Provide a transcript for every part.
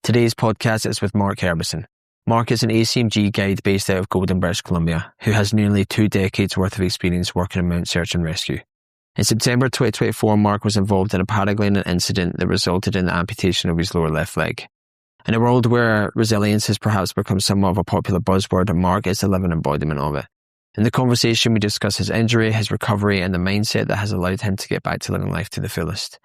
Today's podcast is with Mark Herbison. Mark is an ACMG guide based out of Golden, British Columbia, who has nearly 2 decades worth of experience working in mount search and rescue. In September 2024, Mark was involved in a paragliding incident that resulted in the amputation of his lower left leg. In a world where resilience has perhaps become somewhat of a popular buzzword, Mark is the living embodiment of it. In the conversation, we discuss his injury, his recovery, and the mindset that has allowed him to get back to living life to the fullest.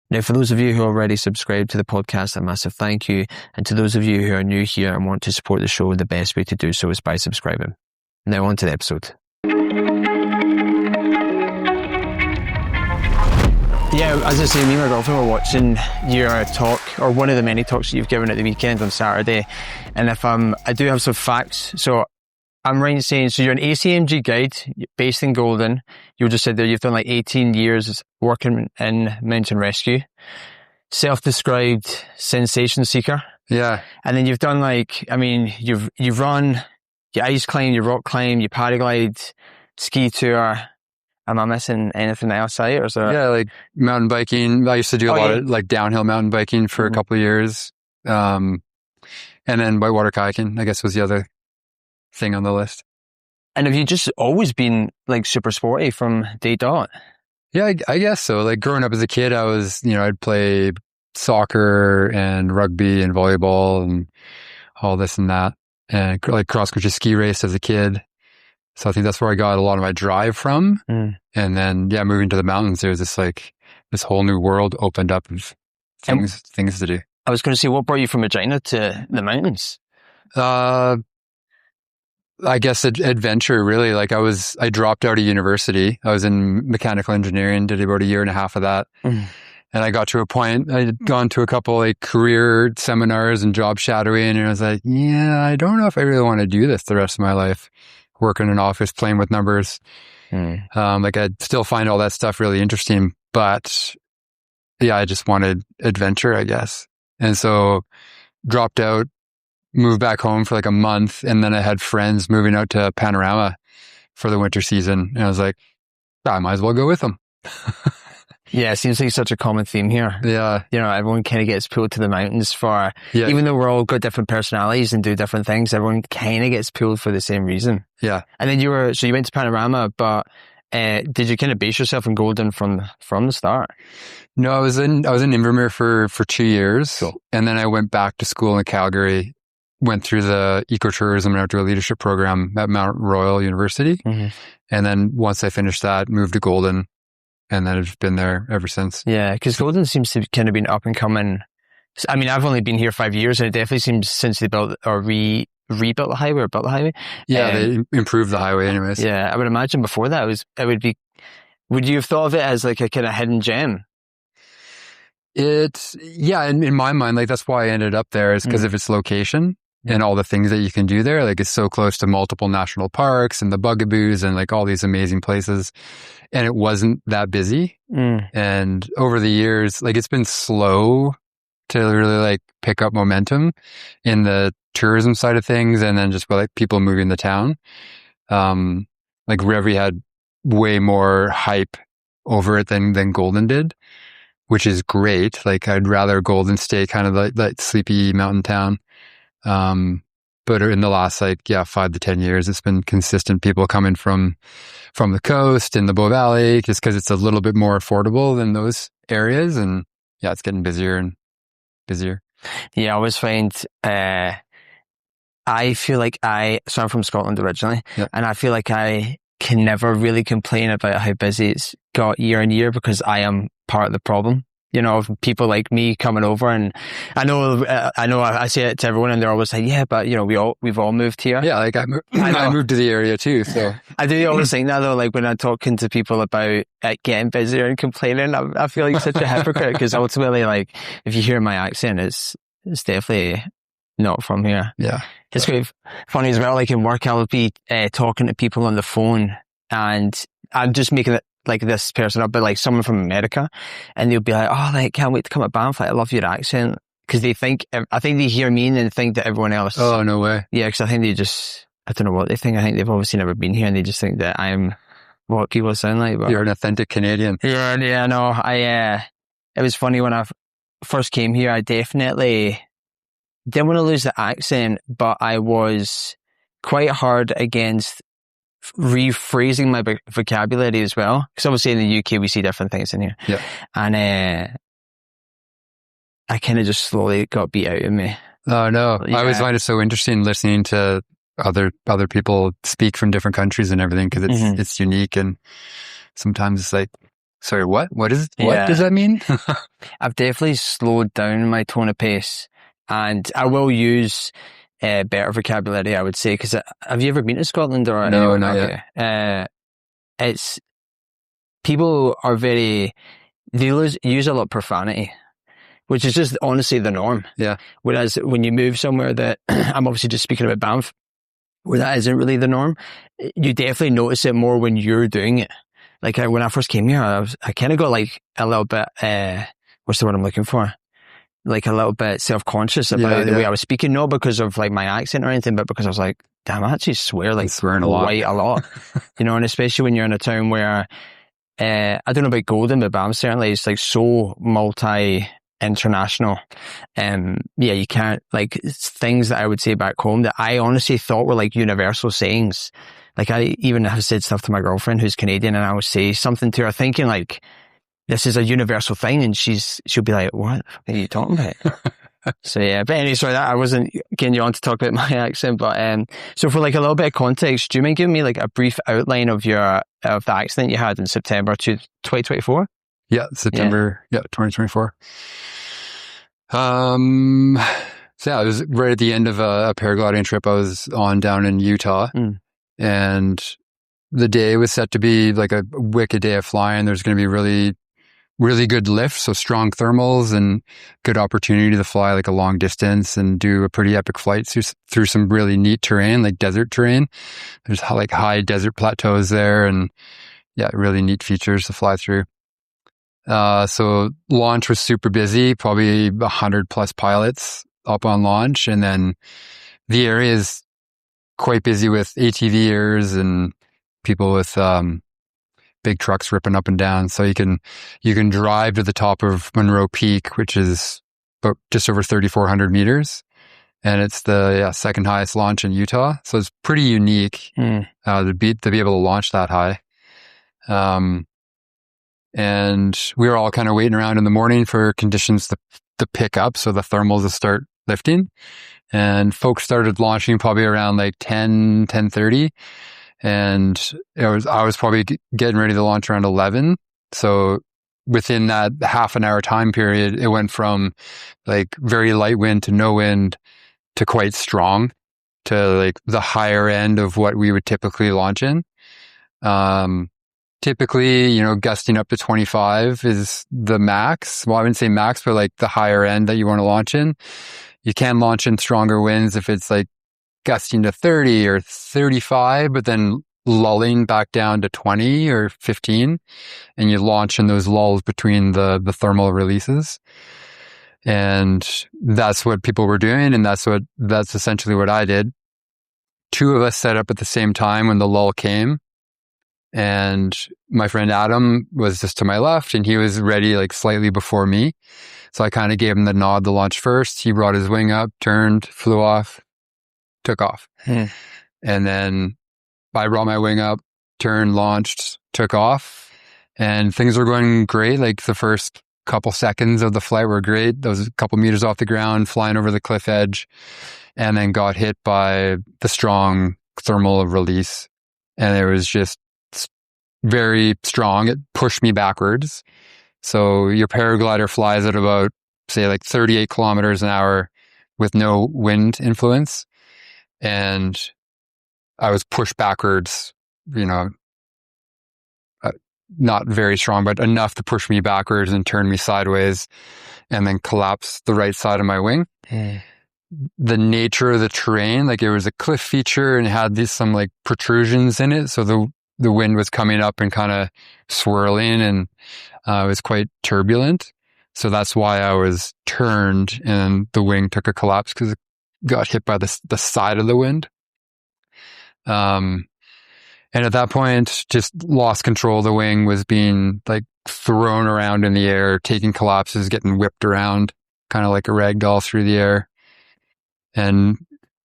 Now, for those of you who already subscribed to the podcast, a massive thank you. And to those of you who are new here and want to support the show, the best way to do so is by subscribing. Now on to the episode. Yeah, as I say, me and my girlfriend were watching your talk, or one of the many talks that you've given at the weekend on Saturday. And I do have some facts. So I'm right in saying, so you're an ACMG guide based in Golden. You just said there you've done like 18 years working in mountain rescue. Self-described sensation seeker. Yeah. And then you've done you've run, you ice climb, you rock climb, you paraglide, ski tour. Am I missing anything else out? Or is there... Yeah, like mountain biking. I used to do a lot of like downhill mountain biking for a couple of years. And then whitewater kayaking, I guess, was the other thing on the list. And have you just always been like super sporty from day dot? Yeah, I guess so. Like growing up as a kid, I was, I'd play soccer and rugby and volleyball and all this and that, and like cross country ski race as a kid. So I think that's where I got a lot of my drive from. And then, moving to the mountains, there was this whole new world opened up of things to do. I was going to say, what brought you from Regina to the mountains? I guess adventure, really. Like I dropped out of university. I was in mechanical engineering, did about a year and a half of that. And I got to a point, I had gone to a couple like career seminars and job shadowing, and I was like, I don't know if I really want to do this the rest of my life, working in an office, playing with numbers. Like I still find all that stuff really interesting, but I just wanted adventure, I guess. And so dropped out, moved back home for like a month, and then I had friends moving out to Panorama for the winter season, and I was like, I might as well go with them. Yeah, it seems like such a common theme here. Yeah. Everyone kind of gets pulled to the mountains even though we're all got different personalities and do different things, everyone kind of gets pulled for the same reason. Yeah. And then you went to Panorama, but did you kind of base yourself in Golden from the start? No, I was in Invermere for 2 years. Cool. And then I went back to school in Calgary, went through the ecotourism and outdoor leadership program at Mount Royal University. And then once I finished that, moved to Golden, and then I've been there ever since. Yeah, because Golden seems to kind of been up and coming. I mean, I've only been here 5 years, and it definitely seems since they built or rebuilt the highway or built the highway. Yeah, they improved the highway anyways. Yeah, I would imagine before that would you have thought of it as like a kind of hidden gem? In my mind, like that's why I ended up there, is because of its location and all the things that you can do there. Like it's so close to multiple national parks and the bugaboos and like all these amazing places. And it wasn't that busy. And over the years, like it's been slow to really like pick up momentum in the tourism side of things. And then just like people moving the town. Like Revy had way more hype over it than Golden did, which is great. Like I'd rather Golden stay kind of like that sleepy mountain town. But in the last 5 to 10 years, it's been consistent people coming from the coast and the Bow Valley, just because it's a little bit more affordable than those areas. And it's getting busier and busier. Yeah, I always find, I feel like I'm from Scotland originally, and I feel like I can never really complain about how busy it's got year on year, because I am part of the problem. Of people like me coming over, and I know I say it to everyone, and they're always like, yeah, but we've all moved here. Yeah, like I moved to the area too, so I do always think that though. Like when I'm talking to people about getting busier and complaining, I feel like such a hypocrite, because ultimately, like if you hear my accent, it's definitely not from here. Yeah, it's quite funny as well. Like in work, I'll be talking to people on the phone, and I'm just making it like this person up, but like someone from America, and they'll be like, oh, like, can't wait to come to Banff. Like, I love your accent. Because I think they hear me and think that everyone else. Oh, no way. Yeah, because I think I don't know what they think. I think they've obviously never been here, and they just think that I'm what people sound like. But you're an authentic Canadian. Yeah, no, it was funny when I first came here, didn't want to lose the accent, but I was quite hard against rephrasing my vocabulary as well. Because obviously in the UK we see different things in here. Yeah. And I kind of just slowly got beat out of me. Oh no. Yeah. I always find it so interesting listening to other people speak from different countries and everything, because it's unique, and sometimes it's like, sorry, what does that mean? I've definitely slowed down my tone of pace, and I will use better vocabulary, I would say, because have you ever been to Scotland or No, anywhere? not yet. It's people are they use a lot of profanity, which is just honestly the norm. Yeah. Whereas when you move somewhere that I'm obviously just speaking about Banff, where that isn't really the norm, you definitely notice it more when you're doing it. Like when I first came here, I kind of got like a little bit, what's the word I'm looking for? Like a little bit self-conscious about the way I was speaking, not because of like my accent or anything, but because I was like, damn, I actually swear like swearing a lot. Quite a lot. You know, and especially when you're in a town where, I don't know about Golden, but Banff certainly is like so multi-international. Yeah, you can't, like, it's things that I would say back home that I honestly thought were like universal sayings. Like I even have said stuff to my girlfriend who's Canadian, and I would say something to her thinking like, this is a universal thing, and she'll be like, what are you talking about? So yeah, but anyway, sorry, I wasn't getting you on to talk about my accent, but so for like a little bit of context, do you mind giving me like a brief outline of the accident you had in September 2024? Yeah, September 2024. So yeah, it was right at the end of a paragliding trip I was on down in Utah, and the day was set to be like a wicked day of flying. There's going to be really good lift, so strong thermals and good opportunity to fly like a long distance and do a pretty epic flight through some really neat terrain, like desert terrain. There's like high desert plateaus there, and yeah, really neat features to fly through. So launch was super busy, probably 100 plus pilots up on launch, and then the area is quite busy with ATVers and people with big trucks ripping up and down. So you can drive to the top of Monroe Peak, which is about just over 3,400 meters. And it's the second highest launch in Utah. So it's pretty unique to be able to launch that high. And we were all kind of waiting around in the morning for conditions to pick up, so the thermals to start lifting. And folks started launching probably around like 10:30. And I was probably getting ready to launch around 11. So within that half an hour time period, it went from like very light wind to no wind to quite strong to like the higher end of what we would typically launch in. Typically, gusting up to 25 is the max. Well, I wouldn't say max, but like the higher end that you want to launch in. You can launch in stronger winds if it's like gusting to 30 or 35, but then lulling back down to 20 or 15, and you launch in those lulls between the thermal releases. And that's what people were doing, and that's essentially what I did. Two of us set up at the same time when the lull came, and my friend Adam was just to my left, and he was ready like slightly before me. So I kind of gave him the nod to launch first. He brought his wing up, turned, flew off, took off. And then I brought my wing up, turned, launched, took off, and things were going great. Like the first couple seconds of the flight were great. That was a couple meters off the ground, flying over the cliff edge, and then got hit by the strong thermal release. And it was just very strong. It pushed me backwards. So your paraglider flies at about, say, like 38 kilometers an hour with no wind influence. And I was pushed backwards, not very strong, but enough to push me backwards and turn me sideways and then collapse the right side of my wing. The nature of the terrain, like it was a cliff feature and it had some like protrusions in it. So the wind was coming up and kind of swirling, and it was quite turbulent. So that's why I was turned and the wing took a collapse, because it got hit by the side of the wind. And at that point, just lost control. The wing was being like thrown around in the air, taking collapses, getting whipped around, kind of like a rag doll through the air. and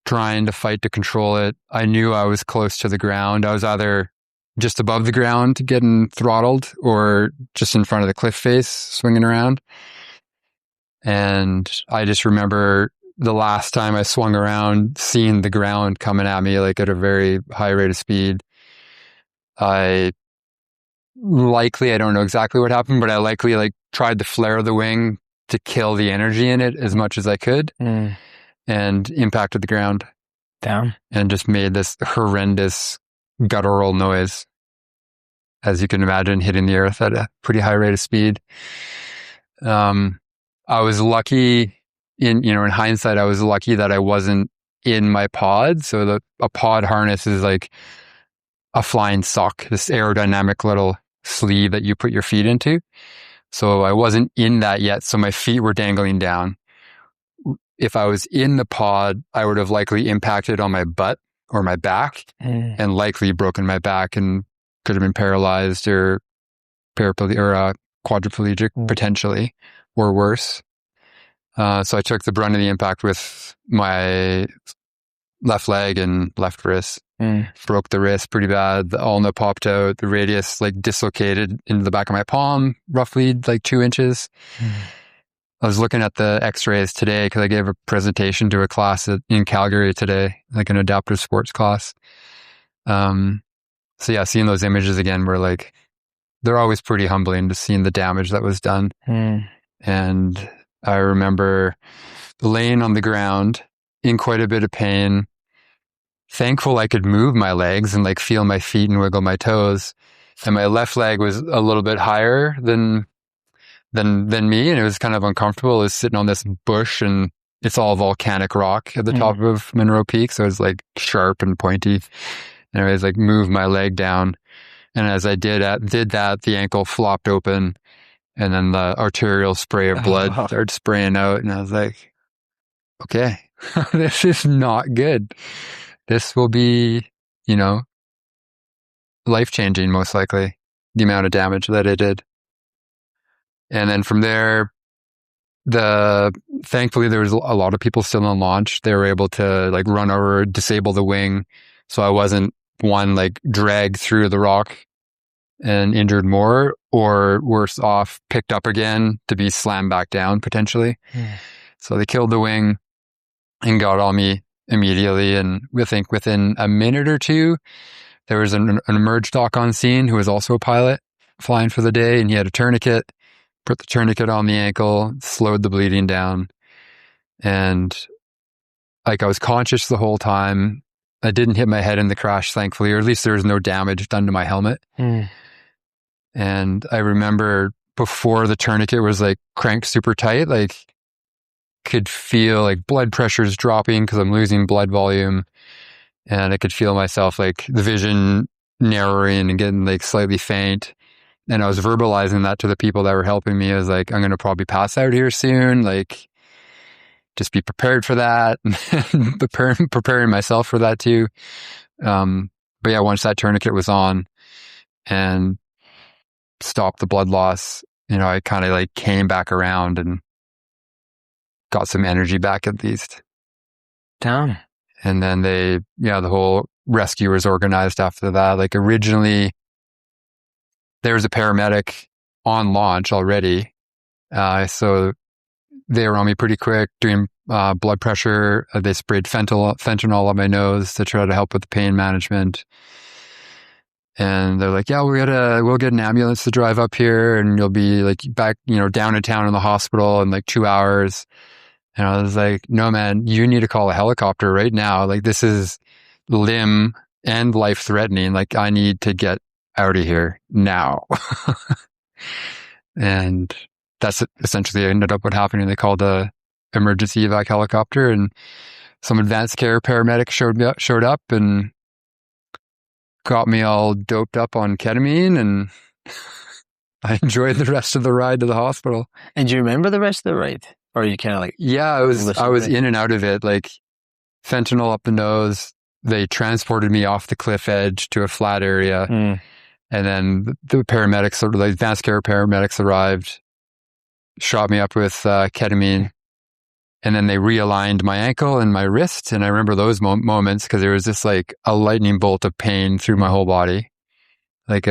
trying to fight to control it. I knew I was close to the ground. I was either just above the ground getting throttled or just in front of the cliff face swinging around. And I just remember the last time I swung around, seeing the ground coming at me like at a very high rate of speed. I don't know exactly what happened, but I likely like tried to flare the wing to kill the energy in it as much as I could and impacted the ground. Damn. And just made this horrendous guttural noise, as you can imagine, hitting the earth at a pretty high rate of speed. I was lucky in hindsight, I was lucky that I wasn't in my pod. So a pod harness is like a flying sock, this aerodynamic little sleeve that you put your feet into. So I wasn't in that yet. So my feet were dangling down. If I was in the pod, I would have likely impacted on my butt or my back and likely broken my back and could have been paralyzed or quadriplegic potentially, or worse. So I took the brunt of the impact with my left leg and left wrist. Broke the wrist pretty bad. The ulna popped out. The radius like dislocated into the back of my palm, roughly like 2 inches. I was looking at the x-rays today because I gave a presentation to a class in Calgary today, like an adaptive sports class. So yeah, seeing those images again were like, they're always pretty humbling, to seeing the damage that was done. And I remember laying on the ground in quite a bit of pain, thankful I could move my legs and like feel my feet and wiggle my toes. And my left leg was a little bit higher than me, and it was kind of uncomfortable. It was sitting on this bush, and it's all volcanic rock at the top of Monroe Peak, so it was like sharp and pointy. And I was like, move my leg down, and as I did that, the ankle flopped open, and then the arterial spray of blood started spraying out, and I was like, okay, this is not good. This will be, life-changing, most likely, the amount of damage that it did. And then from there, thankfully there was a lot of people still on launch. They were able to like run over, disable the wing. So I wasn't like dragged through the rock and injured more, or worse off, picked up again to be slammed back down potentially. So they killed the wing and got on me immediately. And I think within a minute or two, there was an emerge doc on scene who was also a pilot flying for the day, and he had a tourniquet. Put the tourniquet on the ankle, slowed the bleeding down. And like I was conscious the whole time. I didn't hit my head in the crash, thankfully, or at least there was no damage done to my helmet. And I remember before the tourniquet was like cranked super tight, like could feel like blood pressures dropping because I'm losing blood volume. And I could feel myself like the vision narrowing and getting like slightly faint. And I was verbalizing that to the people that were helping me. I was like, I'm going to probably pass out here soon. Like, just be prepared for that. Preparing myself for that too. But yeah, once that tourniquet was on and stopped the blood loss, I kind of like came back around and got some energy back at least. Damn. And then the whole rescue was organized after that. Like originally, there was a paramedic on launch already. So they were on me pretty quick doing blood pressure. They sprayed fentanyl on my nose to try to help with the pain management. And they're like, yeah, we'll get an ambulance to drive up here, and you'll be like back, down in town in the hospital in like 2 hours. And I was like, no, man, you need to call a helicopter right now. Like, this is limb and life threatening. Like, I need to get out of here now. And that's essentially ended up what happened. They called a emergency evac helicopter, and some advanced care paramedic showed up and got me all doped up on ketamine, and I enjoyed the rest of the ride to the hospital. And do you remember the rest of the ride? Or you kind of like... Yeah, I was in and out of it, like fentanyl up the nose. They transported me off the cliff edge to a flat area. And then the paramedics, the advanced care paramedics arrived, shot me up with ketamine, And then they realigned my ankle and my wrist. And I remember those moments because there was just like a lightning bolt of pain through my whole body. Like,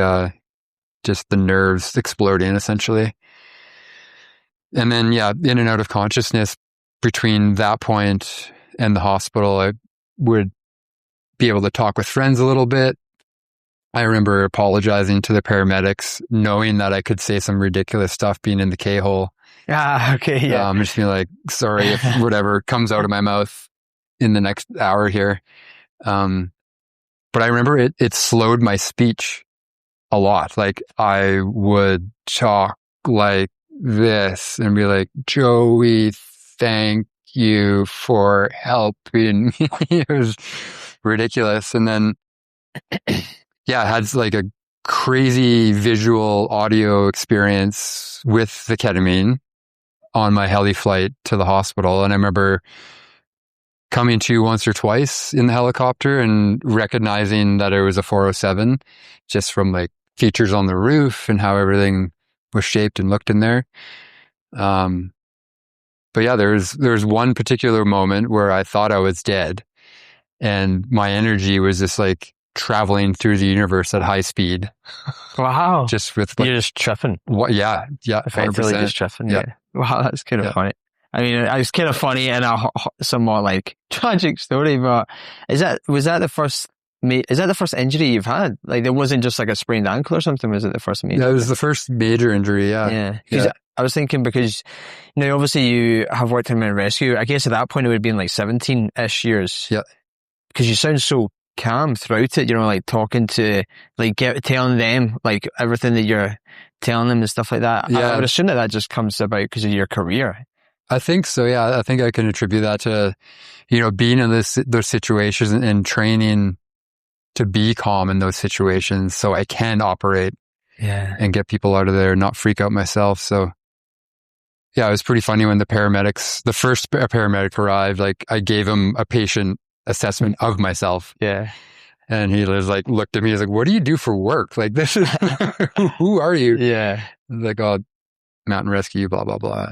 just the nerves exploding essentially. And then, yeah, in and out of consciousness between that point and the hospital, I would be able to talk with friends a little bit. I remember apologizing to the paramedics, knowing that I could say some ridiculous stuff being in the K-hole. Ah, okay, yeah. I'm just being like, sorry if whatever comes out of my mouth in the next hour here. But I remember it slowed my speech a lot. Like I would talk like this and be like, Joey, thank you for helping me. It was ridiculous. And then, yeah, I had like a crazy visual audio experience with the ketamine on my heli flight to the hospital. And I remember coming to once or twice in the helicopter and recognizing that it was a 407 just from like features on the roof and how everything was shaped and looked in there. But yeah, there was one particular moment where I thought I was dead and my energy was just like traveling through the universe at high speed. Wow. Just with like, you're just tripping. What? Yeah. Effectively 100%. just tripping. Yeah. Wow, that's kind of funny. I mean, it's kind of funny and a somewhat like tragic story, but is that the first injury you've had? Like, it wasn't just like a sprained ankle or something. Was it the first major? Yeah, it was the first major injury. Yeah. I was thinking because, obviously you have worked in rescue. I guess at that point it would have been like 17-ish years. Yeah. Because you sound so calm throughout it, like talking to, like telling them like everything that you're telling them and stuff like that. Yeah. I would assume that just comes about because of your career. I think so. Yeah. I think I can attribute that to, being in those situations and training to be calm in those situations so I can operate and get people out of there and not freak out myself. So yeah, it was pretty funny when the first paramedic arrived, like I gave him a patient assessment of myself. Yeah. And he was like, looked at me, he's like, what do you do for work? Like, this is, who are you? Yeah. Like, oh, mountain rescue, blah, blah, blah.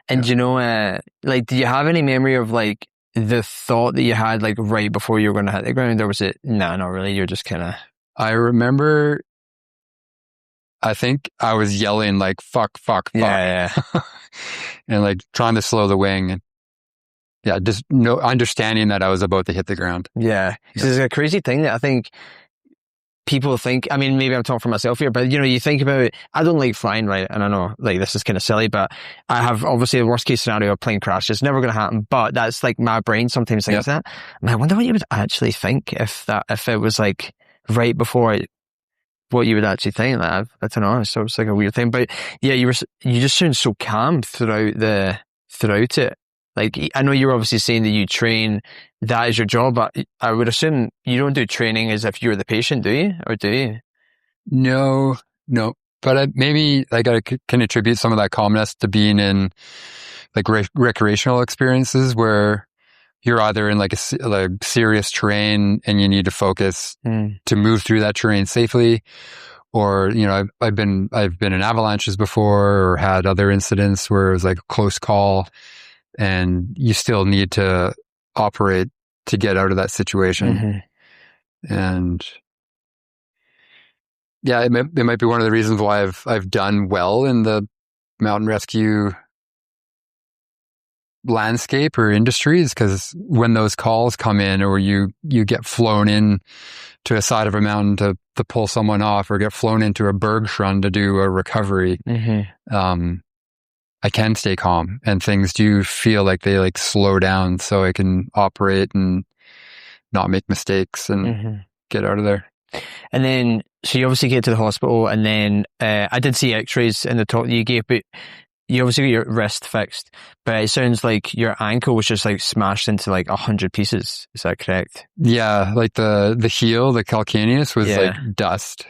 And like, do you have any memory of like the thought that you had like right before you were going to hit the ground? Or was it, no, not really. You're just kind of. I remember, I think I was yelling like, fuck. Yeah. And like trying to slow the wing. And yeah, just understanding that I was about to hit the ground. Yeah. So it's a crazy thing that I think people think, I mean, maybe I'm talking for myself here, but you think about, I don't like flying, right? And I know like this is kind of silly, but I have obviously the worst case scenario of plane crash. It's never going to happen, but that's like my brain sometimes thinks that. I wonder what you would actually think if it was like right before what you would actually think. Like, I don't know. So it's like a weird thing, but yeah, you just sound so calm throughout it. Like, I know you're obviously saying that you train, that is your job, but I would assume you don't do training as if you're the patient, do you? Or do you? No. But maybe like I can attribute some of that calmness to being in like recreational experiences where you're either in like a serious terrain and you need to focus to move through that terrain safely, or I've been in avalanches before or had other incidents where it was like a close call. And you still need to operate to get out of that situation. Mm-hmm. And yeah, it might be one of the reasons why I've done well in the mountain rescue landscape or industry, is because when those calls come in, or you get flown in to a side of a mountain to pull someone off, or get flown into a bergschrund to do a recovery, I can stay calm, and things do feel like they like slow down so I can operate and not make mistakes and get out of there. And then, so you obviously get to the hospital, and then I did see x-rays in the talk that you gave, but you obviously got your wrist fixed, but it sounds like your ankle was just like smashed into like 100 pieces. Is that correct? Yeah, like the heel, the calcaneus was like dust.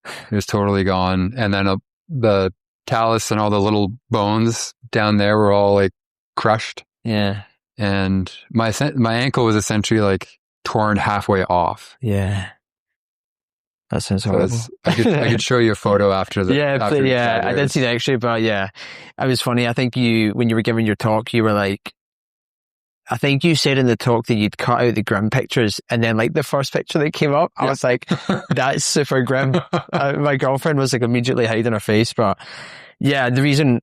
It was totally gone. And then the talus and all the little bones down there were all like crushed. Yeah. And my ankle was essentially like torn halfway off. Yeah. That sounds So horrible. I could show you a photo after the I did see the X-ray, but yeah, it was funny. I think when you were giving your talk, you were like, I think you said in the talk that you'd cut out the grim pictures, and then like the first picture that came up, I was like, that's super grim. My girlfriend was like immediately hiding her face, but yeah, the reason.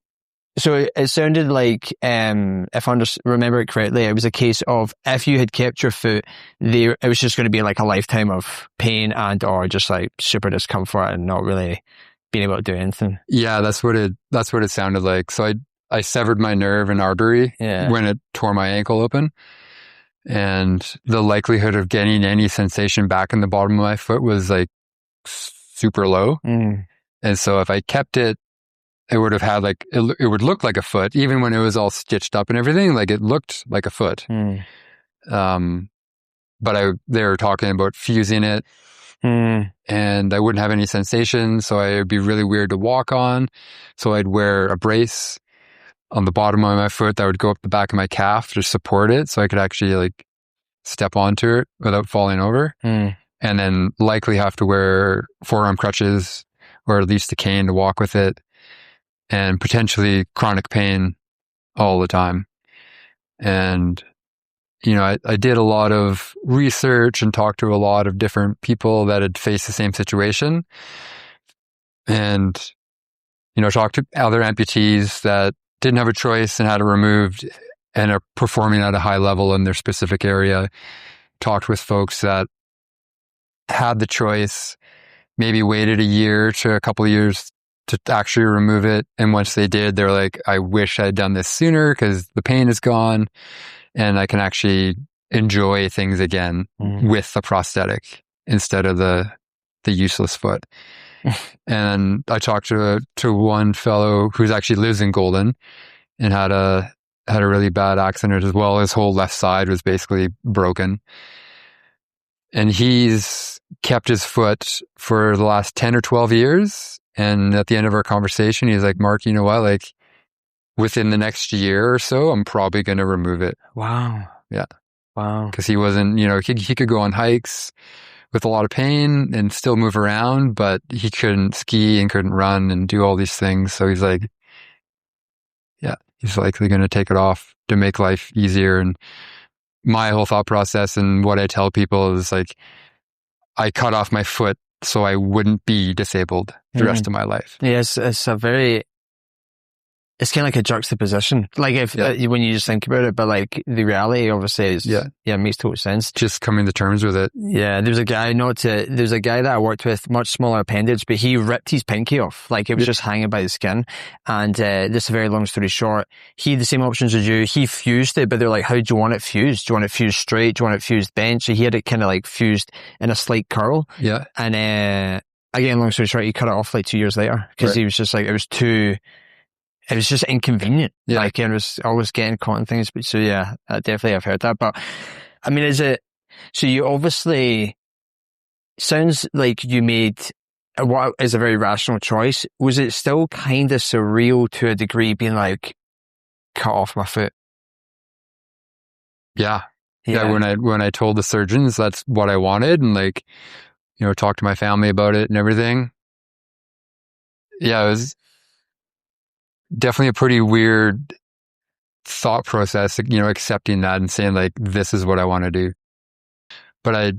So it sounded like, if I remember it correctly, it was a case of if you had kept your foot there, it was just going to be like a lifetime of pain and or just like super discomfort and not really being able to do anything. Yeah, that's what it sounded like. So I severed my nerve and artery when it tore my ankle open. And the likelihood of getting any sensation back in the bottom of my foot was like super low. And so if I kept it, it would have had like, it would look like a foot, even when it was all stitched up and everything, like it looked like a foot. But they were talking about fusing it and I wouldn't have any sensation. So it would be really weird to walk on. So I'd wear a brace on the bottom of my foot that would go up the back of my calf to support it. So I could actually like step onto it without falling over. And then likely have to wear forearm crutches or at least a cane to walk with it. And potentially chronic pain all the time. And, you know, I did a lot of research and talked to a lot of different people that had faced the same situation. And, you know, talked to other amputees that didn't have a choice and had it removed and are performing at a high level in their specific area. Talked with folks that had the choice, maybe waited a year to a couple of years to actually remove it. And once they did, they're like, I wish I'd done this sooner because the pain is gone and I can actually enjoy things again with the prosthetic instead of the useless foot. And I talked to one fellow who's actually lives in Golden and had a really bad accident as well. His whole left side was basically broken. And he's kept his foot for the last 10 or 12 years. And at the end of our conversation, he's like, Mark, you know what? Like within the next year or so, I'm probably going to remove it. Wow. Yeah. Wow. Because he wasn't, you know, he could go on hikes with a lot of pain and still move around, but he couldn't ski and couldn't run and do all these things. So he's like, yeah, he's likely going to take it off to make life easier. And my whole thought process and what I tell people is like, I cut off my foot so I wouldn't be disabled the rest of my life. Yes, it's kind of like a juxtaposition. Like when you just think about it, but like the reality obviously is, it makes total sense. Just coming to terms with it. Yeah, there's a guy that I worked with, much smaller appendage, but he ripped his pinky off. Like it was just hanging by the skin. And this is a very long story short. He had the same options as you. He fused it, but they're like, how do you want it fused? Do you want it fused straight? Do you want it fused bent? So he had it kind of like fused in a slight curl. Yeah. And again, long story short, he cut it off like 2 years later because he was just like, it was just inconvenient. Yeah. Like, it was always getting caught in things. But so, yeah, definitely I've heard that. But, I mean, so you obviously, sounds like you made what is a very rational choice. Was it still kind of surreal to a degree being like, cut off my foot? Yeah. When I told the surgeons that's what I wanted and like, you know, talked to my family about it and everything. Yeah, it was definitely a pretty weird thought process, you know, accepting that and saying like, this is what I want to do. But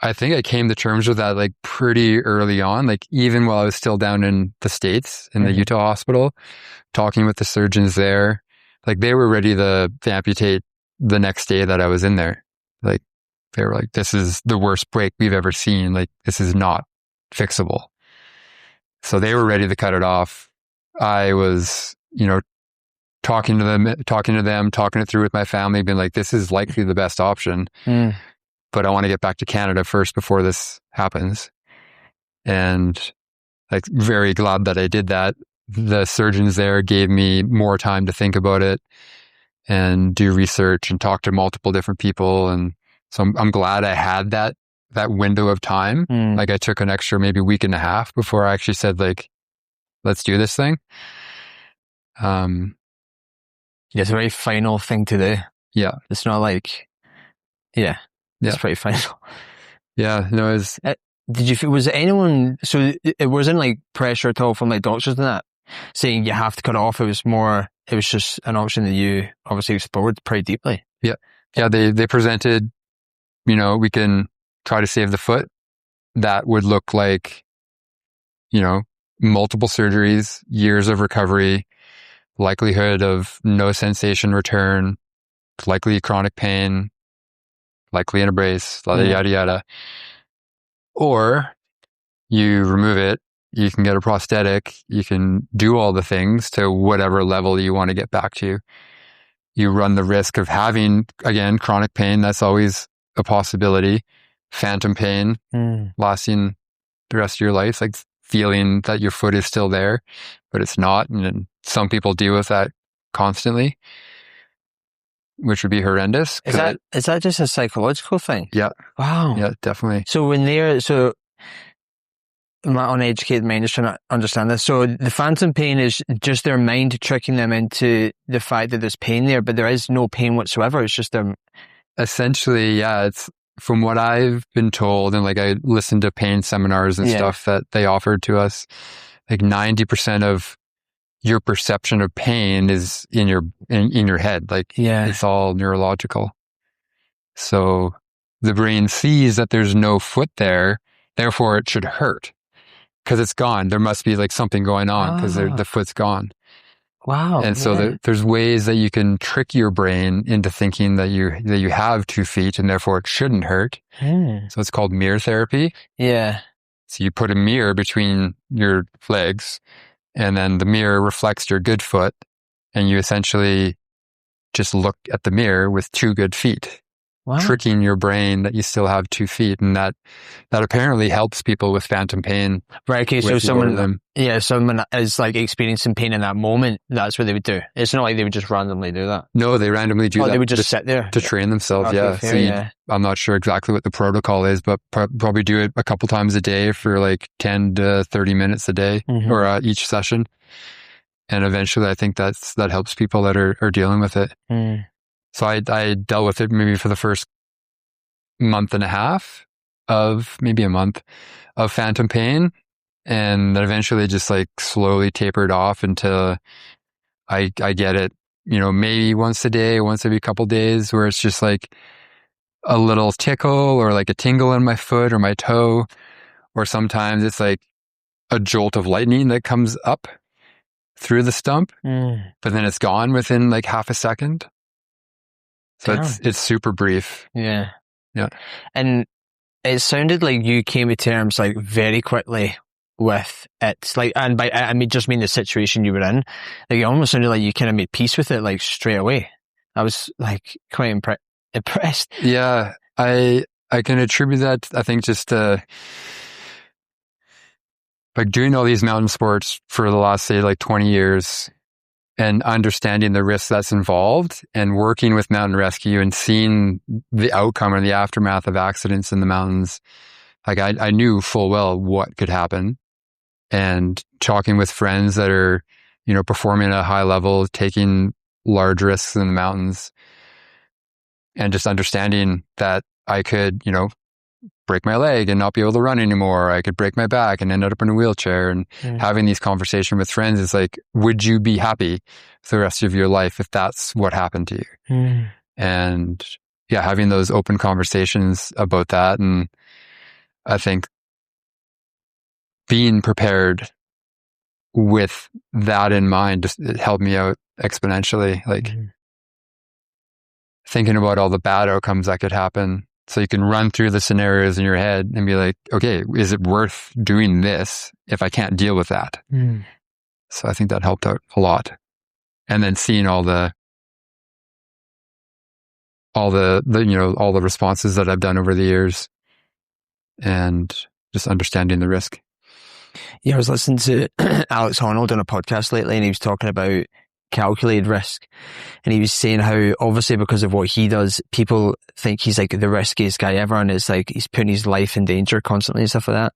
I think I came to terms with that like pretty early on, like even while I was still down in the States in the Utah hospital, talking with the surgeons there, like they were ready to amputate the next day that I was in there. Like they were like, this is the worst break we've ever seen. Like this is not fixable. So they were ready to cut it off. I was, you know, talking to them, talking it through with my family, being like, this is likely the best option, but I want to get back to Canada first before this happens. And like, very glad that I did that. The surgeons there gave me more time to think about it and do research and talk to multiple different people. And so I'm glad I had that window of time. Like I took an extra maybe week and a half before I actually said like, let's do this thing. It's a very final thing to do. Yeah. It's not like, it's pretty final. Yeah. No, was it anyone, so it wasn't like pressure at all from like doctors and that saying you have to cut it off? It was just an option that you obviously explored pretty deeply. Yeah. Yeah. They presented, we can try to save the foot. That would look like, multiple surgeries, years of recovery, likelihood of no sensation return, likely chronic pain, likely in a brace, yada, yada. Or you remove it, you can get a prosthetic, you can do all the things to whatever level you want to get back to. You run the risk of having, again, chronic pain. That's always a possibility. Phantom pain lasting the rest of your life, like feeling that your foot is still there, but it's not. And then some people deal with that constantly, which would be horrendous. Is that just a psychological thing? Yeah. Wow. Yeah, definitely. So my uneducated mind is trying to understand this. So the phantom pain is just their mind tricking them into the fact that there's pain there, but there is no pain whatsoever. It's just them. Essentially, yeah, it's from what I've been told, and like I listened to pain seminars and stuff that they offered to us, like 90% of your perception of pain is in your head. Like it's all neurological. So the brain sees that there's no foot there, therefore it should hurt because it's gone. There must be like something going on because the foot's gone. Wow. And so there's ways that you can trick your brain into thinking that you have 2 feet and therefore it shouldn't hurt. So it's called mirror therapy. Yeah. So you put a mirror between your legs and then the mirror reflects your good foot and you essentially just look at the mirror with 2 good feet. Wow. Tricking your brain that you still have 2 feet, and that apparently helps people with phantom pain. Right. Okay. So someone is like experiencing pain in that moment. That's what they would do. It's not like they would just randomly do that. No, they randomly do that. They would just sit there to train themselves. Okay, yeah. Fair, I'm not sure exactly what the protocol is, but probably do it a couple times a day for like 10 to 30 minutes a day or each session. And eventually, I think that helps people that are dealing with it. So I dealt with it maybe for the first month and a half maybe a month of phantom pain. And then eventually just like slowly tapered off until I get it, maybe once a day, once every couple days, where it's just like a little tickle or like a tingle in my foot or my toe. Or sometimes it's like a jolt of lightning that comes up through the stump, but then it's gone within like half a second. So it's super brief. Yeah. Yeah. And it sounded like you came to terms like very quickly with it. Like, and by I mean the situation you were in. Like, it almost sounded like you kind of made peace with it like straight away. I was like quite impressed. Yeah. I can attribute that, I think, just to like doing all these mountain sports for the last, say, like 20 years. And understanding the risk that's involved and working with mountain rescue and seeing the outcome or the aftermath of accidents in the mountains. Like I knew full well what could happen, and talking with friends that are, performing at a high level, taking large risks in the mountains, and just understanding that I could, break my leg and not be able to run anymore. I could break my back and end up in a wheelchair. And having these conversations with friends is like, would you be happy for the rest of your life if that's what happened to you? And having those open conversations about that. And I think being prepared with that in mind just it helped me out exponentially. Like thinking about all the bad outcomes that could happen. So you can run through the scenarios in your head and be like, okay, is it worth doing this if I can't deal with that? So I think that helped out a lot. And then seeing all the responses that I've done over the years and just understanding the risk. Yeah, I was listening to Alex Honnold on a podcast lately, and he was talking about calculated risk. And he was saying how obviously because of what he does, people think he's like the riskiest guy ever, and it's like he's putting his life in danger constantly and stuff like that.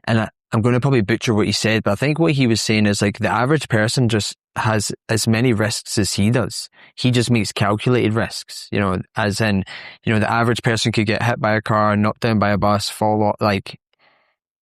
And I'm going to probably butcher what he said, but I think what he was saying is like the average person just has as many risks as he does. He just makes calculated risks, you know, as in, you know, the average person could get hit by a car, knocked down by a bus, fall off. Like,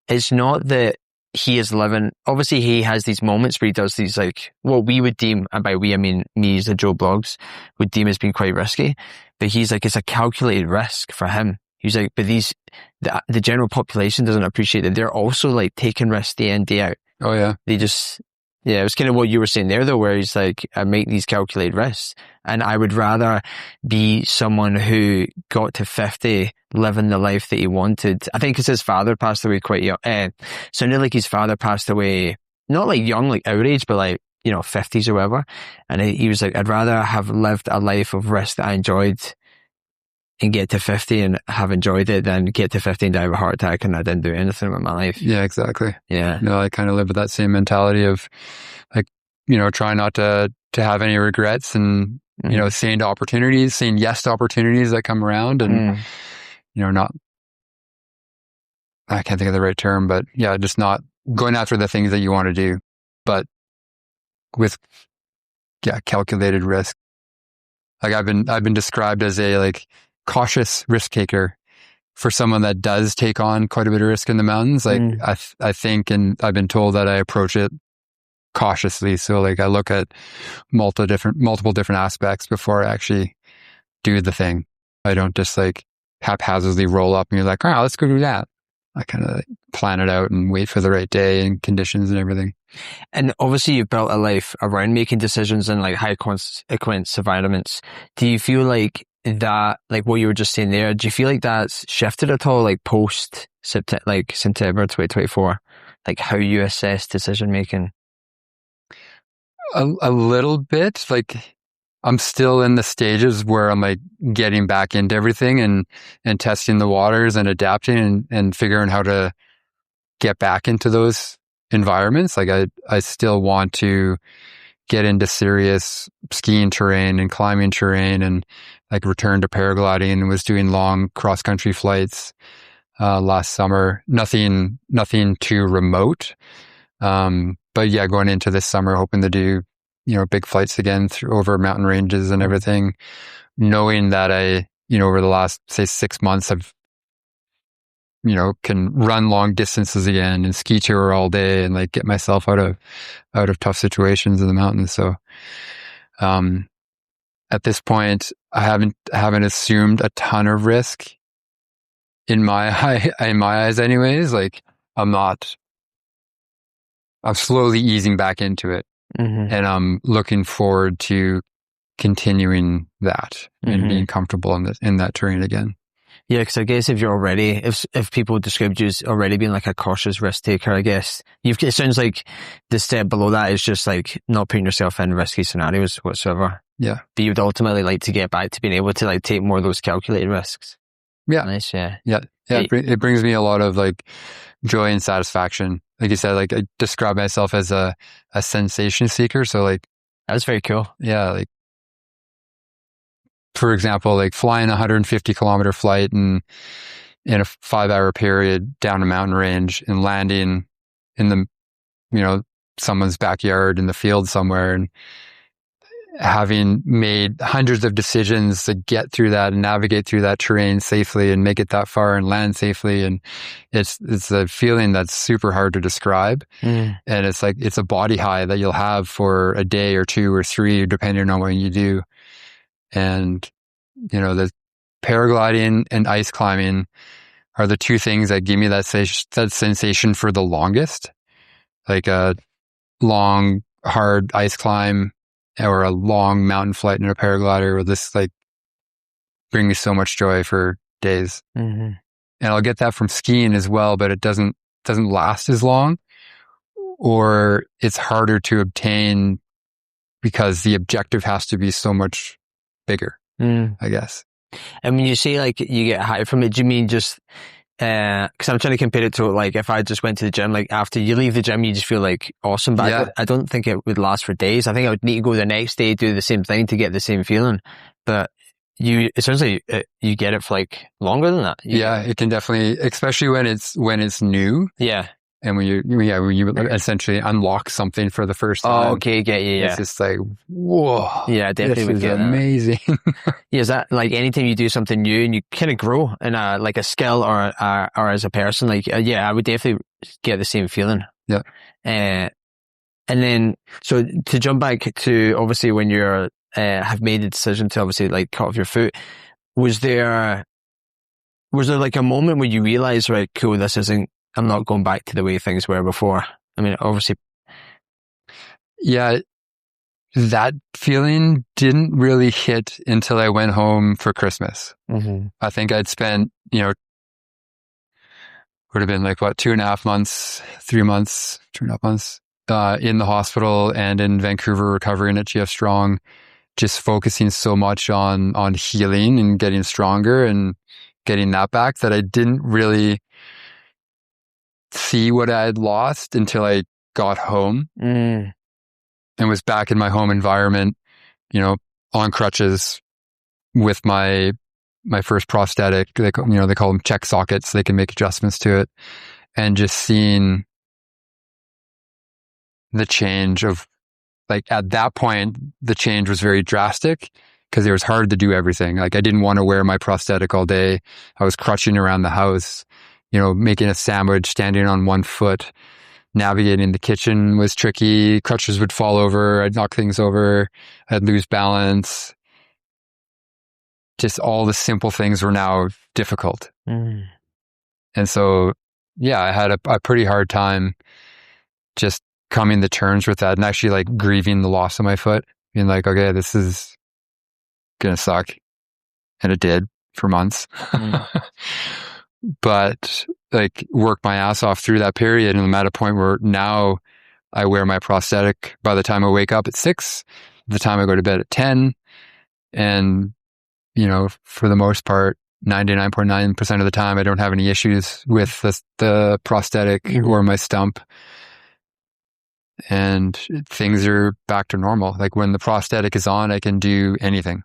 it's not that he is living, obviously he has these moments where he does these like, what we would deem, and by we I mean me as the Joe Blogs, would deem as being quite risky. But he's like, it's a calculated risk for him. He's like, but the general population doesn't appreciate that they're also like taking risks day in, day out. Oh yeah. They just, yeah, it was kind of what you were saying there though, where he's like, I make these calculated risks. And I would rather be someone who got to 50 living the life that he wanted. I think because his father passed away quite young. Sounded like his father passed away, not like young, like our age, but like, you know, 50s or whatever. And he was like, I'd rather have lived a life of risk that I enjoyed and get to 50 and have enjoyed it than get to 50 and die of a heart attack and I didn't do anything with my life. Yeah, exactly. Yeah. No, I kind of live with that same mentality of like, you know, try not to have any regrets and, you know, saying yes to opportunities that come around and, you know, not, I can't think of the right term, but yeah, just not going after the things that you want to do, but with, yeah, calculated risk. Like I've been described as a like cautious risk taker for someone that does take on quite a bit of risk in the mountains. Like I think, and I've been told that I approach it cautiously. So like I look at multiple different aspects before I actually do the thing. I don't just like haphazardly roll up and you're like, all right, let's go do that. I kind of like plan it out and wait for the right day and conditions and everything. And obviously you've built a life around making decisions in like high consequence environments. Do you feel like that, like what you were just saying there, do you feel like that's shifted at all, like post September 2024, like how you assess decision making? A little bit. Like I'm still in the stages where I'm like getting back into everything and testing the waters and adapting and figuring how to get back into those environments. Like I still want to get into serious skiing terrain and climbing terrain and like return to paragliding and was doing long cross country flights last summer. Nothing too remote. But yeah, going into this summer, hoping to do, you know, big flights again over mountain ranges and everything, knowing that I, you know, over the last, say 6 months, I've, you know, can run long distances again and ski tour all day and like get myself out of tough situations in the mountains. So, at this point, I haven't assumed a ton of risk in my eyes anyways. Like I'm slowly easing back into it. And I'm looking forward to continuing that and being comfortable in that terrain again. Yeah, because I guess if you're already, if people described you as already being like a cautious risk taker, I guess it sounds like the step below that is just like not putting yourself in risky scenarios whatsoever. Yeah. But you'd ultimately like to get back to being able to like take more of those calculated risks. Yeah. Nice, yeah. Yeah. Yeah. It brings me a lot of like joy and satisfaction. Like you said, like I describe myself as a sensation seeker. So like, that's very cool. Yeah. Like, for example, like flying a 150 kilometer flight in a 5-hour period down a mountain range and landing in the, you know, someone's backyard in the field somewhere and having made hundreds of decisions to get through that and navigate through that terrain safely and make it that far and land safely. And it's a feeling that's super hard to describe. And it's like, it's a body high that you'll have for a day or 2 or 3, depending on what you do. And, you know, the paragliding and ice climbing are the 2 things that give me that sensation for the longest. Like a long, hard ice climb or a long mountain flight in a paraglider will just like bring me so much joy for days. And I'll get that from skiing as well, but it doesn't last as long, or it's harder to obtain because the objective has to be so much bigger, I guess. And when you say like you get high from it, do you mean just because I'm trying to compare it to like if I just went to the gym, like after you leave the gym you just feel like awesome, but yeah. I don't think it would last for days. I think I would need to go the next day, do the same thing to get the same feeling. But it sounds like you get it for like longer than that. Yeah, it can definitely, especially when it's new. Yeah. And when you essentially unlock something for the first time. Oh, okay, get you, yeah. It's just like, whoa. Yeah, definitely would get amazing. Yeah, is that like anytime you do something new and you kind of grow in like a skill or as a person, like, yeah, I would definitely get the same feeling. Yeah. And then, so to jump back to obviously when you're, have made the decision to obviously like cut off your foot, was there like a moment where you realized, right, cool, I'm not going back to the way things were before? I mean, obviously. Yeah, that feeling didn't really hit until I went home for Christmas. Mm-hmm. I think I'd spent, would have been like, 2.5 months, 3 months, 2.5 months, in the hospital and in Vancouver recovering at GF Strong, just focusing so much on healing and getting stronger and getting that back that I didn't really see what I had lost until I got home and was back in my home environment, on crutches with my first prosthetic. They call them check sockets. So they can make adjustments to it, and just seeing the change of, like, at that point, the change was very drastic because it was hard to do everything. Like, I didn't want to wear my prosthetic all day. I was crutching around the house, making a sandwich, standing on one foot. Navigating the kitchen was tricky. Crutches would fall over. I'd knock things over. I'd lose balance. Just all the simple things were now difficult. And so, yeah, I had a pretty hard time just coming to terms with that and actually like grieving the loss of my foot. Being like, okay, this is going to suck. And it did for months. But like worked my ass off through that period. And I'm at a point where now I wear my prosthetic by the time I wake up at 6, the time I go to bed at 10. And, for the most part, 99.9% of the time, I don't have any issues with the prosthetic or my stump. And things are back to normal. Like when the prosthetic is on, I can do anything.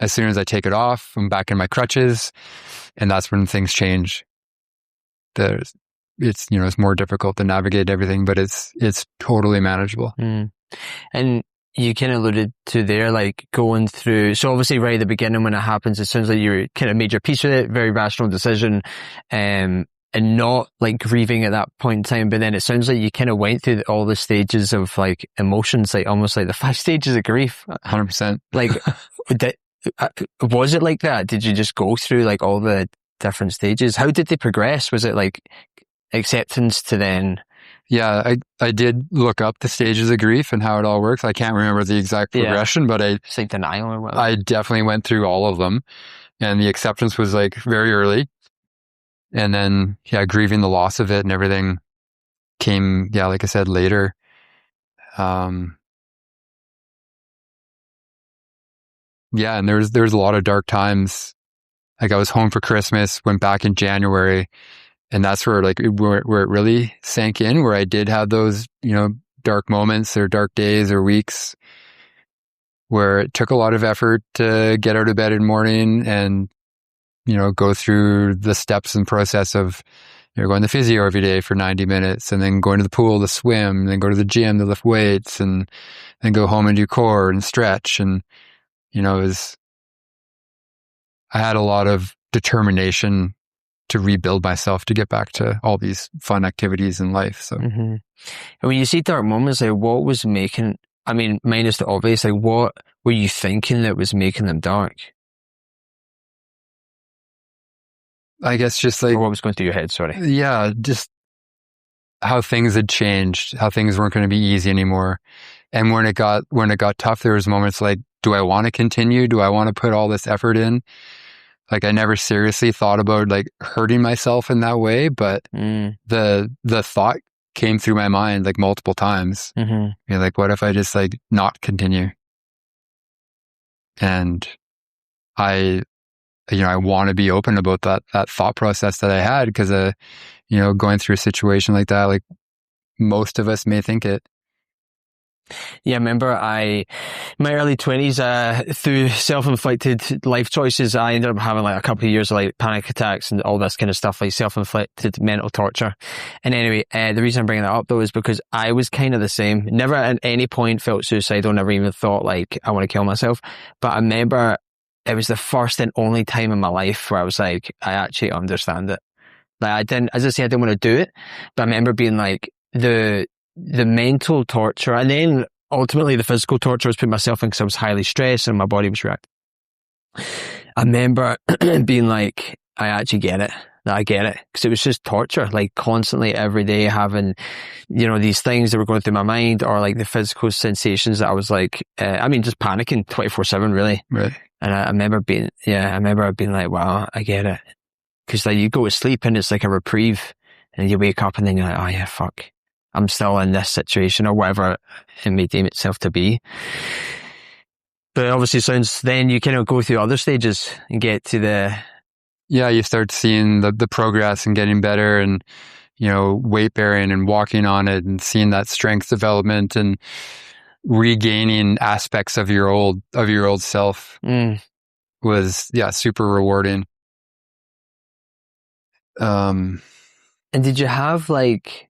As soon as I take it off, I'm back in my crutches, and that's when things change. It's more difficult to navigate everything, but it's totally manageable. And you kind of alluded to there, like going through. So obviously, right at the beginning when it happens, it sounds like you kind of made your peace with it, very rational decision, and not like grieving at that point in time. But then it sounds like you kind of went through all the stages of like emotions, like almost like the 5 stages of grief. 100%. Like, was it like that? Did you just go through like all the different stages? How did they progress? Was it like acceptance to then? Yeah, I did look up the stages of grief and how it all works. I can't remember the exact progression, but it's like denial or whatever. I definitely went through all of them, and the acceptance was like very early. And then, grieving the loss of it and everything came, like I said, later. And there's a lot of dark times. Like I was home for Christmas, went back in January, and that's where it really sank in, where I did have those, dark moments or dark days or weeks where it took a lot of effort to get out of bed in the morning and, go through the steps and process of, going to physio every day for 90 minutes and then going to the pool to swim and then go to the gym to lift weights and then go home and do core and stretch. And, I had a lot of determination to rebuild myself to get back to all these fun activities in life. So, and when you see dark moments, like what was making, I mean, minus the obvious, like what were you thinking that was making them dark? I guess just like, or what was going through your head? Sorry. Yeah, just how things had changed, how things weren't going to be easy anymore. And when it got tough, there was moments like, do I want to continue? Do I want to put all this effort in? Like I never seriously thought about like hurting myself in that way, but the thought came through my mind like multiple times. Like, what if I just like not continue? And I want to be open about that thought process that I had, because, going through a situation like that, like most of us may think it. Yeah, I remember in my early 20s, through self-inflicted life choices, I ended up having like a couple of years of like panic attacks and all this kind of stuff, like self-inflicted mental torture. And anyway, the reason I'm bringing that up though is because I was kind of the same. Never at any point felt suicidal, never even thought like I want to kill myself. But I remember it was the first and only time in my life where I was like, I actually understand it. Like I didn't, as I say, I didn't want to do it, but I remember being like the mental torture, and then ultimately the physical torture I was putting myself in because I was highly stressed and my body was reacting. I remember being like, I actually get it. I get it. Because it was just torture, like constantly every day having, these things that were going through my mind, or like the physical sensations that I was like, just panicking 24/7 really. Right. And I remember being like, wow, I get it. Because like you go to sleep and it's like a reprieve, and you wake up and then you're like, oh yeah, fuck. I'm still in this situation, or whatever it may deem itself to be. But it obviously sounds, then you kind of go through other stages and get to the... Yeah, you start seeing the progress and getting better, and, weight bearing and walking on it, and seeing that strength development and regaining aspects of your old self was, super rewarding. And did you have like...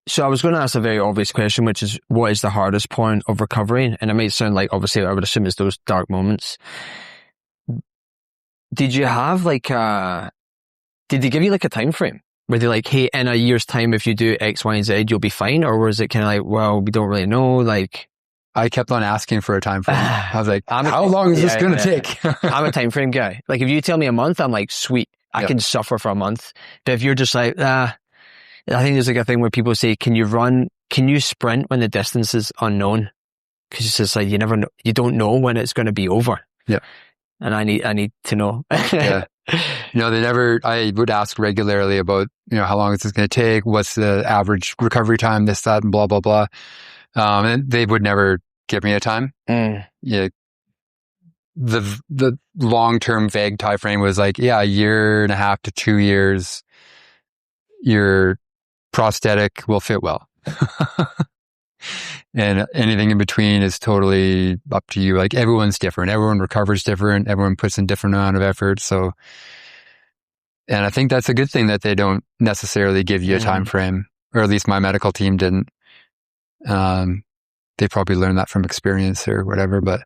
So I was going to ask a very obvious question, which is, what is the hardest point of recovery? And it might sound like, obviously, I would assume it's those dark moments. Did you have like did they give you like a time frame? Were they like, hey, in a year's time, if you do X, Y, and Z, you'll be fine? Or was it kind of like, well, we don't really know? Like, I kept on asking for a time frame. I was like, how long is this going to take? I'm a time frame guy. Like, if you tell me a month, I'm like, sweet, I can suffer for a month. But if you're just like, I think there's like a thing where people say, can you sprint when the distance is unknown? Because it's just like, you never know, you don't know when it's going to be over. Yeah. And I need to know. Yeah. I would ask regularly about, how long is this going to take? What's the average recovery time? This, that, and blah, blah, blah. And they would never give me a time. Yeah. The long-term vague time frame was like, a year and a half to 2 years. Your prosthetic will fit well. And anything in between is totally up to you. Like, everyone's different. Everyone recovers different. Everyone puts in different amount of effort. So, and I think that's a good thing that they don't necessarily give you a time frame, or at least my medical team didn't. They probably learned that from experience or whatever, but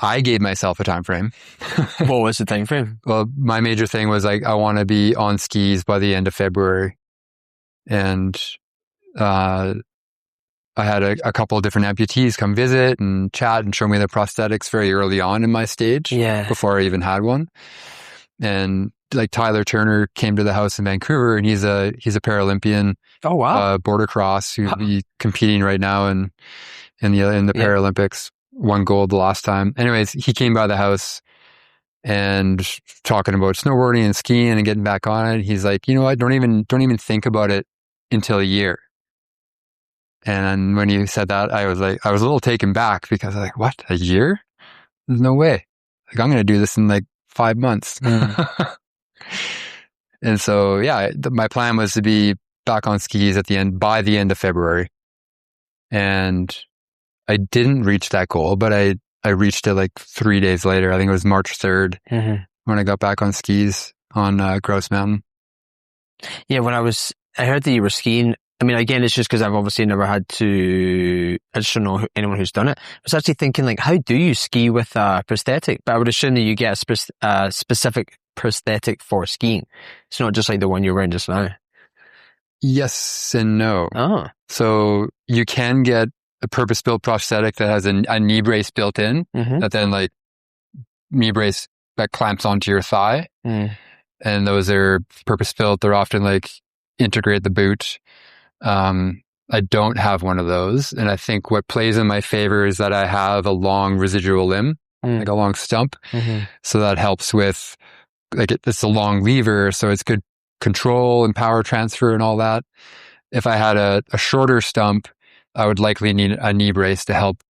I gave myself a time frame. What was the time frame? Well, my major thing was like, I want to be on skis by the end of February. And, I had a couple of different amputees come visit and chat and show me their prosthetics very early on in my stage. Yeah. Before I even had one. And like Tyler Turner came to the house in Vancouver, and he's a Paralympian. Oh wow. Border cross, who's competing right now in the Paralympics. Won gold the last time. Anyways, he came by the house and talking about snowboarding and skiing and getting back on it. He's like, you know what? Don't even think about it until a year. And when he said that, I was a little taken back, because I was like, what? A year? There's no way. Like, I'm going to do this in like 5 months. And so, my plan was to be back on skis by the end of February. And I didn't reach that goal, but I reached it like 3 days later. I think it was March 3rd when I got back on skis on Grouse Mountain. Yeah, I heard that you were skiing. I mean, again, it's just because I've obviously never had to, I just don't know anyone who's done it. I was actually thinking, like, how do you ski with a prosthetic? But I would assume that you get a specific prosthetic for skiing. It's not just like the one you're wearing just now. Yes and no. Oh. So you can get a purpose-built prosthetic that has a knee brace built in, that then like knee brace that clamps onto your thigh. And those are purpose-built. They're often like integrate the boot. I don't have one of those. And I think what plays in my favor is that I have a long residual limb, like a long stump. So that helps with, like, it's a long lever. So it's good control and power transfer and all that. If I had a shorter stump, I would likely need a knee brace to help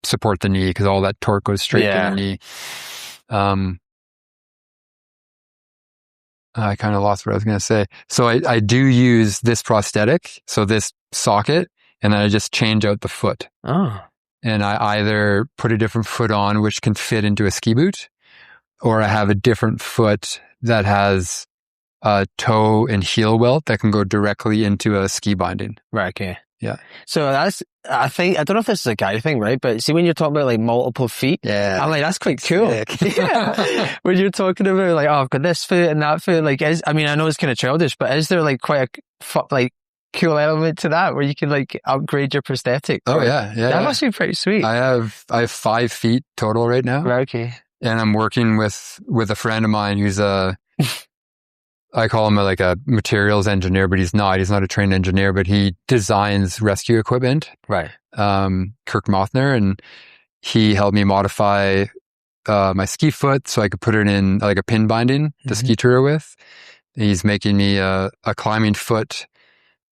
support the knee, because all that torque goes straight to the knee. I kind of lost what I was going to say. So I do use this prosthetic. So this socket and then I just change out the foot. Oh. And I either put a different foot on, which can fit into a ski boot, or I have a different foot that has a toe and heel welt that can go directly into a ski binding. Right, okay. Yeah. So I don't know if this is a guy thing, right? But see, when you're talking about like multiple feet, I'm like, that's quite cool. Yeah. When you're talking about like, oh, I've got this foot and that foot, like, I know it's kind of childish, but is there like quite a cool element to that where you can like upgrade your prosthetic? Oh, yeah. That must be pretty sweet. I have 5 feet total right now. Right, okay. And I'm working with a friend of mine who's I call him a materials engineer, but he's not a trained engineer, but he designs rescue equipment. Right. Kirk Mothner, and he helped me modify my ski foot so I could put it in like a pin binding to ski tour with. He's making me a climbing foot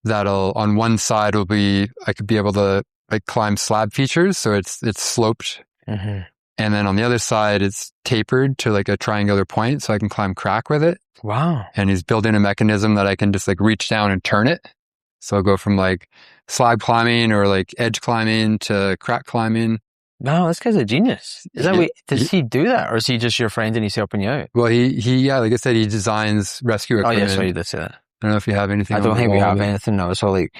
that'll, on one side I could be able to like climb slab features. So it's sloped. Mm-hmm. And then on the other side, it's tapered to like a triangular point so I can climb crack with it. Wow. And he's building a mechanism that I can just like reach down and turn it. So I'll go from like slab climbing or like edge climbing to crack climbing. No, this guy's a genius. Does he do that, or is he just your friend and he's helping you out? Well, he like I said, he designs rescue equipment. Oh, yeah, so you did say that. I don't know if you have anything. I don't think we have anything. No, it's all like...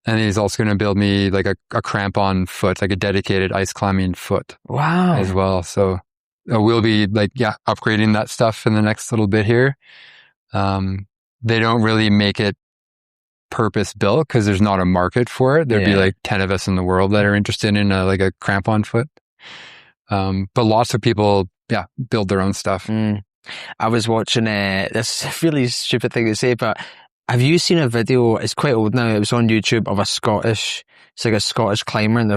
And he's also going to build me like a cramp-on foot, like a dedicated ice climbing foot. Wow. As well. So we'll be like, upgrading that stuff in the next little bit here. They don't really make it purpose built because there's not a market for it. There'd be like 10 of us in the world that are interested in a cramp-on foot. But lots of people, build their own stuff. I was watching this really stupid thing to say, but have you seen a video? It's quite old now. It was on YouTube of it's like a Scottish climber, and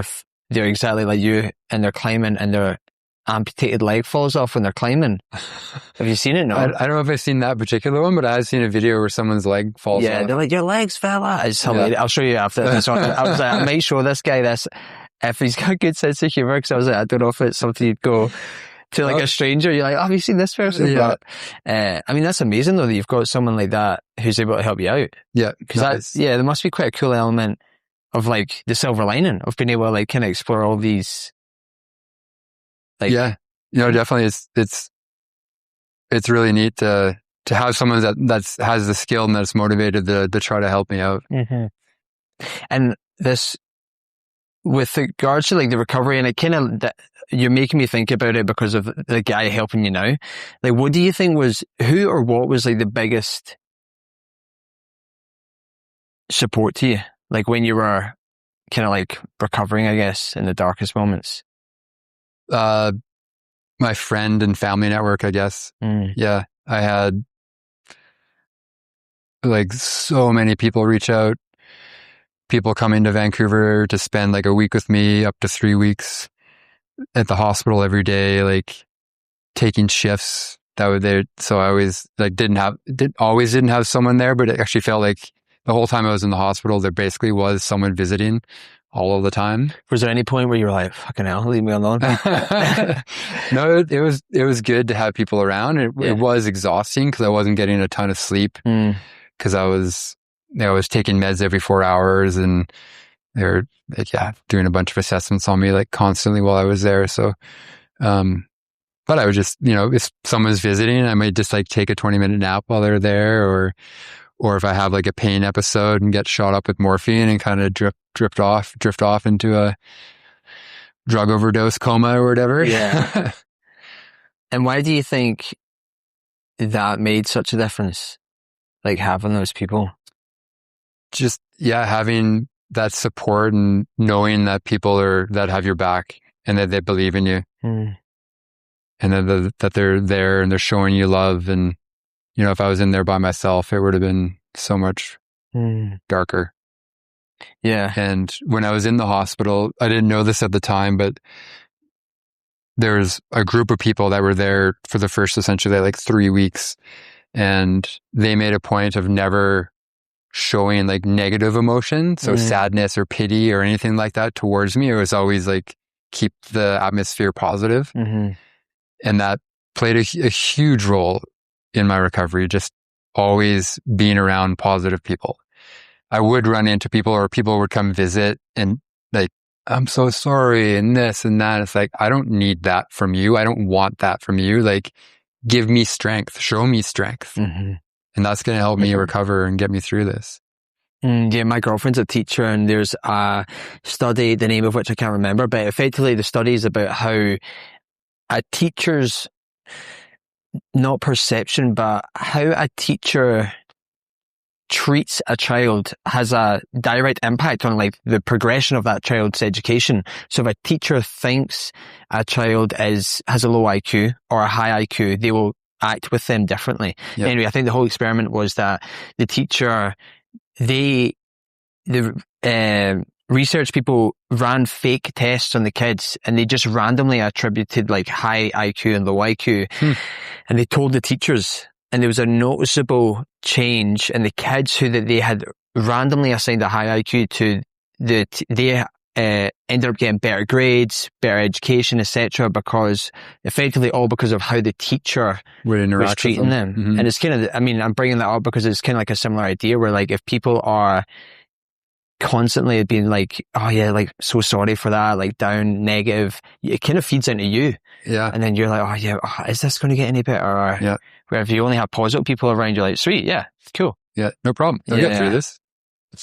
they're exactly like you, and they're climbing, and their amputated leg falls off when they're climbing. Have you seen it? No, I don't know if I've seen that particular one, but I have seen a video where someone's leg falls off. Yeah, they're like, your legs fell out. It's hilarious. I'll show you after this. I was like, I might show this guy this if he's got a good sense of humor, because I was like, I don't know if it's something you'd go to like a stranger. You're like, have you seen this person? Yeah. But, I mean, that's amazing though that you've got someone like that who's able to help you out. Yeah. Because there must be quite a cool element of like the silver lining of being able to like kind of explore all these. Like, definitely it's really neat to have someone that has the skill and that's motivated to try to help me out. Mm-hmm. And this, with regards to like the recovery, and it kind of, you're making me think about it because of the guy helping you now. Like, what do you think who or what was like the biggest support to you? Like when you were kind of like recovering, I guess, in the darkest moments? My friend and family network, I guess. Yeah. I had like so many people reach out. People come into Vancouver to spend like a week with me, up to 3 weeks at the hospital every day, like taking shifts so I always like didn't have someone there, but it actually felt like the whole time I was in the hospital, there basically was someone visiting all of the time. Was there any point where you were like, fucking hell, leave me alone? No, it was good to have people around. It was exhausting because I wasn't getting a ton of sleep because I was taking meds every 4 hours, and they were doing a bunch of assessments on me like constantly while I was there. So, but I would just, if someone's visiting, I might just like take a 20-minute nap while they're there, or if I have like a pain episode and get shot up with morphine and kind of drift off into a drug overdose coma or whatever. Yeah. And why do you think that made such a difference? Like having those people? Just, having that support and knowing that people that have your back and that they believe in you and that they're there and they're showing you love. And, if I was in there by myself, it would have been so much darker. Yeah. And when I was in the hospital, I didn't know this at the time, but there was a group of people that were there for the first essentially like 3 weeks, and they made a point of never showing like negative emotion. So sadness or pity or anything like that towards me. It was always like, keep the atmosphere positive. And that played a huge role in my recovery, just always being around positive people. I would run into people, or people would come visit and like, I'm so sorry, and this and that. It's like, I don't need that from you. I don't want that from you. Like, give me strength, show me strength. Mm-hmm. And that's going to help me recover and get me through this. Yeah, my girlfriend's a teacher, and there's a study, the name of which I can't remember, but effectively the study is about how a teacher's, not perception, but how a teacher treats a child has a direct impact on like the progression of that child's education. So if a teacher thinks a child has a low IQ or a high IQ, they will act with them differently. Yep. Anyway, I think the whole experiment was that the teacher, the research people ran fake tests on the kids, and they just randomly attributed like high IQ and low IQ. And they told the teachers, and there was a noticeable change in the kids who that they had randomly assigned a high IQ to. They ended up getting better grades, better education, etc. Because effectively all because of how the teacher was treating them. Mm-hmm. And it's kind of, I mean, I'm bringing that up because it's kind of like a similar idea where like if people are constantly being like, oh yeah, like so sorry for that, like down, negative, it kind of feeds into you. Yeah. And then you're like, oh yeah, is this going to get any better? Or yeah. Where if you only have positive people around, you're like, sweet, yeah, cool. Yeah, no problem. I'll get through this.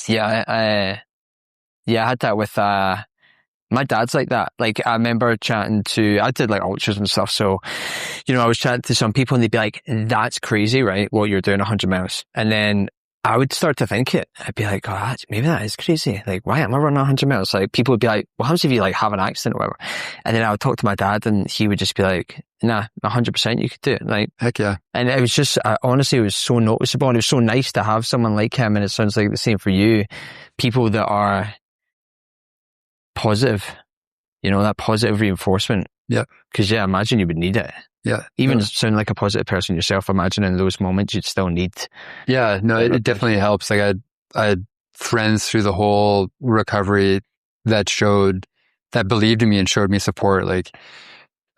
Yeah, I had that with, my dad's like that. Like, I remember I did like ultras and stuff. So, you know, I was chatting to some people and they'd be like, that's crazy, right? What you're doing 100 miles. And then I would start to think it. I'd be like, oh, maybe that is crazy. Like, why am I running 100 miles? Like, people would be like, what happens if you like have an accident or whatever? And then I would talk to my dad and he would just be like, nah, 100% you could do it. Like, heck yeah. And it was just, honestly, it was so noticeable, and it was so nice to have someone like him. And it sounds like the same for you. People that are positive, you know, that positive reinforcement. Yeah. Because yeah, imagine you would need it. Yeah. Even sounding like a positive person yourself, imagine in those moments you'd still need. Yeah, no, it definitely helps. Like I had friends through the whole recovery that believed in me and showed me support. Like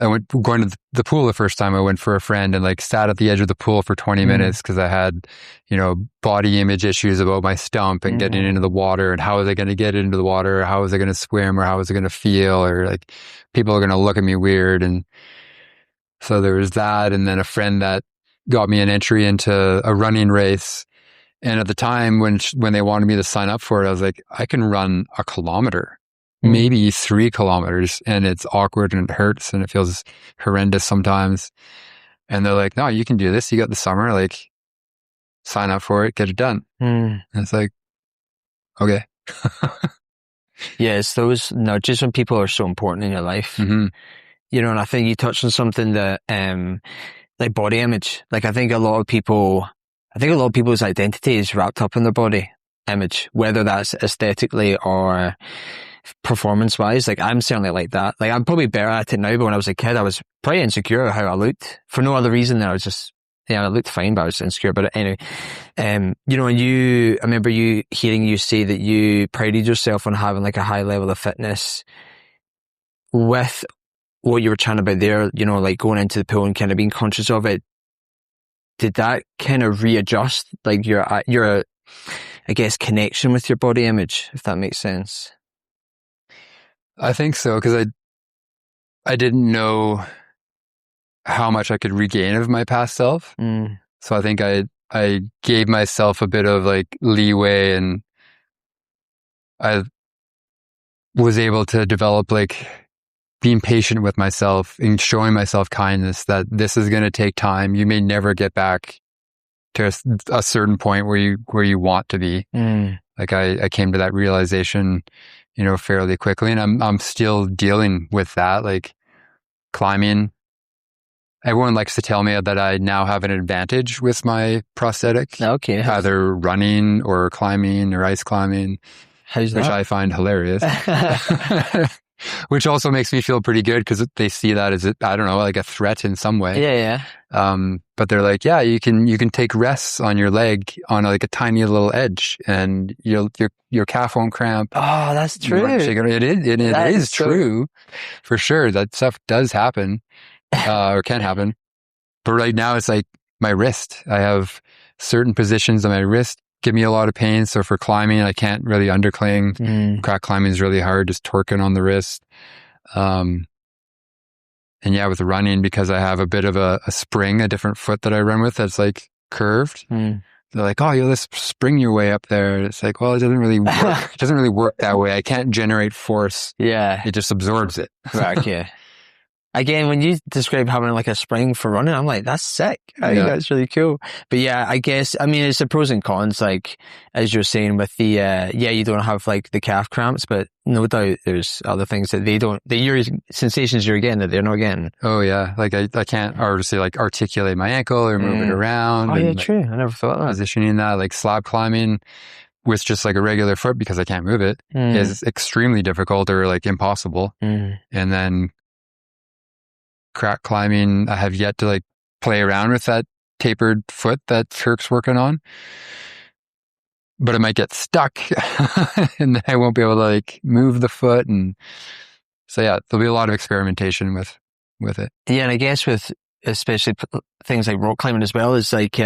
I went going to the pool the first time. I went for a friend and like sat at the edge of the pool for 20 minutes because I had, you know, body image issues about my stump and getting into the water, and how was I going to get into the water? How was I going to swim, or how was I going to feel, or like people are going to look at me weird. And so there was that. And then a friend that got me an entry into a running race. And at the time when they wanted me to sign up for it, I was like, I can run a kilometer, maybe 3 kilometers, and it's awkward and it hurts and it feels horrendous sometimes. And they're like, no, you can do this. You got the summer, like sign up for it, get it done. And it's like, okay. Yeah, it's those nudges when people are so important in your life. You know, and I think you touched on something that, like body image. Like I think a lot of people's identity is wrapped up in their body image, whether that's aesthetically or performance wise. Like I'm certainly like that. Like I'm probably better at it now, but when I was a kid, I was pretty insecure of how I looked for no other reason than I was just, I looked fine, but I was insecure. But anyway, you know, I remember hearing you say that you prided yourself on having like a high level of fitness. With what you were chatting about there, you know, like going into the pool and kind of being conscious of it, did that kind of readjust like your, I guess, connection with your body image, if that makes sense? I think so, because I didn't know how much I could regain of my past self. So I think I gave myself a bit of like leeway, and I was able to develop like being patient with myself and showing myself kindness, that this is going to take time. You may never get back to a certain point where you want to be. Like I came to that realization, you know, fairly quickly, and I'm still dealing with that. Like climbing, everyone likes to tell me that I now have an advantage with my prosthetic. Okay. Either running or climbing or ice climbing. How's that? Which I find hilarious. Which also makes me feel pretty good, because they see that as, I don't know, like a threat in some way. Yeah. But they're like, yeah, you can take rests on your leg on like a tiny little edge, and your calf won't cramp. Oh, that's true. It is true for sure. That stuff does happen, or can happen. But right now it's like my wrist. I have certain positions on my wrist give me a lot of pain. So for climbing, I can't really undercling. Crack climbing is really hard, just torquing on the wrist. And yeah, with running, because I have a bit of a spring, a different foot that I run with that's like curved. They're like, oh, you'll just spring your way up there. It's like, well, it doesn't really work. It doesn't really work that way. I can't generate force. Yeah. It just absorbs it. Right, yeah. Again, when you describe having like a spring for running, I'm like, that's sick. I think that's really cool. But yeah, I guess, I mean, it's the pros and cons, like, as you're saying with the, you don't have like the calf cramps, but no doubt there's other things that your sensations you're getting that they're not getting. Oh yeah. Like I can't obviously like articulate my ankle or move it around. Oh yeah, and, true. I never thought of that. Positioning that, like slab climbing with just like a regular foot because I can't move it is extremely difficult or like impossible. And then crack climbing, I have yet to like play around with that tapered foot that Kirk's working on, but it might get stuck and then I won't be able to like move the foot. And so yeah, there'll be a lot of experimentation with it. Yeah. And I guess with especially things like rock climbing as well, is like,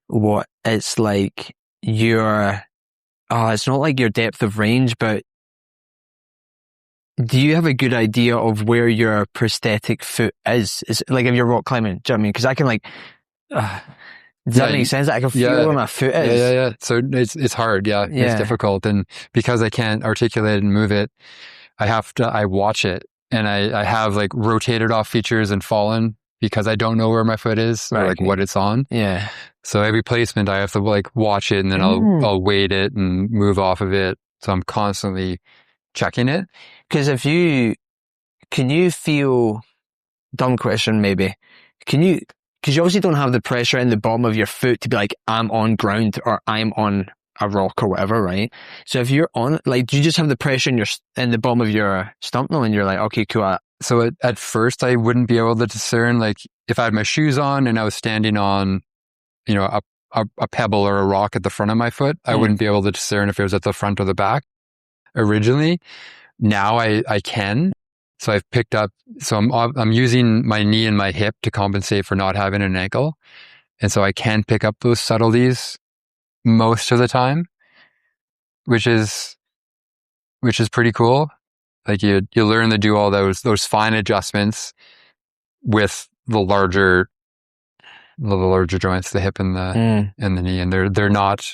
what it's like it's not like your depth of range, but do you have a good idea of where your prosthetic foot is? Is like if you're rock climbing, do you know what I mean? Because I can like, does that make sense? I can feel where my foot is. Yeah. So it's hard. Yeah. It's difficult. And because I can't articulate and move it, I watch it and I have like rotated off features and fallen because I don't know where my foot is or like what it's on. Yeah. So every placement I have to like watch it and then I'll weight it and move off of it. So I'm constantly checking it. Because can you feel, dumb question maybe, because you obviously don't have the pressure in the bottom of your foot to be like, I'm on ground or I'm on a rock or whatever, right? So if you're on, like, do you just have the pressure in the bottom of your stump now and you're like, okay, cool. So at first I wouldn't be able to discern, like if I had my shoes on and I was standing on, a pebble or a rock at the front of my foot, I wouldn't be able to discern if it was at the front or the back originally. Now I can. So I've picked up, so I'm using my knee and my hip to compensate for not having an ankle. And so I can pick up those subtleties most of the time, which is pretty cool. Like you learn to do all those fine adjustments with the larger joints, the hip and the knee. And they're not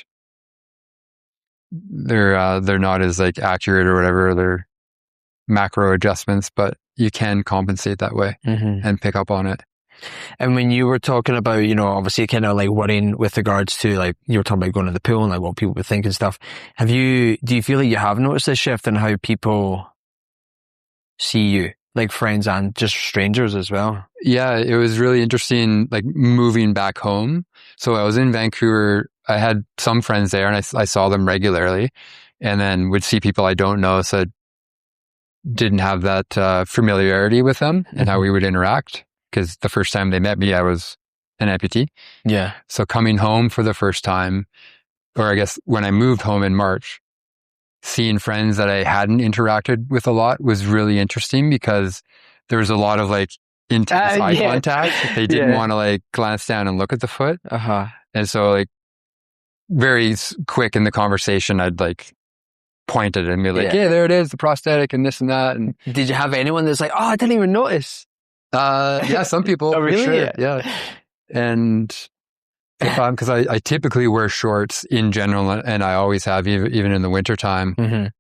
as like accurate or whatever. They're macro adjustments, but you can compensate that way and pick up on it. And when you were talking about, obviously kind of like worrying with regards to like, you were talking about going to the pool and like what people would think and stuff. Do you feel like you have noticed a shift in how people see you, like friends and just strangers as well? Yeah, it was really interesting, like moving back home. So I was in Vancouver. I had some friends there and I saw them regularly and then would see people I don't know. So didn't have that familiarity with them and how we would interact, because the first time they met me, I was an amputee. Yeah. So coming home for the first time, or I guess when I moved home in March, seeing friends that I hadn't interacted with a lot was really interesting, because there was a lot of like intense eye contact. They didn't want to like glance down and look at the foot. And so like very quick in the conversation, I'd like point at it and be like, yeah, there it is, the prosthetic and this and that. And did you have anyone that's like, oh, I didn't even notice? Yeah, some people. Oh, really? For sure. Yeah. And because I typically wear shorts in general, and I always have, even in the wintertime,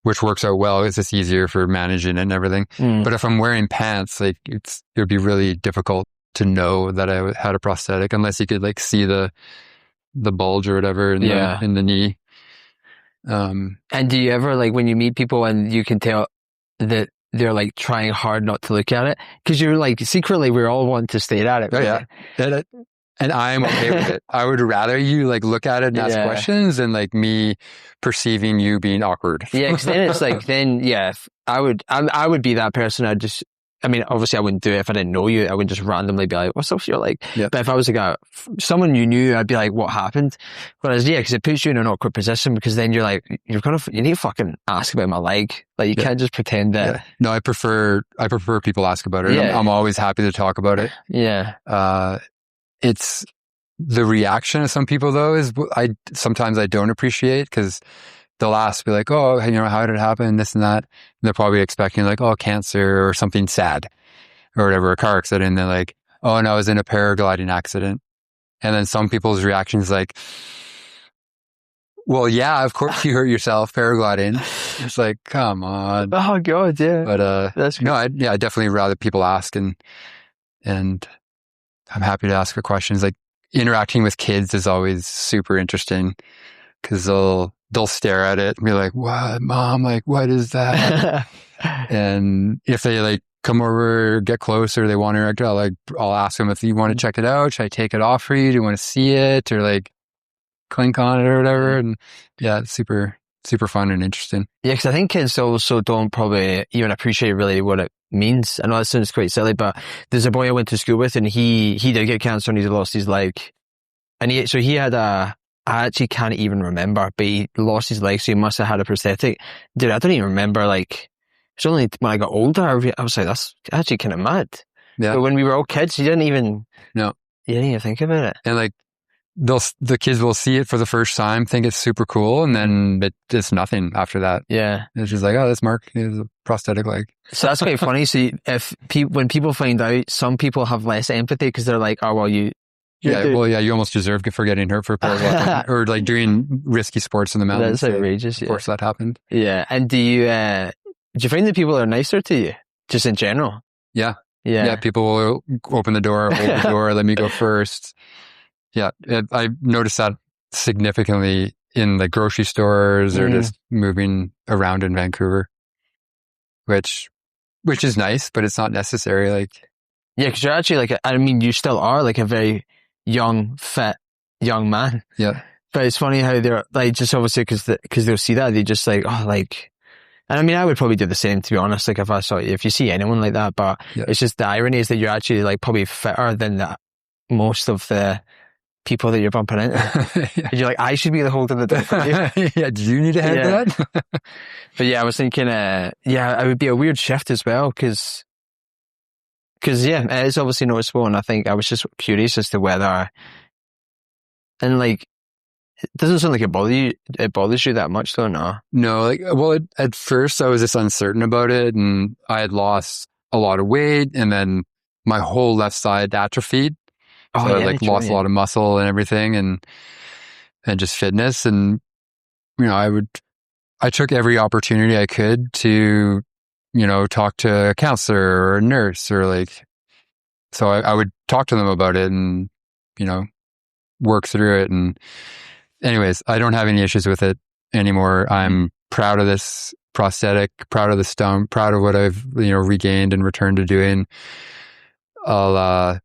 which works out well. It's just easier for managing and everything. But if I'm wearing pants, like it would be really difficult to know that I had a prosthetic unless you could like see the bulge or whatever in the knee. And do you ever, like, when you meet people and you can tell that they're like trying hard not to look at it, because you're like secretly we're all wanting to stare at it, right? And I'm okay with it. I would rather you like look at it and ask questions than like me perceiving you being awkward. Because then it's like, I would be that person. Obviously I wouldn't do it if I didn't know you. I wouldn't just randomly be like, what's up? You're like, but if I was like someone you knew, I'd be like, what happened? Whereas, because it puts you in an awkward position, because then you're like, you need to fucking ask about my leg. Like you can't just pretend that. Yeah. No, I prefer people ask about it. I'm always happy to talk about it. Yeah. the reaction of some people though is sometimes I don't appreciate, because they'll ask, be like, oh, you know, how did it happen? This and that. And they're probably expecting like, oh, cancer or something sad or whatever, a car accident. And they're like, oh no, I was in a paragliding accident. And then some people's reaction is like, well, yeah, of course you hurt yourself paragliding. It's like, come on. Oh God, yeah. But that's no, I definitely rather people ask, and I'm happy to ask for questions. Like interacting with kids is always super interesting, because they'll stare at it and be like, what, mom? Like, what is that? And if they like come over, get closer, they want to interact, I'll ask them if you want to check it out. Should I take it off for you? Do you want to see it? Or like clink on it or whatever. And yeah, it's super, super fun and interesting. Yeah, because I think kids also don't probably even appreciate really what it means. I know that sounds quite silly, but there's a boy I went to school with, and he did get cancer and he lost his leg. And he had I actually can't even remember, but he lost his leg, so he must have had a prosthetic. Dude, I don't even remember, like, it's only when I got older, I was like, that's actually kind of mad. Yeah. But when we were all kids, you didn't even think about it. And like, the kids will see it for the first time, think it's super cool, and then it's nothing after that. Yeah. It's just like, oh, that's Mark. He has a prosthetic leg. So that's quite funny. So when people find out, some people have less empathy because they're like, oh, well, you almost deserve for getting hurt for paragliding or like doing risky sports in the mountains. That's outrageous. Of course that happened. Yeah. And do you find that people are nicer to you, just in general? Yeah. People will open the door, hold the door, let me go first. Yeah, I noticed that significantly in the grocery stores or just moving around in Vancouver, which is nice, but it's not necessary. Like, yeah, because you're actually you still are like a very young, fit young man. Yeah, but it's funny how they're like, just obviously because they'll see that, they just like, oh, like, and I mean, I would probably do the same, to be honest. Like if you see anyone like that, but it's just the irony is that you're actually like probably fitter than most of the people that you're bumping into. You're like, I should be the holder of the door for you. Yeah, do you need a hand for that? But yeah, I was thinking, it would be a weird shift as well, because it is obviously noticeable, and I think I was just curious as to whether, and like, it doesn't sound like it bothers you that much though, no? No, like, well, at first I was just uncertain about it, and I had lost a lot of weight, and then my whole left side atrophied. So I lost a lot of muscle and everything, and just fitness. And, you know, I took every opportunity I could to, you know, talk to a counselor or a nurse or like, so I would talk to them about it and, you know, work through it. And anyways, I don't have any issues with it anymore. I'm proud of this prosthetic, proud of the stump, proud of what I've, you know, regained and returned to doing. I'll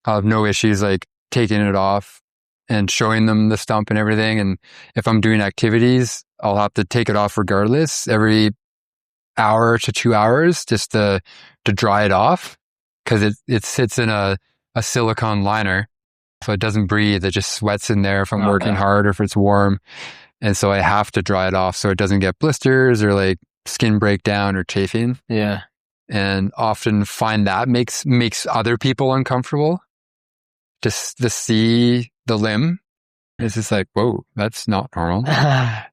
have no issues like taking it off and showing them the stump and everything. And if I'm doing activities, I'll have to take it off regardless every hour to 2 hours just to dry it off, because it sits in a silicone liner. So it doesn't breathe. It just sweats in there if I'm working hard or if it's warm. And so I have to dry it off so it doesn't get blisters or like skin breakdown or chafing. Yeah. And often find that makes other people uncomfortable. Just to see the limb, it's just like, whoa, that's not normal.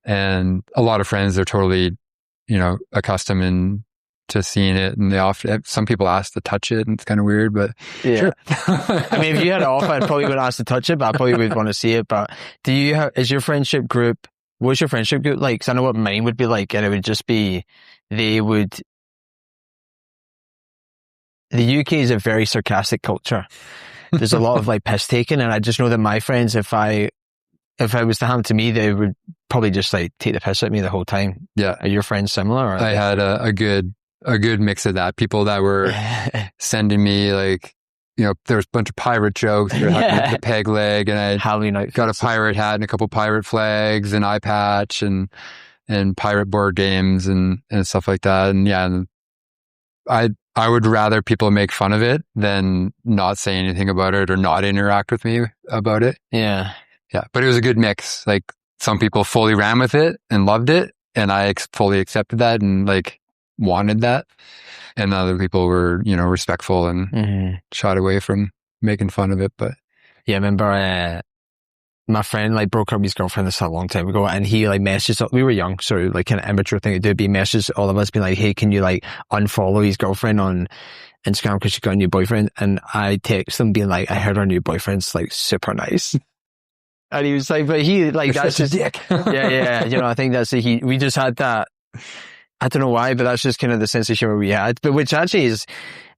And a lot of friends are totally, you know, accustomed to seeing it, and some people ask to touch it, and it's kind of weird, but sure. I mean, if you had it off, I'd probably would ask to touch it, but I probably would want to see it. But what's your friendship group like? Because I know what mine would be like, and it would just be, the UK is a very sarcastic culture. There's a lot of like piss taking, and I just know that my friends, if I was to happen to me, they would probably just like take the piss at me the whole time. Yeah. Are your friends similar? Or I had a good mix of that. People that were sending me like, you know, there was a bunch of pirate jokes. The peg leg, and I got a pirate hat and a couple pirate flags, and eye patch, and pirate board games and stuff like that. And yeah, I would rather people make fun of it than not say anything about it or not interact with me about it. Yeah. Yeah. But it was a good mix. Like, some people fully ran with it and loved it, and I fully accepted that and like wanted that. And other people were, you know, respectful and shied away from making fun of it. But yeah, I remember my friend like broke up with his girlfriend this a long time ago, and he like messaged, we were young, so like kind of immature thing to do, but he messaged all of us being like, hey, can you like unfollow his girlfriend on Instagram because she got a new boyfriend? And I text him being like, I heard her new boyfriend's like super nice. And he was like, but he like, that's just dick. yeah. You know, I think that's we just had that, I don't know why, but that's just kind of the sense of humor we had, but which actually is,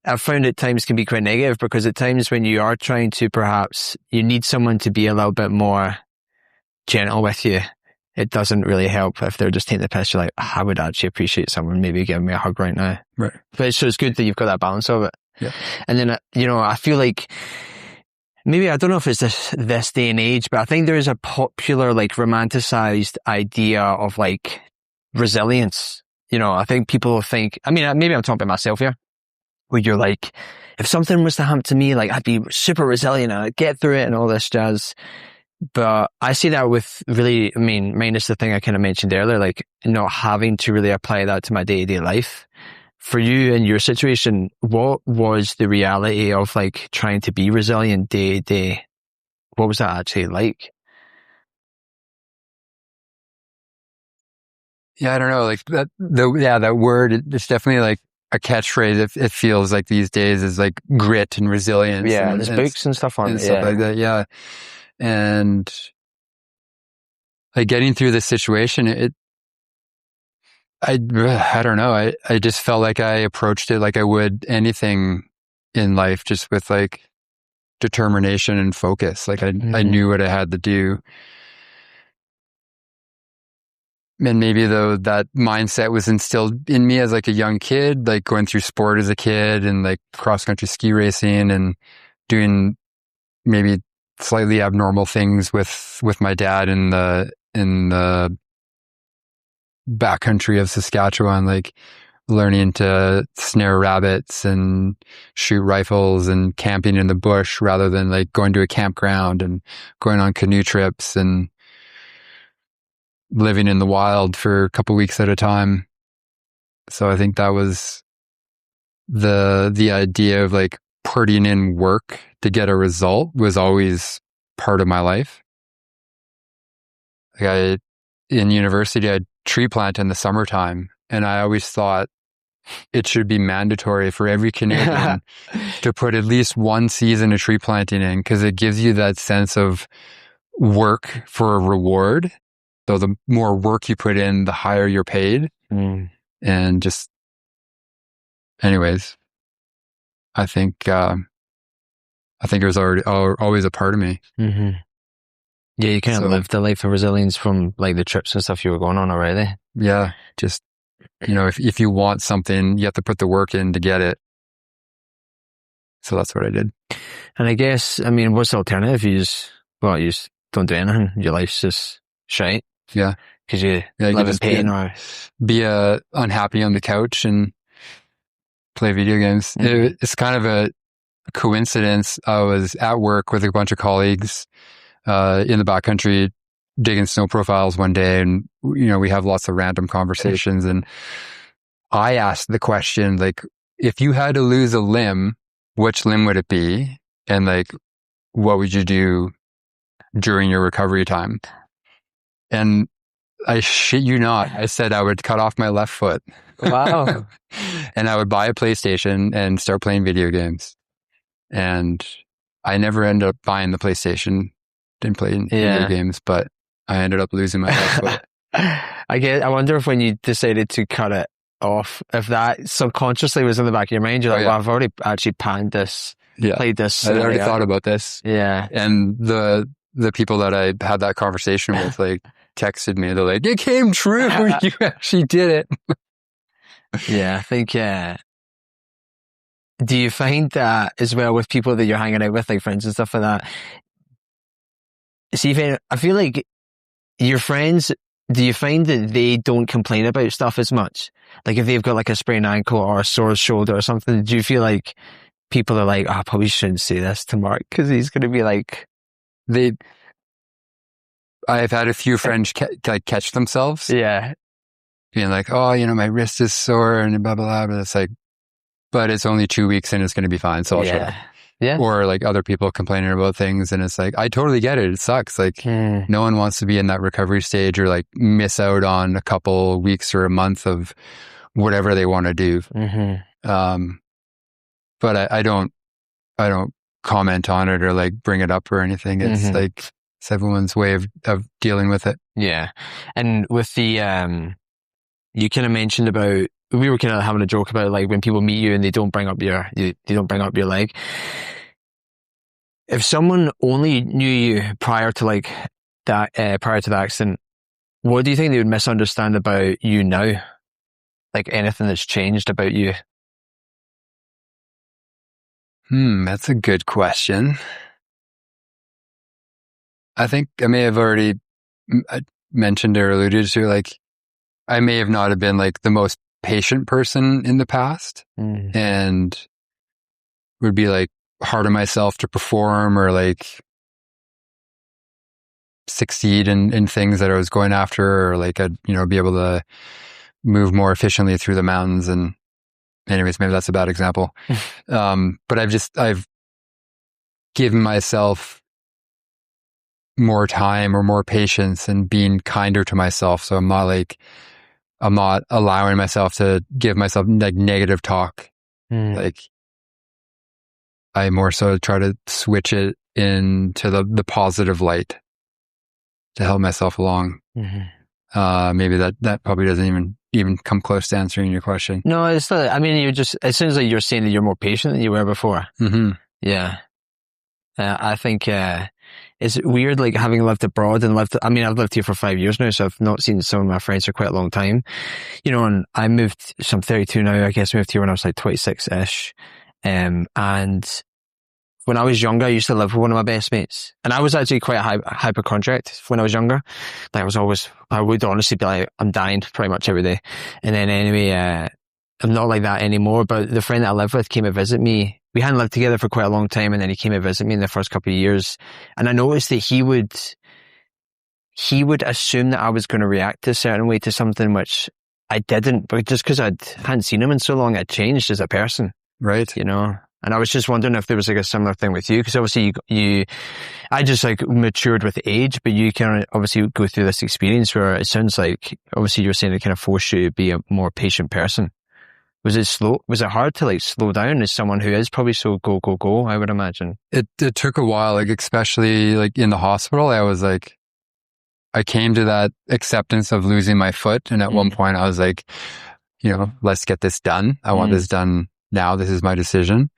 I've found at times can be quite negative, because at times when you are trying to, perhaps you need someone to be a little bit more gentle with you, it doesn't really help if they're just taking the piss. You're like, I would actually appreciate someone maybe giving me a hug right now. Right. But so it's good that you've got that balance of it. Yeah. And then, you know, I feel like maybe, I don't know if it's this day and age, but I think there is a popular, like, romanticized idea of like resilience. You know, I think people think, I mean, maybe I'm talking about myself here, where you're like, if something was to happen to me, like, I'd be super resilient and I'd get through it and all this jazz. But I see that with really, I mean, minus the thing I kind of mentioned earlier, like not having to really apply that to my day-to-day life. For you in your situation, what was the reality of like trying to be resilient day to day? What was that actually like? Yeah, I don't know. Like that word, it's definitely like a catchphrase. It feels like these days is like grit and resilience. Yeah, and there's books and stuff on and it. stuff like that. Yeah. And like getting through this situation, I don't know. I just felt like I approached it like I would anything in life, just with like determination and focus. Like I knew what I had to do. And maybe though that mindset was instilled in me as like a young kid, like going through sport as a kid and like cross country ski racing and doing maybe slightly abnormal things with my dad in the backcountry of Saskatchewan, like learning to snare rabbits and shoot rifles and camping in the bush rather than like going to a campground and going on canoe trips and living in the wild for a couple weeks at a time. So I think that was the idea of like putting in work to get a result was always part of my life. Like in university, I'd tree plant in the summertime, and I always thought it should be mandatory for every Canadian to put at least one season of tree planting in, because it gives you that sense of work for a reward. So the more work you put in, the higher you're paid. And just, anyways, I think it was always a part of me. Mm-hmm. Yeah, you kind of lived the life of resilience from like the trips and stuff you were going on already. Yeah, just, you know, if you want something, you have to put the work in to get it. So that's what I did. And I guess, I mean, what's the alternative? You just don't do anything. Your life's just shite. Yeah. Because you live in pain or be unhappy on the couch and play video games. Mm-hmm. It's kind of a coincidence. I was at work with a bunch of colleagues in the backcountry digging snow profiles one day, and you know, we have lots of random conversations, and I asked the question, like, if you had to lose a limb, which limb would it be? And like, what would you do during your recovery time? And I shit you not, I said I would cut off my left foot. Wow. And I would buy a PlayStation and start playing video games. And I never ended up buying the PlayStation. Didn't play video games, but I ended up losing my left foot. I wonder if when you decided to cut it off, if that subconsciously was in the back of your mind, you're like, well, I've already actually planned this, played this. I already thought about this. Yeah. And the people that I had that conversation with, like, texted me. They're like, it came true. You actually did it. Yeah, I think, do you find that as well with people that you're hanging out with, like friends and stuff like that? See, I feel like your friends, do you find that they don't complain about stuff as much? Like if they've got like a sprained ankle or a sore shoulder or something, do you feel like people are like, I probably shouldn't say this to Mark because he's going to be like... I've had a few friends catch themselves. Yeah. Being like, oh, you know, my wrist is sore and blah, blah, blah. But it's like, but it's only 2 weeks and it's going to be fine. So I'll shut up. Yeah. Or like other people complaining about things. And it's like, I totally get it. It sucks. Like no one wants to be in that recovery stage or like miss out on a couple weeks or a month of whatever they want to do. But I don't comment on it or like bring it up or anything. It's like, it's everyone's way of dealing with it. Yeah. And with the, you kind of mentioned about, we were kind of having a joke about like when people meet you and they don't bring up your leg. If someone only knew you prior to like that, prior to the accident, what do you think they would misunderstand about you now? Like anything that's changed about you? That's a good question. I think I may have already mentioned or alluded to, like, I may have not have been like the most patient person in the past and would be like hard on myself to perform or like succeed in things that I was going after, or like I'd, be able to move more efficiently through the mountains. And anyways, maybe that's a bad example. But I've given myself more time or more patience and being kinder to myself. So I'm not allowing myself to give myself like negative talk. Like I more so try to switch it into the positive light to help myself along. Maybe that probably doesn't even come close to answering your question. No, it's not. I mean, it sounds like you're saying that you're more patient than you were before. Yeah. I think, it's weird, like having lived abroad and I've lived here for 5 years now, so I've not seen some of my friends for quite a long time. And I moved, so I'm 32 now, I guess moved here when I was like 26-ish. And when I was younger, I used to live with one of my best mates. And I was actually quite a hypochondriac when I was younger. Like I would honestly be like, I'm dying pretty much every day. And then anyway, I'm not like that anymore, but the friend that I lived with came to visit me. We hadn't lived together for quite a long time, and then he came to visit me in the first couple of years. And I noticed that he would assume that I was going to react a certain way to something which I didn't, but just because I hadn't seen him in so long, I'd changed as a person. Right. And I was just wondering if there was like a similar thing with you, because obviously I just like matured with age, but you can obviously go through this experience where it sounds like obviously you're saying it kind of forced you to be a more patient person. Was it slow? Was it hard to like slow down as someone who is probably so go, go, go, I would imagine? It took a while, like especially like in the hospital, I was like, I came to that acceptance of losing my foot. And at one point I was like, let's get this done. I want this done now. This is my decision.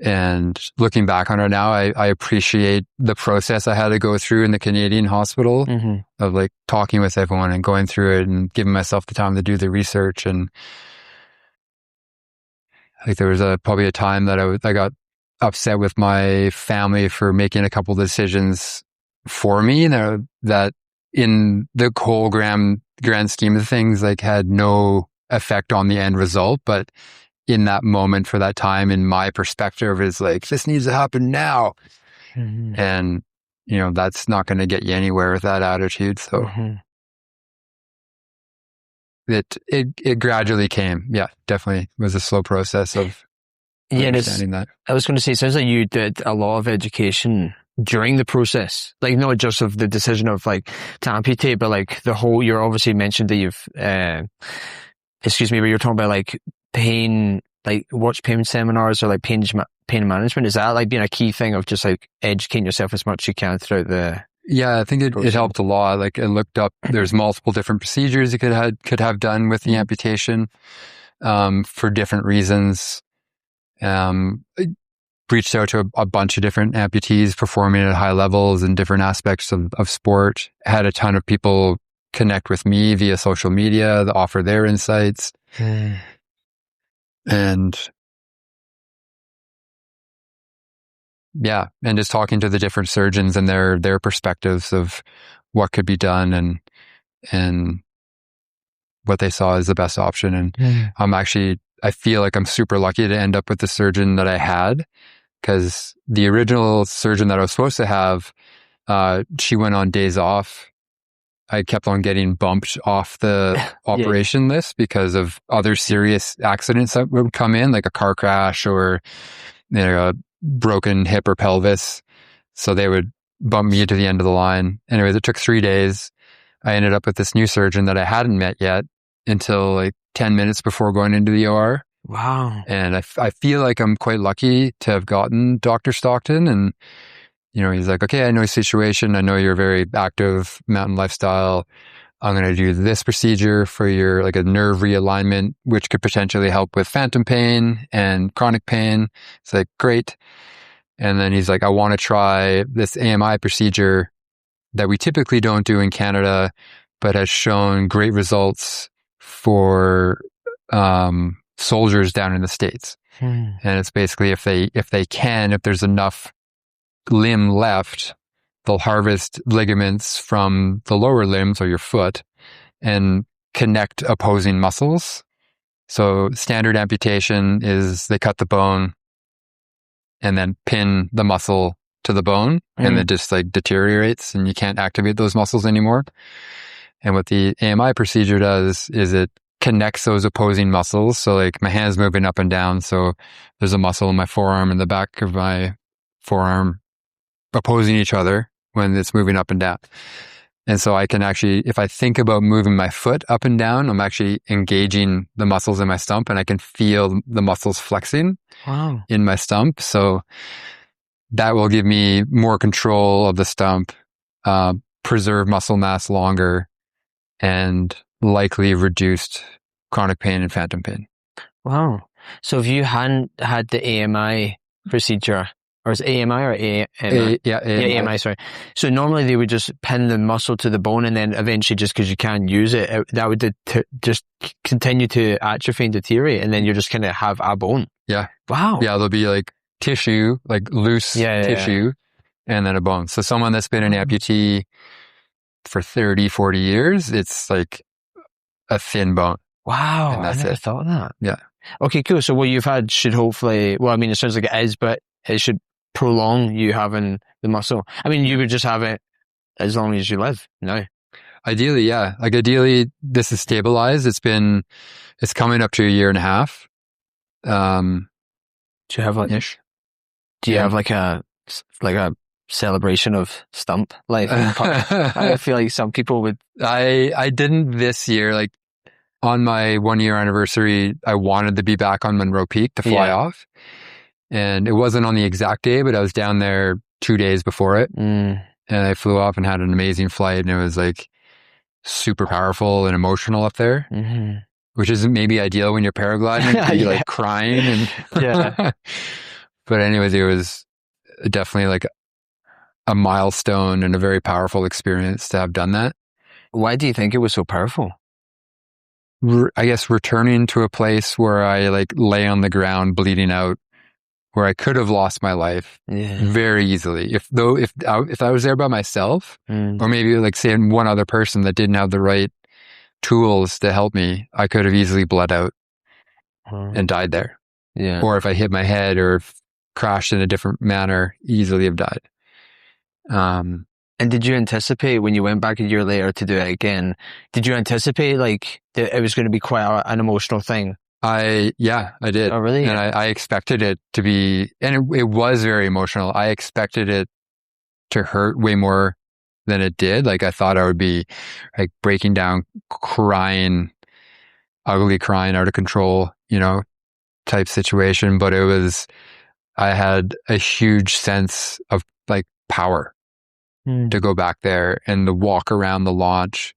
And looking back on it now, I appreciate the process I had to go through in the Canadian hospital of like talking with everyone and going through it and giving myself the time to do the research. And like there was probably a time that I got upset with my family for making a couple decisions for me that in the whole grand scheme of things, like had no effect on the end result. But in that moment for that time, in my perspective, is like, this needs to happen now. And, that's not going to get you anywhere with that attitude. So it gradually came. Yeah, definitely was a slow process of understanding that. I was going to say, it sounds like you did a lot of education during the process, like not just of the decision of like to amputate, but like the whole, you're obviously mentioned that you've, but you're talking about like pain, like watch pain seminars or like pain management. Is that like being a key thing of just like educating yourself as much as you can throughout the... Yeah, I think it helped a lot. Like I looked up, there's multiple different procedures you could have done with the amputation, for different reasons. I reached out to a bunch of different amputees performing at high levels in different aspects of sport. Had a ton of people connect with me via social media to offer their insights. And yeah, and just talking to the different surgeons and their perspectives of what could be done and what they saw as the best option. And I feel like I'm super lucky to end up with the surgeon that I had, because the original surgeon that I was supposed to have, she went on days off. I kept on getting bumped off the operation list because of other serious accidents that would come in, like a car crash or broken hip or pelvis. So they would bump me to the end of the line. Anyways, it took 3 days. I ended up with this new surgeon that I hadn't met yet until like 10 minutes before going into the OR. Wow. And I feel like I'm quite lucky to have gotten Dr. Stockton. And, he's like, okay, I know your situation. I know you're a very active mountain lifestyle. I'm going to do this procedure for your like a nerve realignment, which could potentially help with phantom pain and chronic pain. It's like, great. And then he's like, I want to try this AMI procedure that we typically don't do in Canada, but has shown great results for soldiers down in the States. And it's basically if there's enough limb left, they'll harvest ligaments from the lower limbs or your foot and connect opposing muscles. So standard amputation is they cut the bone and then pin the muscle to the bone and it just like deteriorates and you can't activate those muscles anymore. And what the AMI procedure does is it connects those opposing muscles. So like my hand's moving up and down. So there's a muscle in my forearm and the back of my forearm opposing each other when it's moving up and down. And so I can actually, if I think about moving my foot up and down, I'm actually engaging the muscles in my stump and I can feel the muscles flexing in my stump. So that will give me more control of the stump, preserve muscle mass longer, and likely reduced chronic pain and phantom pain. Wow. So if you hadn't had the AMI procedure, or is it AMI or AMI? AMI, sorry. So normally they would just pin the muscle to the bone and then eventually just because you can't use it, that would just continue to atrophy and deteriorate and then you just kind of have a bone. Yeah. Wow. Yeah, there'll be like tissue, like loose tissue, and then a bone. So someone that's been an amputee for 30, 40 years, it's like a thin bone. Wow. And that's I never thought of that. Yeah. Okay, cool. So what you've had should hopefully, well, I mean, it sounds like it is, but it should prolong you having the muscle. I mean, you would just have it as long as you live now. Ideally, yeah. Like ideally, this is stabilized. It's coming up to a year and a half. Do you have like, do you have like a celebration of stump life? I feel like some people would. I didn't this year. Like on my 1 year anniversary, I wanted to be back on Monroe Peak to fly off. And it wasn't on the exact day, but I was down there 2 days before it. And I flew off and had an amazing flight. And it was like super powerful and emotional up there, which isn't maybe ideal when you're paragliding. You're like crying. And but anyways, it was definitely like a milestone and a very powerful experience to have done that. Why do you think it was so powerful? I guess returning to a place where I like lay on the ground bleeding out, where I could have lost my life very easily. If I was there by myself, or maybe like say one other person that didn't have the right tools to help me, I could have easily bled out and died there. Yeah. Or if I hit my head or crashed in a different manner, easily have died. And did you anticipate when you went back a year later to do it again, did you anticipate like that it was going to be quite an emotional thing? I did. Oh, really? And I expected it to be, and it was very emotional. I expected it to hurt way more than it did. Like I thought I would be like breaking down, crying, ugly crying, out of control, type situation. But I had a huge sense of like power to go back there and to walk around the launch,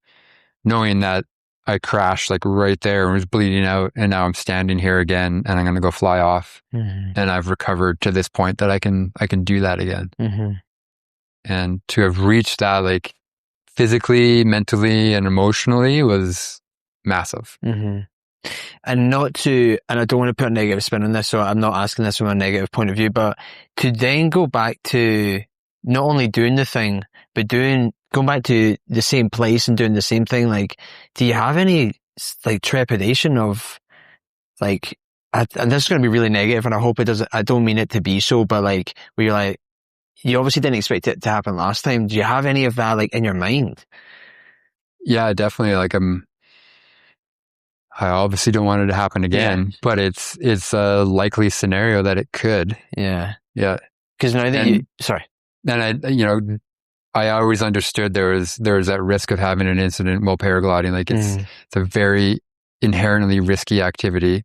knowing that I crashed like right there and was bleeding out, and now I'm standing here again and I'm going to go fly off, and I've recovered to this point that I can do that again. And to have reached that like physically, mentally, and emotionally was massive. And I don't want to put a negative spin on this, so I'm not asking this from a negative point of view, but to then go back to not only doing the thing, but going back to the same place and doing the same thing, like, do you have any like trepidation of like, and this is going to be really negative and I hope it doesn't, I don't mean it to be so, but like, where you're like, you obviously didn't expect it to happen last time. Do you have any of that like in your mind? Yeah, definitely. Like I obviously don't want it to happen again, but it's a likely scenario that it could. Yeah. Yeah. Because now that sorry. And I always understood there was that risk of having an incident while paragliding. Like it's a very inherently risky activity,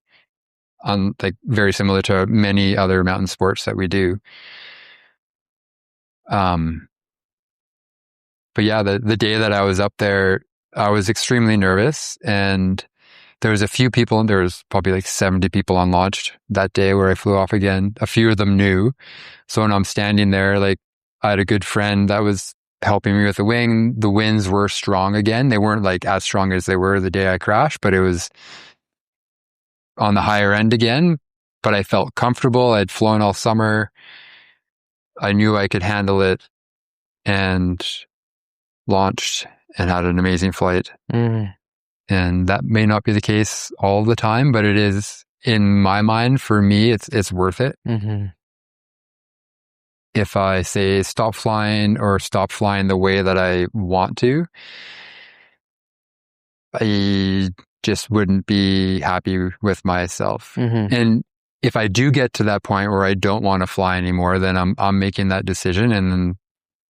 like very similar to many other mountain sports that we do. But yeah, the day that I was up there, I was extremely nervous, and there was a few people, and there was probably like 70 people on launch that day where I flew off again. A few of them knew. So when I'm standing there, like I had a good friend that was helping me with the wing. The winds were strong again. They weren't like as strong as they were the day I crashed, but it was on the higher end again. But I felt comfortable. I'd flown all summer. I knew I could handle it, and launched and had an amazing flight. And that may not be the case all the time, but it is, in my mind, for me, it's worth it. If I say stop flying or stop flying the way that I want to, I just wouldn't be happy with myself. And if I do get to that point where I don't want to fly anymore, then I'm making that decision. And then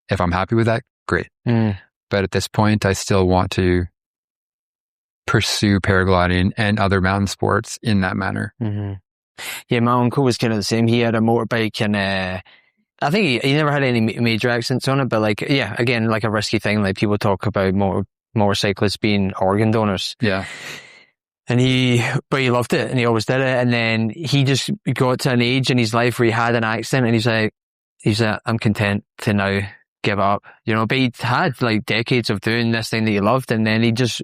if I'm happy with that, great. But at this point, I still want to pursue paragliding and other mountain sports in that manner. Yeah, my uncle was kind of the same. He had a motorbike, and I think he never had any major accidents on it, but like, yeah, again, like a risky thing. Like people talk about motorcyclists being organ donors. Yeah. But he loved it, and he always did it. And then he just got to an age in his life where he had an accident, and he's like, I'm content to now give up, but he had like decades of doing this thing that he loved, and then he just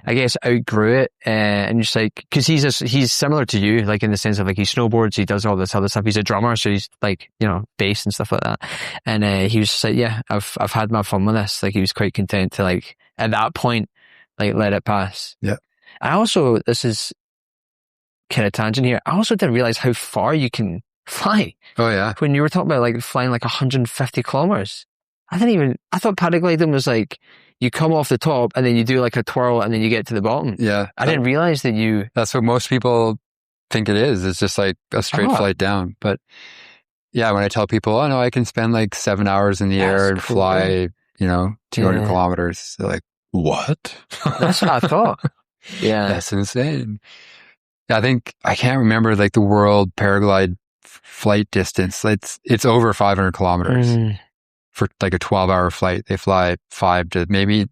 I guess outgrew it, and just like, because he's similar to you, like in the sense of like he snowboards, he does all this other stuff, he's a drummer, so he's like bass and stuff like that, and he was just like, yeah, I've had my fun with this. Like he was quite content to, like, at that point, like, let it pass. Yeah. I also, this is kind of tangent here, I also didn't realize how far you can fly. Oh yeah. When you were talking about like flying like 150 kilometers, I thought paragliding was like you come off the top and then you do like a twirl and then you get to the bottom. Yeah. I didn't realize that that's what most people think it is. It's just like a straight flight down. But yeah, when I tell people, oh no, I can spend like 7 hours in the air and fly, 200 kilometers. They're like, what? That's what I thought. Yeah. That's insane. I think, I can't remember like the world paraglide flight distance. It's over 500 kilometers for like a 12-hour flight. They fly 5 to maybe,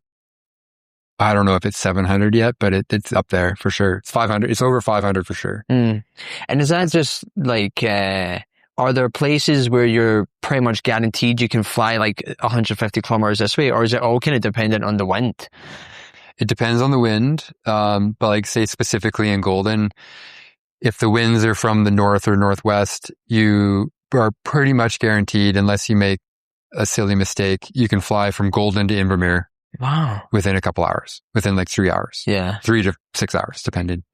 I don't know if it's 700 yet, but it's up there for sure. It's 500. It's over 500 for sure. And is that just like, are there places where you're pretty much guaranteed you can fly like 150 kilometers this way, or is it all kind of dependent on the wind? It depends on the wind. But like, say specifically in Golden, if the winds are from the north or northwest, you are pretty much guaranteed, unless you make a silly mistake, you can fly from Golden to Invermere. Wow. Within a couple hours, within like 3 hours. Yeah. 3 to 6 hours, depending.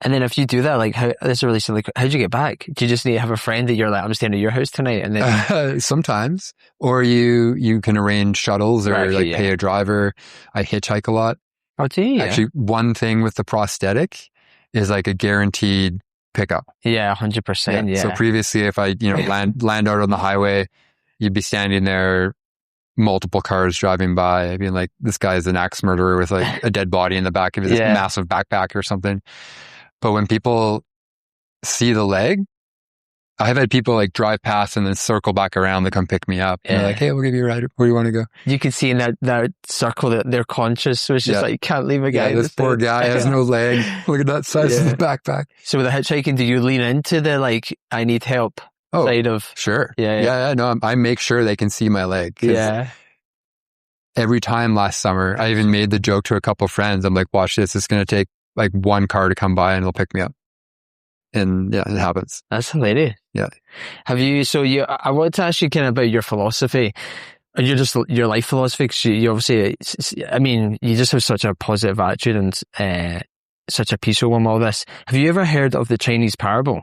And then if you do that, like, this is really silly. How'd you get back? Do you just need to have a friend that you're like, I'm staying at your house tonight? And then sometimes, or you can arrange shuttles or pay a driver. I hitchhike a lot. Oh, do you? Actually, one thing with the prosthetic is like a guaranteed pickup. Yeah, 100%. Yeah. So previously, if I land out on the highway, you'd be standing there, multiple cars driving by. I mean, like, this guy is an axe murderer with like a dead body in the back of his massive backpack or something. But when people see the leg, I've had people like drive past and then circle back around to come pick me up. And they're like, hey, we'll give you a ride. Where do you want to go? You can see in that circle that they're conscious. So it's just like, can't leave a guy. Yeah, this poor guy has no leg. Look at that size of the backpack. So with the hitchhiking, do you lean into the like, I need help side of? Sure. Yeah. No, I make sure they can see my leg. Yeah. Every time last summer, I even made the joke to a couple friends. I'm like, watch this. It's going to take like one car to come by and they'll pick me up. And yeah, it happens. That's hilarious. Yeah. I wanted to ask you kind of about your philosophy, your life philosophy, because you obviously, I mean, you just have such a positive attitude and such a peaceful one with all this. Have you ever heard of the Chinese parable?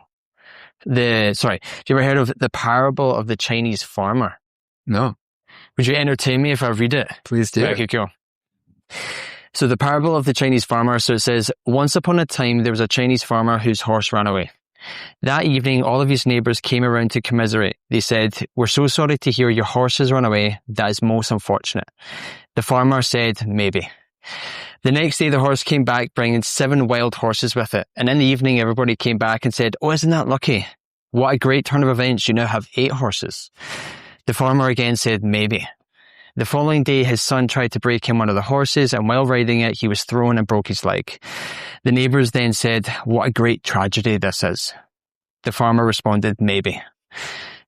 Have you ever heard of the parable of the Chinese farmer? No. Would you entertain me if I read it? Please do. Okay, cool. So the parable of the Chinese farmer, so it says, once upon a time, there was a Chinese farmer whose horse ran away. That evening, all of his neighbours came around to commiserate. They said, "We're so sorry to hear your horse has run away. That is most unfortunate." The farmer said, "Maybe." The next day, the horse came back bringing 7 wild horses with it. And in the evening, everybody came back and said, "Oh, isn't that lucky? What a great turn of events. You now have 8 horses." The farmer again said, "Maybe." The following day, his son tried to break in one of the horses, and while riding it, he was thrown and broke his leg. The neighbours then said, "What a great tragedy this is." The farmer responded, "Maybe."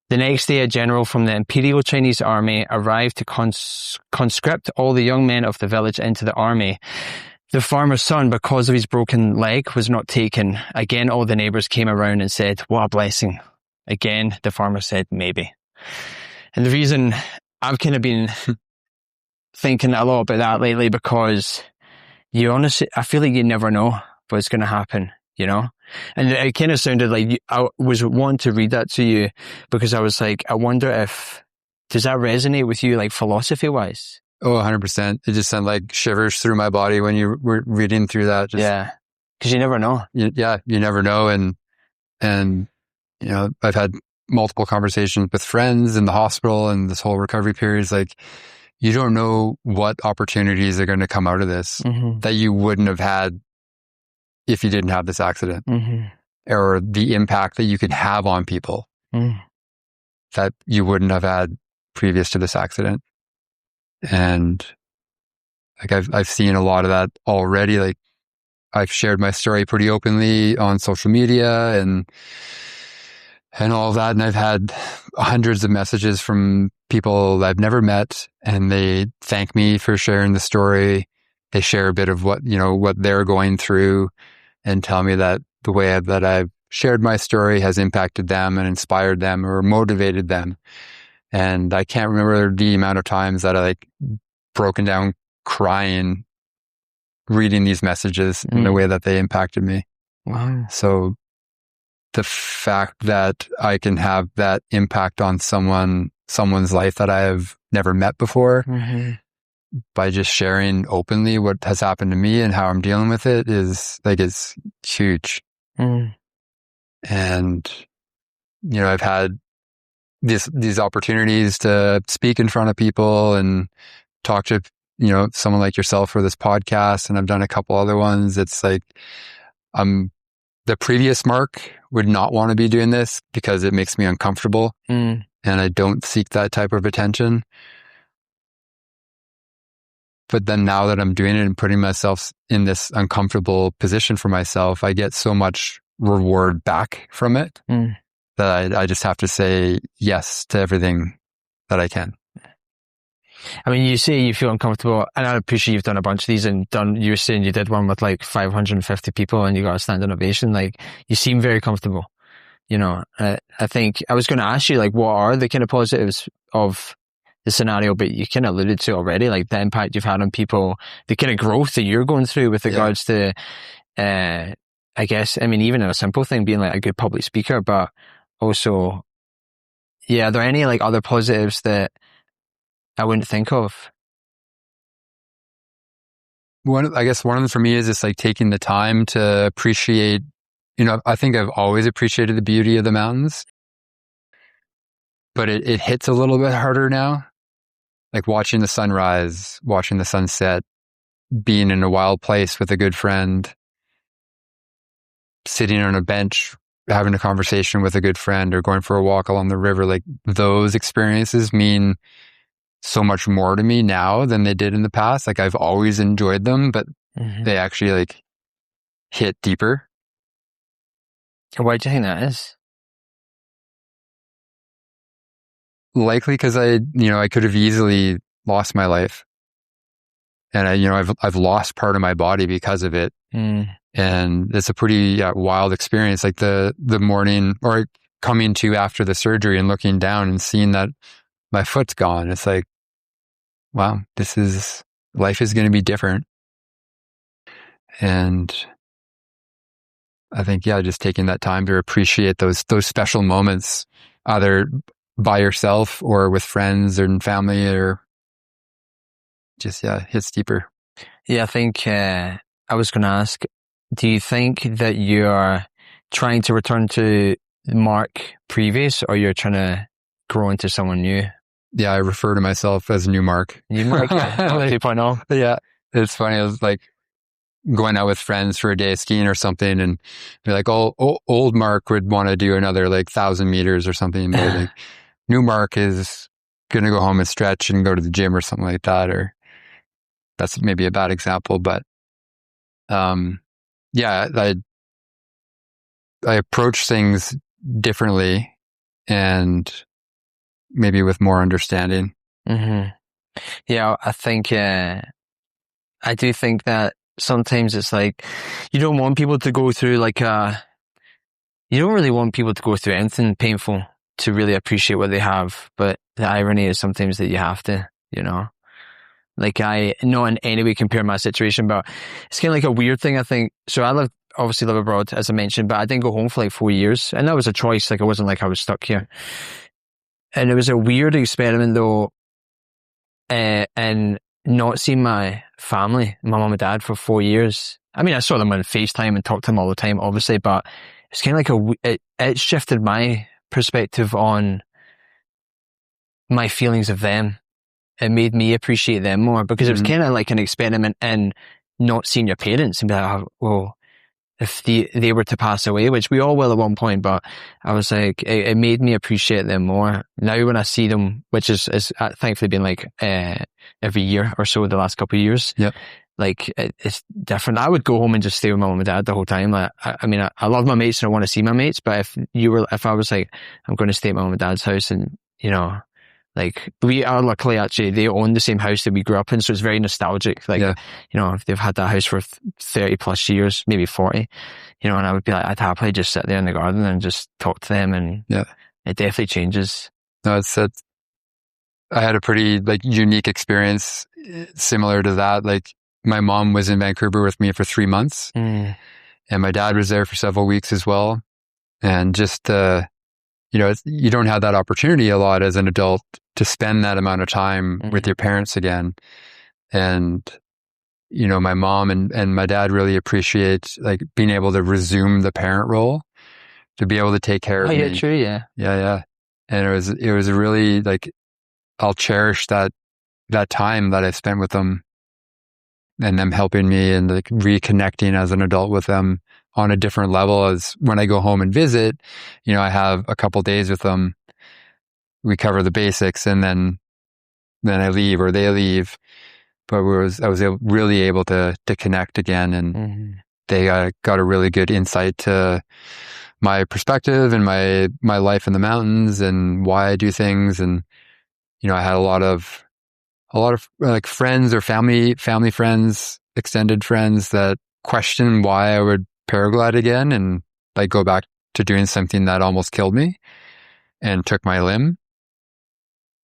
The next day, a general from the Imperial Chinese Army arrived to conscript all the young men of the village into the army. The farmer's son, because of his broken leg, was not taken. Again, all the neighbours came around and said, "What a blessing." Again, the farmer said, "Maybe." And the reason I've kind of been thinking a lot about that lately, because you honestly, I feel like you never know what's going to happen, you know? And it kind of sounded like I was wanting to read that to you because I was like, I wonder does that resonate with you, like philosophy wise? Oh, 100%. It just sent like shivers through my body when you were reading through that. Yeah. Because you never know. You never know. And, you know, I've had multiple conversations with friends in the hospital and this whole recovery period is like, you don't know what opportunities are going to come out of this that you wouldn't have had if you didn't have this accident, or the impact that you could have on people that you wouldn't have had previous to this accident. And like I've seen a lot of that already. Like I've shared my story pretty openly on social media and all of that. And I've had hundreds of messages from people I've never met, and they thank me for sharing the story. They share a bit of what they're going through and tell me that the way that I've shared my story has impacted them and inspired them or motivated them. And I can't remember the amount of times that I like broken down crying reading these messages in the way that they impacted me. Wow. So the fact that I can have that impact on someone's life that I have never met before by just sharing openly what has happened to me and how I'm dealing with it is like, it's huge. And, you know, I've had these opportunities to speak in front of people and talk to, you know, someone like yourself for this podcast. And I've done a couple other ones. It's like, the previous Mark would not want to be doing this because it makes me uncomfortable. And I don't seek that type of attention. But then now that I'm doing it and putting myself in this uncomfortable position for myself, I get so much reward back from it that I just have to say yes to everything that I can. I mean, you say you feel uncomfortable, and I appreciate you've done a bunch of these and you were saying you did one with like 550 people and you got a standing ovation. Like, you seem very comfortable. You know, I think I was going to ask you, like, what are the kind of positives of the scenario, but you kind of alluded to already, like the impact you've had on people, the kind of growth that you're going through with regards to, I guess, I mean, even in a simple thing, being like a good public speaker, but also, are there any like other positives that I wouldn't think of? I guess one of them for me is just like taking the time to appreciate, you know, I think I've always appreciated the beauty of the mountains, but it hits a little bit harder now. Like watching the sunrise, watching the sunset, being in a wild place with a good friend, sitting on a bench, having a conversation with a good friend, or going for a walk along the river. Like those experiences mean so much more to me now than they did in the past. Like I've always enjoyed them, but they actually like hit deeper. Why do you think that is? Likely because I could have easily lost my life, and I've lost part of my body because of it. And it's a pretty wild experience. Like the morning or coming to after the surgery and looking down and seeing that my foot's gone. It's like, wow, life is going to be different. And I think, just taking that time to appreciate those special moments, either by yourself or with friends and family, or just, hits deeper. Yeah, I think, I was going to ask, do you think that you're trying to return to Mark previous, or you're trying to grow into someone new? Yeah, I refer to myself as new Mark. New Mark, Like, 2.0. yeah, it's funny. I was like going out with friends for a day of skiing or something, and be like, "Oh, old Mark would want to do another like 1,000 meters or something." But like, new Mark is gonna go home and stretch and go to the gym or something like that. Or that's maybe a bad example, but yeah, I approach things differently and maybe with more understanding. Mm-hmm. Yeah, I think I do think that sometimes it's like you don't want people to go through you don't really want people to go through anything painful to really appreciate what they have. But the irony is sometimes that you have to, Like I not in any way compare my situation, but it's kind of like a weird thing, I think. So I obviously live abroad, as I mentioned, but I didn't go home for like 4 years, and that was a choice. Like it wasn't like I was stuck here. And it was a weird experiment though, and not seeing my family, my mum and dad, for 4 years. I mean, I saw them on FaceTime and talked to them all the time, obviously, but it's kind of like it shifted my perspective on my feelings of them. It made me appreciate them more, because it was kind of like an experiment in not seeing your parents and be like, oh, well, if they were to pass away, which we all will at one point, but I was like, it made me appreciate them more. Now when I see them, which is thankfully been like every year or so the last couple of years, Yep. Like it's different. I would go home and just stay with my mum and dad the whole time. Like, I mean, I love my mates and I want to see my mates, but if I was like, I'm going to stay at my mum and dad's house, and like we are luckily actually, they own the same house that we grew up in, so it's very nostalgic. Like, if they've had that house for 30 plus years, maybe 40, and I would be like, I'd happily just sit there in the garden and just talk to them, and it definitely changes. No, I had a pretty like unique experience similar to that. Like my mom was in Vancouver with me for 3 months, and my dad was there for several weeks as well. And just, you don't have that opportunity a lot as an adult to spend that amount of time with your parents again. And, my mom and my dad really appreciate like being able to resume the parent role, to be able to take care of me. Oh, yeah, true, yeah. Yeah. And it was really like, I'll cherish that time that I spent with them, and them helping me and like reconnecting as an adult with them on a different level. As when I go home and visit, I have a couple days with them. We cover the basics, and then I leave or they leave. But I was really able to connect again, and they got a really good insight to my perspective and my life in the mountains and why I do things. And I had a lot of like friends or family friends, extended friends, that question why I would paraglide again and like go back to doing something that almost killed me and took my limb.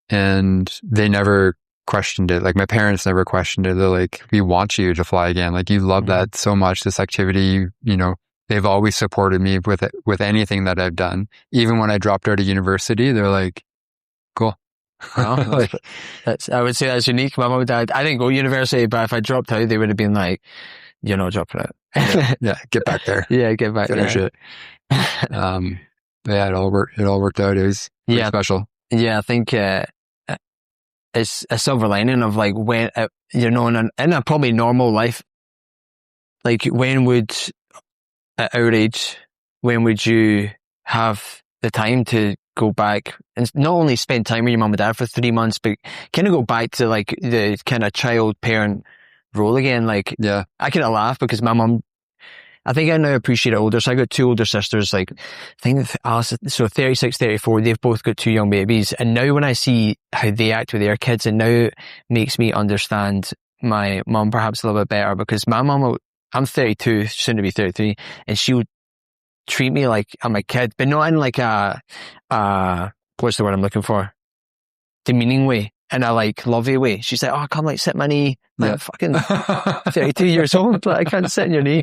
And they never questioned it. Like my parents never questioned it. They're like, we want you to fly again. Like you love that so much, this activity. They've always supported me with anything that I've done. Even when I dropped out of university, they're like, cool. Well, I would say that's unique. My mum and dad, I didn't go to university, but if I dropped out, they would have been like, you're not dropping out. Yeah, get back there. Yeah, get back Finish there. it. It all worked out. It was pretty special. Yeah, I think it's a silver lining of like when, in a probably normal life, like at our age, when would you have the time to go back and not only spend time with your mum and dad for 3 months, but kind of go back to like the kind of child parent role again? Like, yeah, I kind of laugh because my mum, I think I now appreciate it older. So I got 2 older sisters, like I think Alice, so 36, 34, they've both got 2 young babies. And now when I see how they act with their kids, it now makes me understand my mum perhaps a little bit better, because my mum, I'm 32, soon to be 33, and she would treat me like I'm a kid, but not in like what's the word I'm looking for? Demeaning way, in a like lovey way. She's like, oh, come like sit in my knee. Like, I'm fucking 32 years old, like I can't sit in your knee.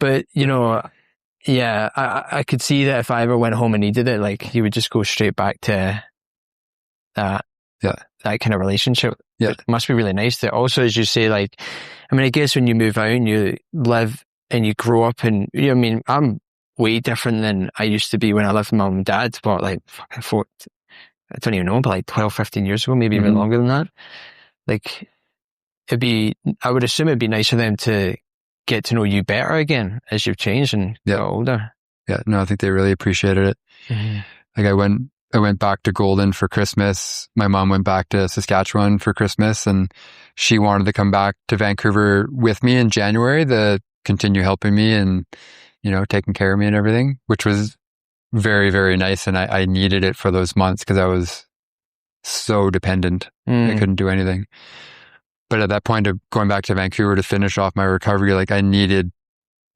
But, I could see that if I ever went home and needed it, like you would just go straight back to that kind of relationship. Yeah. It must be really nice to also, as you say, like, I mean, I guess when you move out and you live and you grow up and, I'm way different than I used to be when I lived with my mum and dad, but like, I don't even know, but like 12, 15 years ago, maybe even longer than that. Like, I would assume it'd be nice for them to get to know you better again as you've changed and got older. Yeah, no, I think they really appreciated it. Like I went back to Golden for Christmas. My mom went back to Saskatchewan for Christmas, and she wanted to come back to Vancouver with me in January to continue helping me and, taking care of me and everything, which was very, very nice. And I needed it for those months because I was so dependent. I couldn't do anything. But at that point of going back to Vancouver to finish off my recovery, like I needed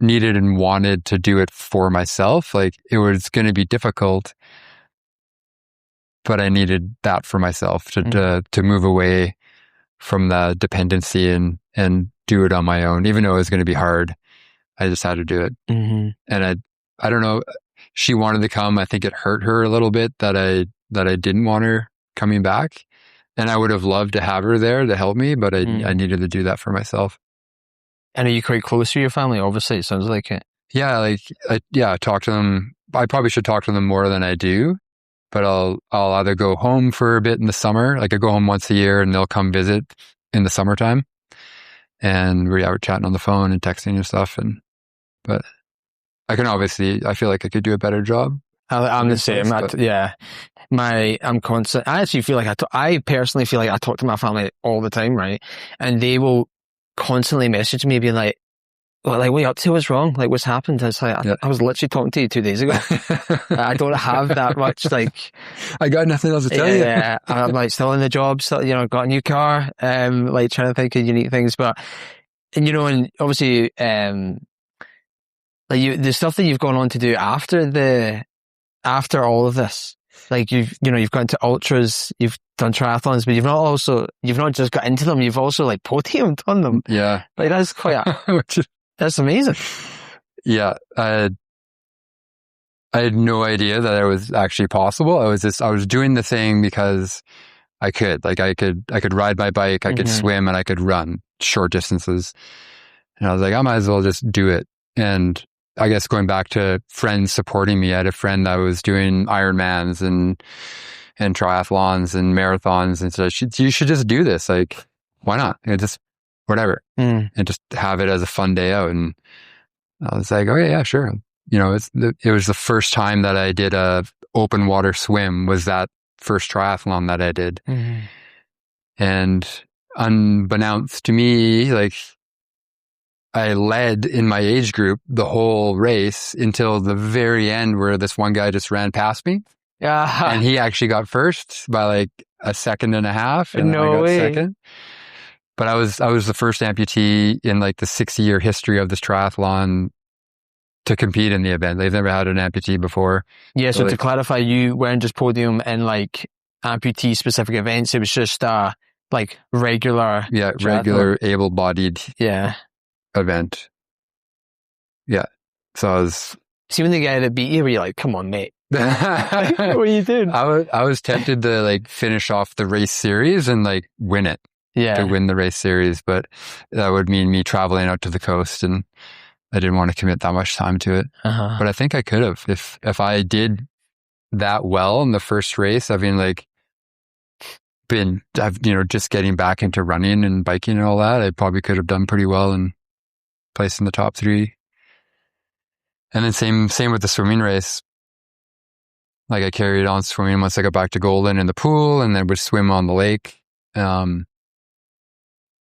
and wanted to do it for myself. Like it was going to be difficult, but I needed that for myself to move away from the dependency and do it on my own, even though it was going to be hard. I just had to do it. And I don't know, she wanted to come. I think it hurt her a little bit that I didn't want her coming back. And I would have loved to have her there to help me, but I needed to do that for myself. And are you quite close to your family? Obviously, it sounds like it. Yeah, I talk to them. I probably should talk to them more than I do, but I'll either go home for a bit in the summer. Like I go home once a year and they'll come visit in the summertime. And we're chatting on the phone and texting and stuff. But I feel like I could do a better job. I'm the same. I'm constant. I actually feel like I personally feel like I talk to my family all the time, right? And they will constantly message me being like, what are you up to? What's wrong? Like, what's happened? It's like, I was literally talking to you 2 days ago. I don't have that much, like... I got nothing else to tell you. Yeah, I'm like still in the job, still, got a new car, like trying to think of unique things. But, and obviously, like the stuff that you've gone on to do after all of this, like you've gone to ultras, you've done triathlons, but you've not just got into them, you've also like podiumed on them. Yeah. Like that's that's amazing. Yeah. I had no idea that it was actually possible. I was doing the thing because I could ride my bike, I could swim, and I could run short distances. And I was like, I might as well just do it. And I guess going back to friends supporting me, I had a friend that was doing Ironmans and triathlons and marathons, and said, you should just do this. Like, why not? Just whatever, and just have it as a fun day out. And I was like, okay, yeah, sure. It was the first time that I did a open water swim. Was that first triathlon that I did, and unbeknownst to me, like, I led in my age group the whole race until the very end, where this one guy just ran past me. Yeah. And he actually got first by like a second and a half. And I got second. But I was the first amputee in like the 60-year history of this triathlon to compete in the event. They've never had an amputee before. Yeah. So to clarify, you weren't just podium in like amputee specific events. It was just like regular. Yeah. Triathlon. Regular able-bodied. Yeah. Event. Yeah. So I was... See, when the guy that beat you, were you like, come on, mate. What are you doing? I was tempted to like finish off the race series and like win it. Yeah. To win the race series, but that would mean me traveling out to the coast, and I didn't want to commit that much time to it. But I think I could have. If I did that well in the first race, just getting back into running and biking and all that, I probably could have done pretty well and placed in the top 3. And then same with the swimming race. Like I carried on swimming once I got back to Golden in the pool, and then would swim on the lake.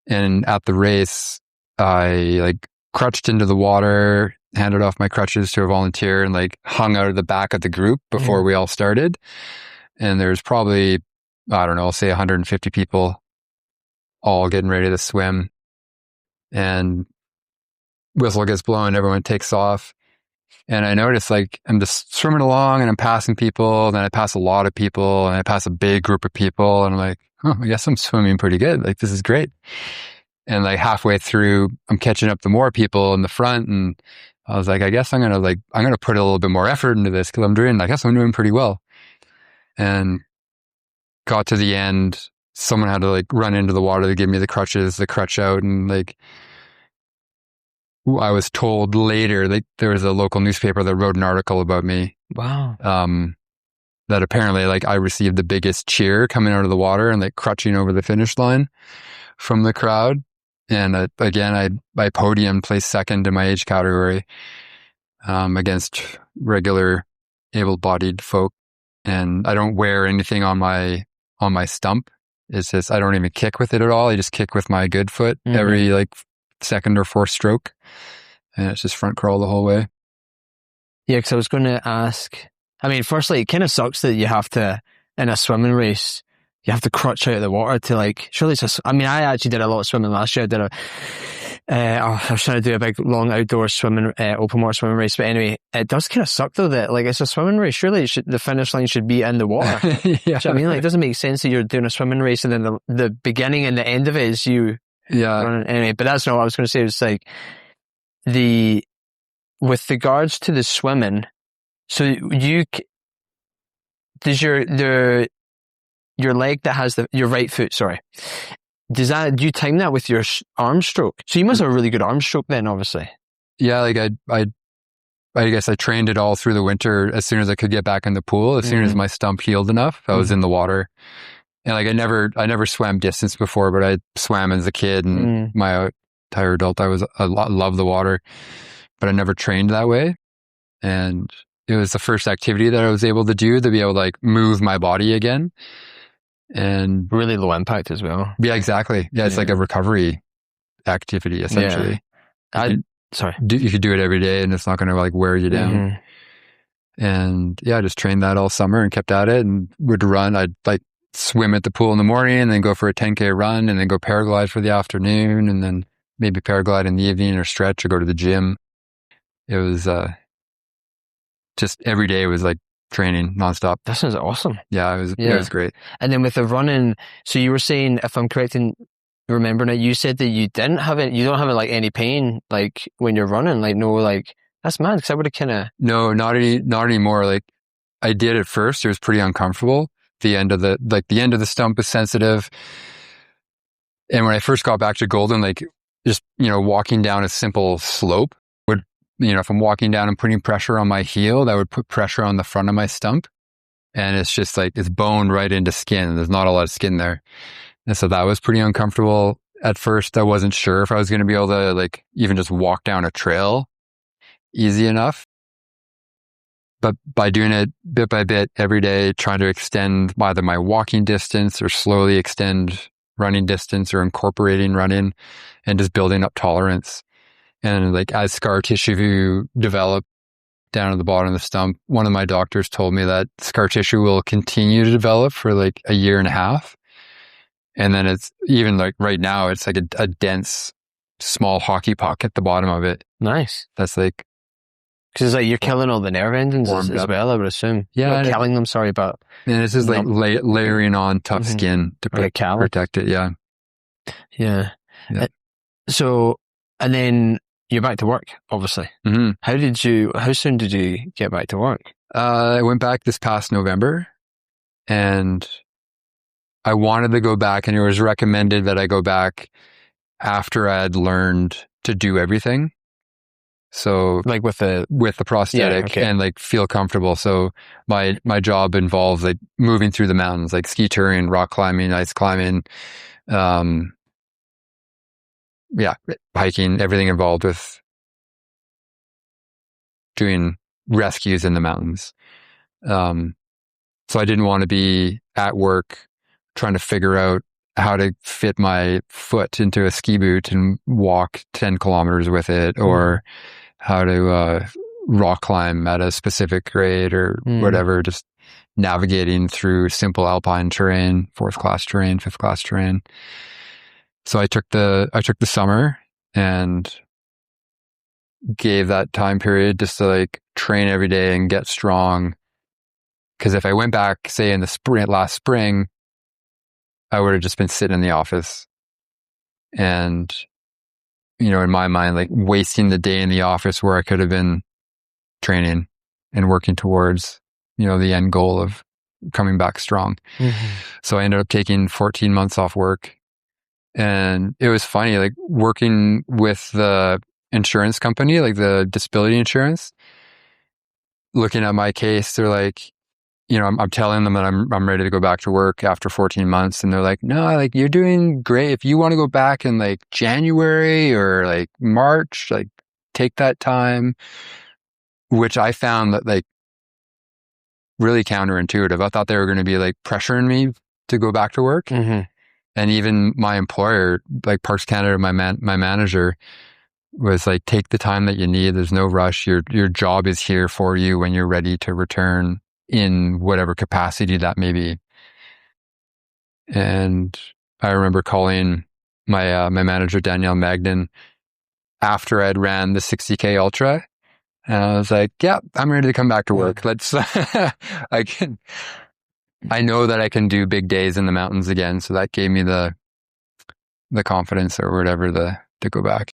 And at the race, I like crutched into the water, handed off my crutches to a volunteer, and like hung out of the back of the group before we all started. And there's probably, I don't know, I'll say 150 people all getting ready to swim. And whistle gets blown, everyone takes off. And I noticed like I'm just swimming along and I'm passing people, then I pass a lot of people, and I pass a big group of people, and I'm like, oh, I guess I'm swimming pretty good. Like, this is great. And like halfway through, I'm catching up to more people in the front, and I was like, I guess I'm going to put a little bit more effort into this, because I guess I'm doing pretty well. And got to the end, someone had to like run into the water to give me the crutches, the crutch out, and like I was told later, like there was a local newspaper that wrote an article about me. Wow. That apparently like I received the biggest cheer coming out of the water and like crutching over the finish line from the crowd. And again, I podium placed second in my age category, against regular able-bodied folk. And I don't wear anything on my stump. It's just, I don't even kick with it at all. I just kick with my good foot every like second or fourth stroke. And it's just front crawl the whole way. Yeah, because I was going to ask, I mean, firstly, it kind of sucks that you have to, in a swimming race, you have to crutch out of the water to like, surely it's I mean, I actually did a lot of swimming last year. I was trying to do a big, long outdoor swimming, open water swimming race. But anyway, it does kind of suck though that like it's a swimming race. Surely the finish line should be in the water. Yeah. Do you know what I mean? Like, it doesn't make sense that you're doing a swimming race and then the beginning and the end of it is you. Yeah. Running. Anyway, but that's not what I was going to say. It was like with regards to the swimming, so does your leg that has your right foot, sorry, do you time that with your arm stroke? So you must have a really good arm stroke then, obviously. Yeah, like I guess I trained it all through the winter. As soon as I could get back in the pool, as soon as my stump healed enough, I was in the water. And like I never swam distance before, but I swam as a kid and my entire adult I love the water, but I never trained that way. And it was the first activity that I was able to do to be able to like move my body again. And really low impact as well. Yeah, exactly. Yeah, it's like a recovery activity essentially. Yeah. You could do it every day and it's not going to like wear you down. And yeah, I just trained that all summer and kept at it and would run. I'd like swim at the pool in the morning and then go for a 10K run and then go paraglide for the afternoon and then maybe paraglide in the evening or stretch or go to the gym. It was just every day was like training nonstop. That sounds awesome. Yeah, it was great. And then with the running, so you were saying, if I'm correct in remembering it, you said that you don't have like any pain like when you're running, like no, like that's mad because I would have kind of no, not anymore. Like I did at first, it was pretty uncomfortable. The end of the stump was sensitive, and when I first got back to Golden, like just walking down a simple slope would if I'm walking down and putting pressure on my heel, that would put pressure on the front of my stump, and it's just like it's bone right into skin. There's not a lot of skin there. And so that was pretty uncomfortable. At first, I wasn't sure if I was going to be able to like even just walk down a trail easy enough. But by doing it bit by bit every day, trying to extend either my walking distance or slowly extend running distance or incorporating running and just building up tolerance. And like as scar tissue developed down at the bottom of the stump, one of my doctors told me that scar tissue will continue to develop for like a year and a half. And then it's even like right now, it's like a dense, small hockey puck at the bottom of it. Nice. That's like, because it's like you're killing all the nerve endings as well, I would assume. Yeah. Not killing them, sorry, but. And it's just like layering on tough skin to protect it. Yeah. Yeah. So, and then you're back to work, obviously. How soon did you get back to work? I went back this past November and I wanted to go back, and it was recommended that I go back after I had learned to do everything. So like with the prosthetic and like feel comfortable. So my job involved like moving through the mountains, like ski touring, rock climbing, ice climbing, hiking, everything involved with doing rescues in the mountains. So I didn't want to be at work trying to figure out how to fit my foot into a ski boot and walk 10 kilometers with it, or how to rock climb at a specific grade or whatever, just navigating through simple alpine terrain, 4th class terrain, 5th class terrain. So I took the summer and gave that time period just to like train every day and get strong. Because if I went back, say in the last spring, I would have just been sitting in the office and, in my mind, like wasting the day in the office where I could have been training and working towards, the end goal of coming back strong. So I ended up taking 14 months off work. And it was funny, like working with the insurance company, like the disability insurance, looking at my case, they're like, I'm telling them that I'm ready to go back to work after 14 months. And they're like, no, like, you're doing great. If you want to go back in like January or like March, like take that time, which I found that like really counterintuitive. I thought they were going to be like pressuring me to go back to work. Mm-hmm. And even my employer, like Parks Canada, my manager was like, take the time that you need. There's no rush. Your job is here for you when you're ready to return in whatever capacity that may be. And I remember calling my manager, Danielle Magnan, after I'd ran the 60K Ultra. And I was like, yeah, I'm ready to come back to work. Let's, I know that I can do big days in the mountains again. So that gave me the confidence or whatever to go back.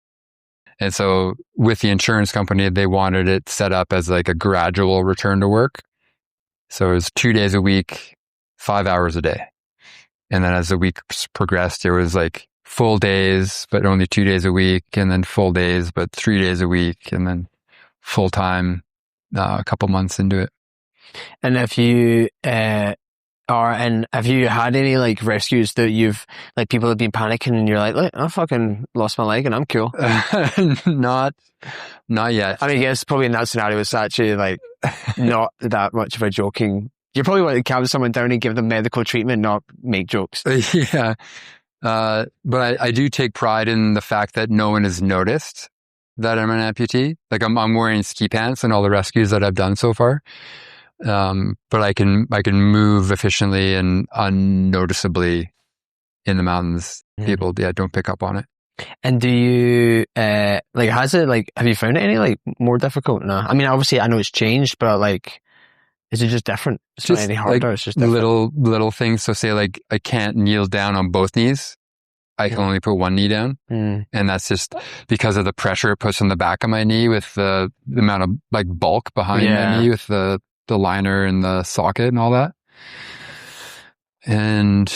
And so with the insurance company, they wanted it set up as like a gradual return to work. So it was 2 days a week, 5 hours a day. And then as the weeks progressed, there was like full days, but only 2 days a week, and then full days, but 3 days a week, and then full time a couple months into it. And if you have you had any like rescues that you've like people have been panicking and you're like, look, I fucking lost my leg and I'm cool? Not yet. I mean, I guess probably in that scenario it's actually like not that much of a joking. You probably want to calm someone down and give them medical treatment, not make jokes. Yeah. But I do take pride in the fact that no one has noticed that I'm an amputee. Like I'm wearing ski pants in all the rescues that I've done so far. But I can move efficiently and unnoticeably in the mountains. People, don't pick up on it. And do you, has it, like, have you found it any, like, more difficult? No. I mean, obviously I know it's changed, but like, is it just different? It's just not any harder, like, it's just different. Little things. So say like, I can't kneel down on both knees. I can only put one knee down. And that's just because of the pressure it puts on the back of my knee with the amount of like bulk behind my knee with the liner and the socket and all that. And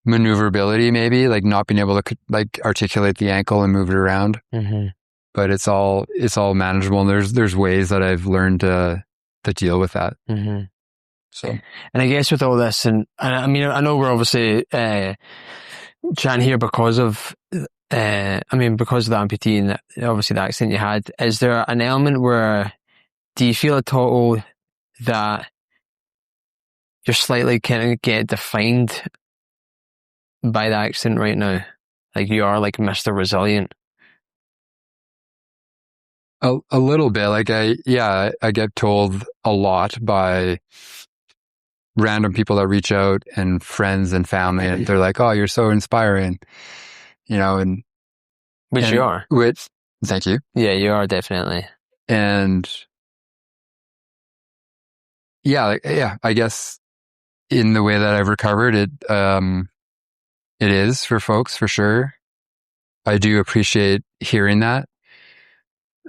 maneuverability, maybe like not being able to like articulate the ankle and move it around. But it's all manageable. And there's ways that I've learned to deal with that. So, and I guess with all this, and I mean, I know we're obviously chatting here because of the amputee and obviously the accident you had. Is there an element where do you feel at all that you're slightly kind of get defined by the accident right now? Like you are like Mr. Resilient? A little bit. Like I get told a lot by random people that reach out and friends and family, and they're like, "Oh, you're so inspiring," and you are. Thank you. Yeah, you are definitely. And I guess in the way that I've recovered it, it is for folks for sure. I do appreciate hearing that.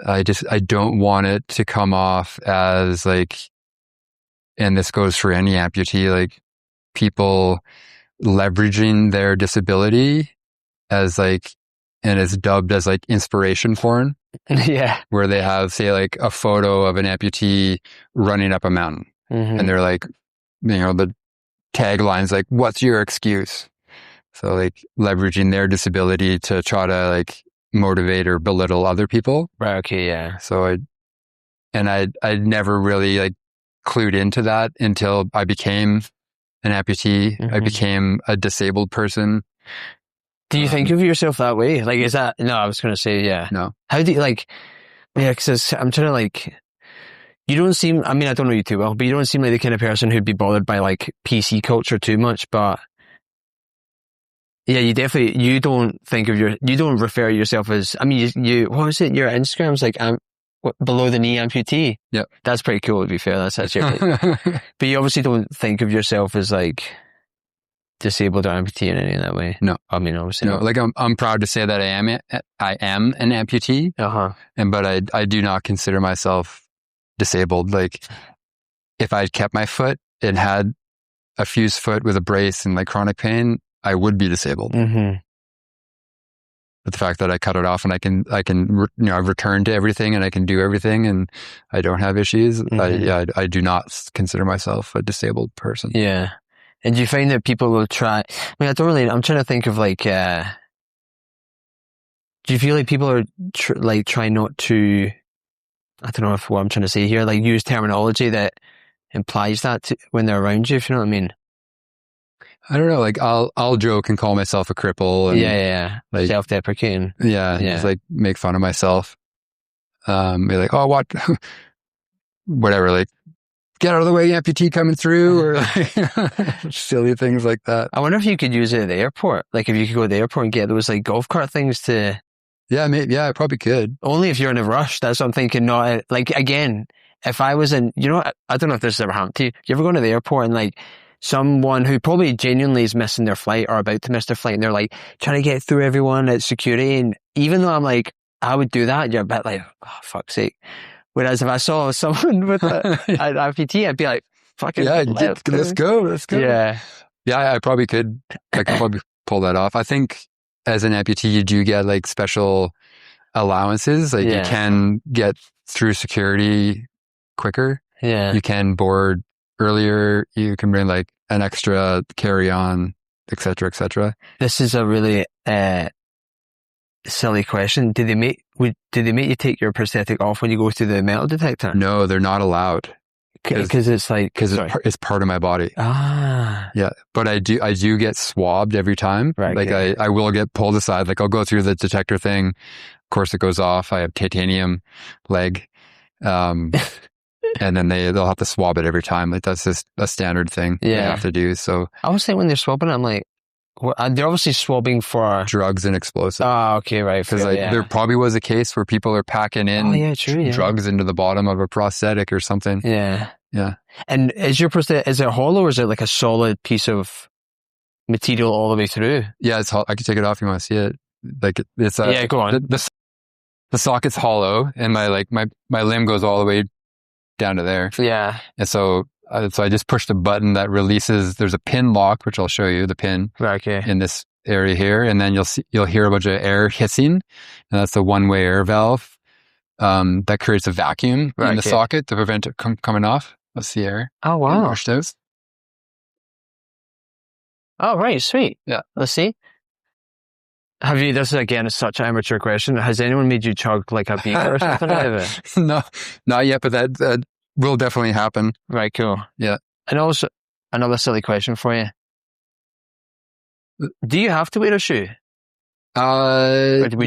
I don't want it to come off as like, and this goes for any amputee, like people leveraging their disability as like, and it's dubbed as like inspiration porn. Yeah. Where they have, say, like a photo of an amputee running up a mountain. And they're like, the tagline's like, what's your excuse? So like leveraging their disability to try to like motivate or belittle other people. Right. Okay. Yeah. So I never really like clued into that until I became an amputee. I became a disabled person. Do you think of yourself that way? Like, is that, no, I was going to say, yeah. No. How do you like, yeah, cause I'm trying to like, you don't seem, I mean, I don't know you too well, but you don't seem like the kind of person who'd be bothered by like PC culture too much, but yeah, you don't you don't refer to yourself as, I mean, you what was it? Your Instagram's like, below the knee amputee. Yeah. That's pretty cool, to be fair. That's actually, but you obviously don't think of yourself as like disabled or amputee in any of that way. No. I mean, obviously. No, like I'm proud to say that I am an amputee. But I do not consider myself disabled. Like if I kept my foot and had a fused foot with a brace and like chronic pain, I would be disabled. But the fact that I cut it off and I've returned to everything and I can do everything and I don't have issues. I do not consider myself a disabled person. Yeah. And do you find that people will try, I'm trying to think of like, do you feel like people are try not to, I don't know if what I'm trying to say here, like use terminology that implies that when they're around you, if you know what I mean? I don't know, like I'll joke and call myself a cripple. And, yeah. Like, self-deprecating. Yeah. Just like make fun of myself. Be like, oh, what, whatever, like, get out of the way, amputee coming through, or like silly things like that. I wonder if you could use it at the airport. Like if you could go to the airport and get those like golf cart things to. Yeah, maybe. Yeah, I probably could. Only if you're in a rush. That's what I'm thinking. Not like, again, if I was in, I don't know if this has ever happened to you. You ever go to the airport and like someone who probably genuinely is missing their flight or about to miss their flight and they're like trying to get through everyone at security. And even though I'm like, I would do that, you're a bit like, oh, fuck's sake. Whereas if I saw someone with an amputee, I'd be like, fucking let's go. Yeah. Yeah, I probably could. I could probably pull that off. I think as an amputee, you do get like special allowances. Like you can get through security quicker. Yeah. You can board earlier. You can bring like an extra carry-on, et cetera, et cetera. This is a really silly question. Did they make you take your prosthetic off when you go through the metal detector? No, they're not allowed. Because it's part of my body. Ah. Yeah. But I do get swabbed every time. Right. Like I will get pulled aside. Like I'll go through the detector thing. Of course it goes off. I have titanium leg. And then they'll have to swab it every time. Like that's just a standard thing they have to do. So I was saying when they're swabbing, I'm like, they're obviously swabbing for drugs and explosives. Oh, okay, right. Because there probably was a case where people are packing in drugs into the bottom of a prosthetic or something. Yeah. Yeah. And is your prosthetic, is it hollow or is it like a solid piece of material all the way through? Yeah, it's I can take it off if you want to see it. Like it's go on. The socket's hollow and my limb goes all the way down to there. Yeah. And so I just pushed a button that releases, there's a pin lock, which I'll show you, the pin in this area here. And then you'll hear a bunch of air hissing. And that's a one-way air valve that creates a vacuum in the socket to prevent it coming off. Let's see air. Oh, wow. Pushed out. Oh, right. Sweet. Yeah. Let's see. This is again such an amateur question. Has anyone made you chug like a beaker or something out of it? No, not yet, but that will definitely happen. Right, cool. Yeah. And also, another silly question for you. Do you have to wear a shoe? Or do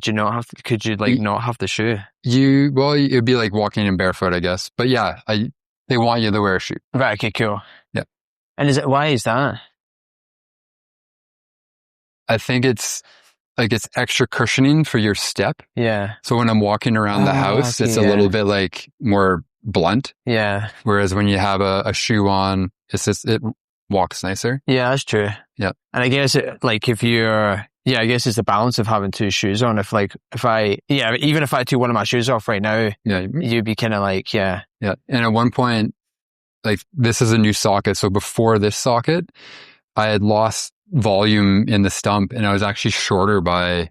you not have to, could you not have the shoe? It'd be like walking in barefoot, I guess. But yeah, they want you to wear a shoe. Right, okay, cool. Yeah. And why is that? I think it's extra cushioning for your step. Yeah. So when I'm walking around the house, it's a little bit like more blunt. Yeah. Whereas when you have a shoe on, it walks nicer. Yeah, that's true. Yeah. And I guess I guess it's the balance of having two shoes on. Even if I took one of my shoes off right now, you'd be kind of like, yeah. Yeah. And at one point, like this is a new socket. So before this socket, I had lost volume in the stump and I was actually shorter by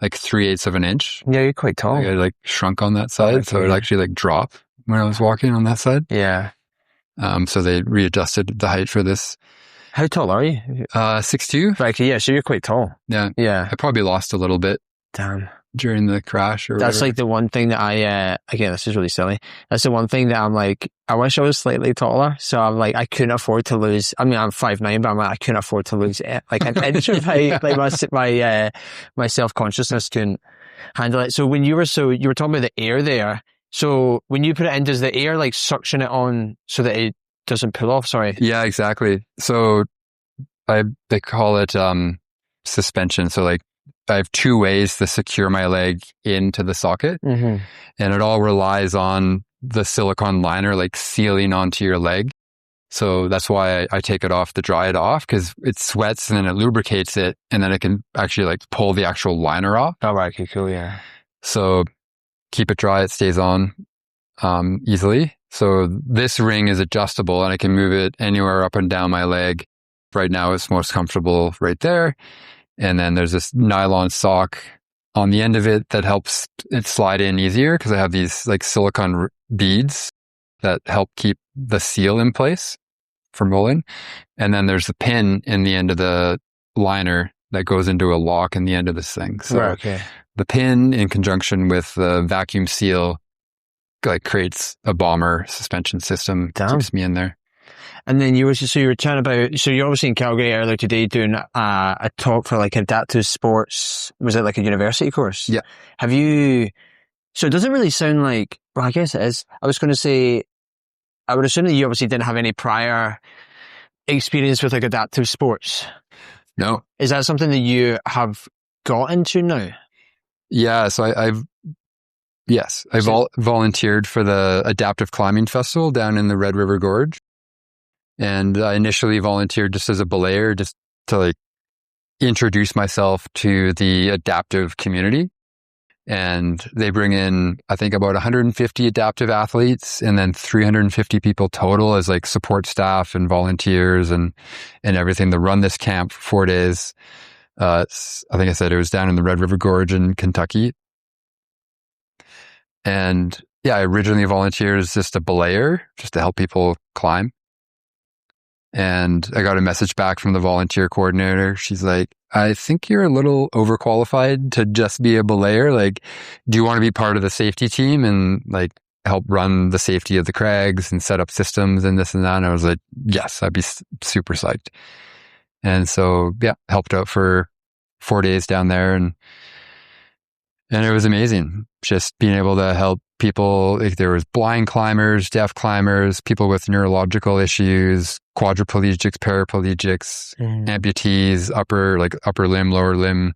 like 3/8 of an inch. Yeah, you're quite tall. I shrunk on that side. So it actually drop when I was walking on that side. Yeah. So they readjusted the height for this. How tall are you? 6'2". Right, yeah, so you're quite tall. Yeah. Yeah. I probably lost a little bit. Damn. During the crash or whatever. That's like the one thing that again, this is really silly. That's the one thing that I'm like, I wish I was slightly taller. So I'm like, I couldn't afford to lose. I mean, I'm 5'9", but I'm like, I couldn't afford to lose like an inch of height. Like my self-consciousness couldn't handle it. So you were talking about the air there. So when you put it in, does the air suction it on so that it doesn't pull off? Sorry. Yeah, exactly. So they call it suspension. So I have two ways to secure my leg into the socket, and it all relies on the silicone liner sealing onto your leg. So that's why I take it off to dry it off, because it sweats and then it lubricates it, and then it can actually pull the actual liner off. Oh, right. Okay, cool. Yeah. So keep it dry, it stays on easily. So this ring is adjustable and I can move it anywhere up and down my leg. Right now it's most comfortable right there. And then there's this nylon sock on the end of it that helps it slide in easier because I have these like silicone beads that help keep the seal in place from rolling. And then there's the pin in the end of the liner that goes into a lock in the end of this thing. So the pin in conjunction with the vacuum seal like creates a bomber suspension system. Keeps me in there. And then you were chatting about, so you're obviously in Calgary earlier today doing a talk for like adaptive sports. Was it like a university course? Yeah. So it doesn't really sound like, well, I guess it is. I was going to say, I would assume that you obviously didn't have any prior experience with like adaptive sports. No. Is that something that you have got into now? Yeah. So I've volunteered for the Adaptive Climbing Festival down in the Red River Gorge. And I initially volunteered just as a belayer, just to like introduce myself to the adaptive community. And they bring in, I think, about 150 adaptive athletes and then 350 people total as like support staff and volunteers and everything to run this camp for 4 days. I think I said it was down in the Red River Gorge in Kentucky. And yeah, I originally volunteered as just a belayer, just to help people climb. And I got a message back from the volunteer coordinator. She's like, I think you're a little overqualified to just be a belayer. Like, do you want to be part of the safety team and like help run the safety of the crags and set up systems and this and that? And I was like, yes, I'd be super psyched. And so, yeah, helped out for 4 days down there. And it was amazing just being able to help people. Like, there was blind climbers, deaf climbers, people with neurological issues, quadriplegics, paraplegics, amputees, upper limb, lower limb,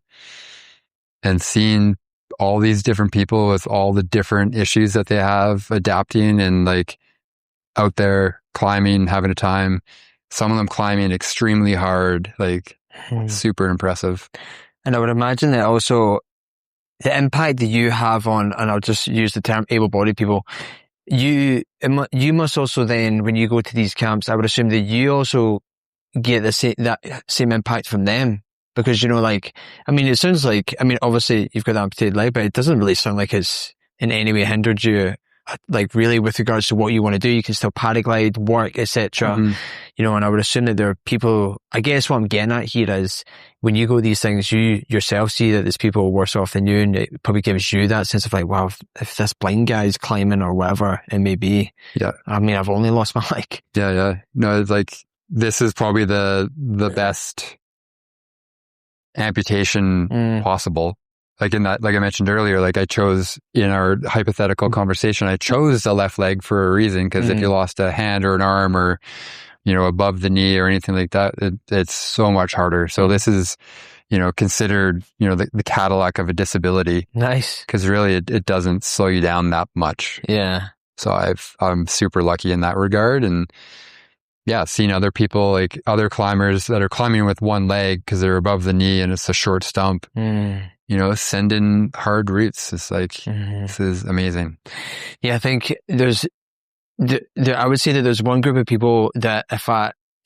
and seeing all these different people with all the different issues that they have adapting and like out there climbing, having a time. Some of them climbing extremely hard, like super impressive. And I would imagine that also the impact that you have on, and I'll just use the term able-bodied people, you must also then, when you go to these camps, I would assume that you also get that same impact from them. Because, you know, like, I mean, it sounds like, I mean, obviously you've got the amputated leg, but it doesn't really sound like it's in any way hindered you, like really with regards to what you want to do. You can still paraglide, work, etc. You know, and I would assume that there are people, I guess what I'm getting at here is when you go these things, you yourself see that there's people worse off than you, and it probably gives you that sense of like, wow, if this blind guy's climbing or whatever it may be. Yeah. I mean, I've only lost my leg. Yeah. No, it's like, this is probably the best amputation possible. Like in that, like I mentioned earlier, like I chose in our hypothetical conversation, I chose the left leg for a reason. Cause if you lost a hand or an arm or, you know, above the knee or anything like that, it's so much harder. So this is, you know, considered, you know, the Cadillac of a disability. Nice. Cause really it doesn't slow you down that much. Yeah. So I'm super lucky in that regard. And yeah, seeing other people, like other climbers that are climbing with one leg because they're above the knee and it's a short stump, you know, send in hard routes. It's like, this is amazing. Yeah, I think I would say that there's one group of people that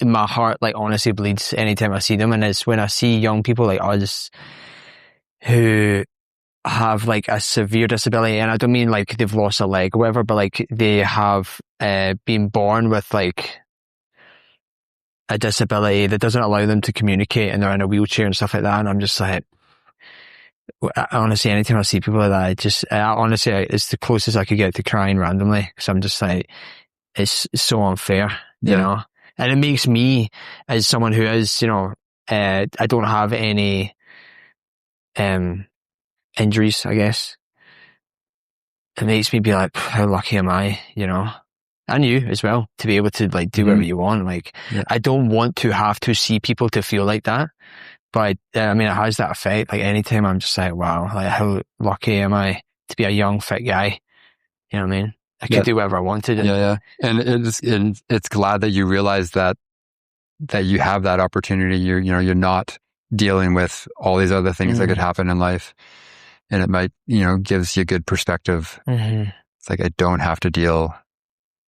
my heart like honestly bleeds anytime I see them. And it's when I see young people like us who have like a severe disability. And I don't mean like they've lost a leg or whatever, but like they have been born with like a disability that doesn't allow them to communicate and they're in a wheelchair and stuff like that. And I'm just like, honestly, anytime I see people like that, honestly, it's the closest I could get to crying randomly. Cause I'm just like, it's so unfair, you know? And it makes me, as someone who is, you know, I don't have any, injuries, I guess. It makes me be like, how lucky am I, you know? And you as well, to be able to like do whatever you want. Like, I don't want to have to see people to feel like that. But I mean, it has that effect. Like anytime I'm just like, wow, like how lucky am I to be a young, fit guy? You know what I mean? I could do whatever I wanted. Yeah. And it's glad that you realize that you have that opportunity. You're not dealing with all these other things that could happen in life. And it might, you know, gives you good perspective. It's like, I don't have to deal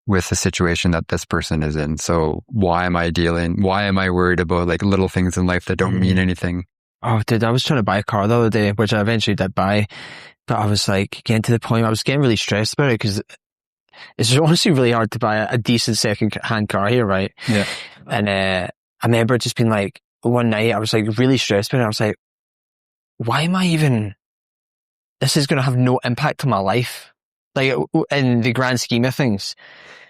with the situation that this person is in. So why am I worried about like little things in life that don't mean anything? Oh, dude, I was trying to buy a car the other day, which I eventually did buy, but I was like getting to the point, I was getting really stressed about it because it's honestly really hard to buy a decent second-hand car here, right? Yeah. And I remember just being like, one night I was like really stressed about it. I was like, why am I even, this is going to have no impact on my life, like in the grand scheme of things.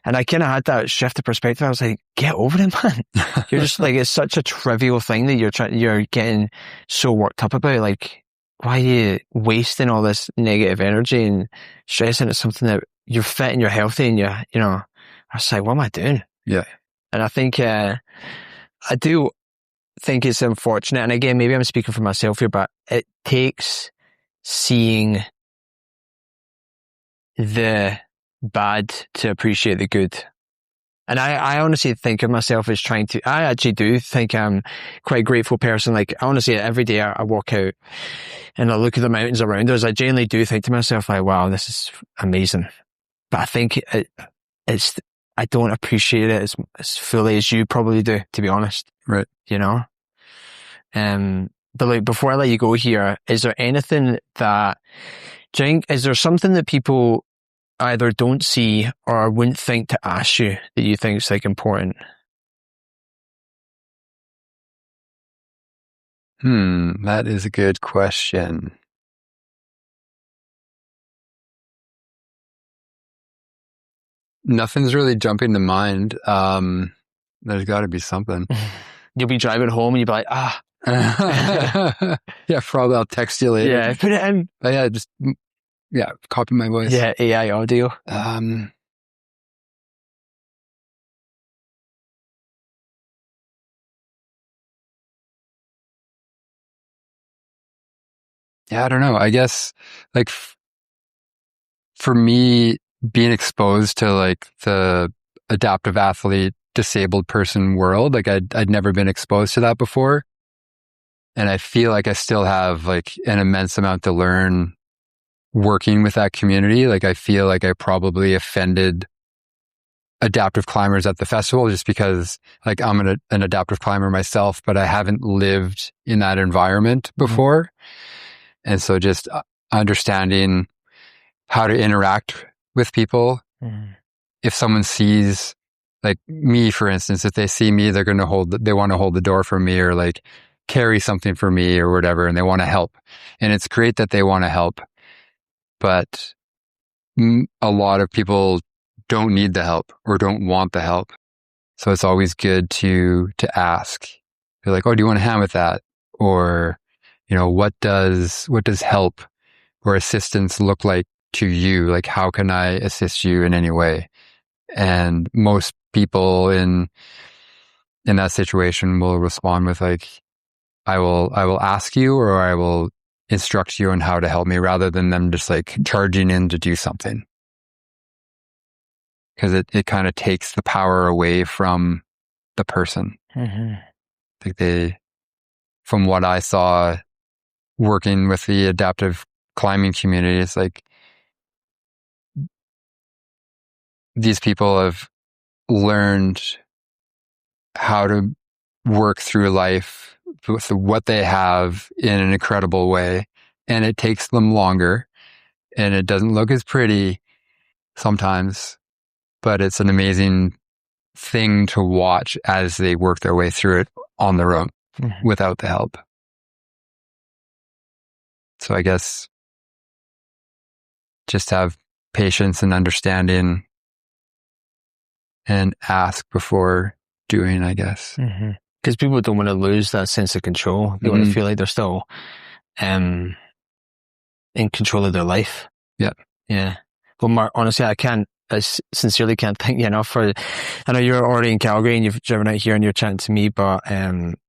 And I kind of had that shift of perspective. I was like, get over it, man. You're just like, it's such a trivial thing that you're getting so worked up about. Like, why are you wasting all this negative energy and stressing at something that you're fit and you're healthy and you know, I was like, what am I doing? Yeah. And I think, I do think it's unfortunate. And again, maybe I'm speaking for myself here, but it takes seeing the bad to appreciate the good. And I honestly think of myself as I actually do think I'm quite a grateful person. Like, honestly, every day I walk out and I look at the mountains around us, I genuinely do think to myself, like, wow, this is amazing. But I think I don't appreciate it as fully as you probably do, to be honest. Right. You know? But like, before I let you go here, is there anything is there something that people either don't see or wouldn't think to ask you that you think is like important? That is a good question. Nothing's really jumping to mind. There's got to be something. You'll be driving home and you'll be like, yeah, probably I'll text you later. Yeah, put it in. Yeah, copy my voice. Yeah, AI audio. Yeah, I don't know. I guess like for me, being exposed to like the adaptive athlete, disabled person world, like I'd never been exposed to that before. And I feel like I still have like an immense amount to learn working with that community. Like I feel like I probably offended adaptive climbers at the festival just because like I'm an adaptive climber myself, but I haven't lived in that environment before. And so just understanding how to interact with people. If someone sees like me, for instance, if they see me, they want to hold the door for me or like carry something for me or whatever, and they want to help. And it's great that they want to help, but a lot of people don't need the help or don't want the help. So it's always good to ask. They're like, oh, do you want a hand with that? Or, you know, what does help or assistance look like to you? Like, how can I assist you in any way? And most people in that situation will respond with like, I will ask you, or I will instruct you on how to help me, rather than them just like charging in to do something. Because it kind of takes the power away from the person. Like from what I saw working with the adaptive climbing community, it's like these people have learned how to work through life with what they have in an incredible way. And it takes them longer and it doesn't look as pretty sometimes, but it's an amazing thing to watch as they work their way through it on their own without the help. So I guess just have patience and understanding and ask before doing, I guess. Because people don't want to lose that sense of control. They want to feel like they're still in control of their life. Yeah. Yeah. Well, Mark, honestly, I sincerely can't thank you enough I know you're already in Calgary and you've driven out here and you're chatting to me, but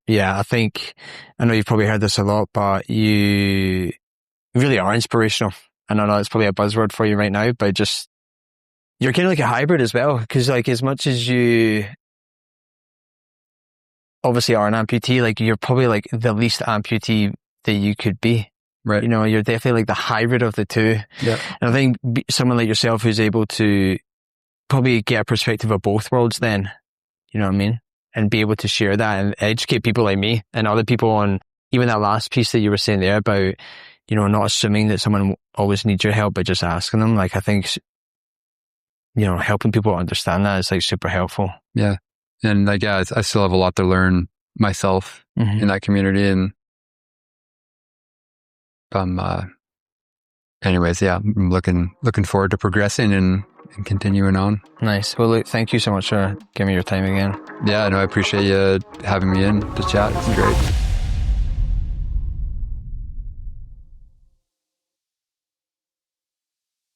yeah, I know you've probably heard this a lot, but you really are inspirational. And I know it's probably a buzzword for you right now, but you're kind of like a hybrid as well. Because like, as much as you obviously are an amputee, like you're probably like the least amputee that you could be. Right. You know, you're definitely like the hybrid of the two. Yeah. And I think someone like yourself who's able to probably get a perspective of both worlds then, you know what I mean? And be able to share that and educate people like me and other people on even that last piece that you were saying there about, you know, not assuming that someone always needs your help, but just asking them, like, I think, you know, helping people understand that is like super helpful. Yeah. And like, yeah, I still have a lot to learn myself in that community. And anyways, yeah, I'm looking forward to progressing and continuing on. Nice. Well, look, thank you so much for giving me your time again. Yeah, no, I appreciate you having me in to chat. It's great.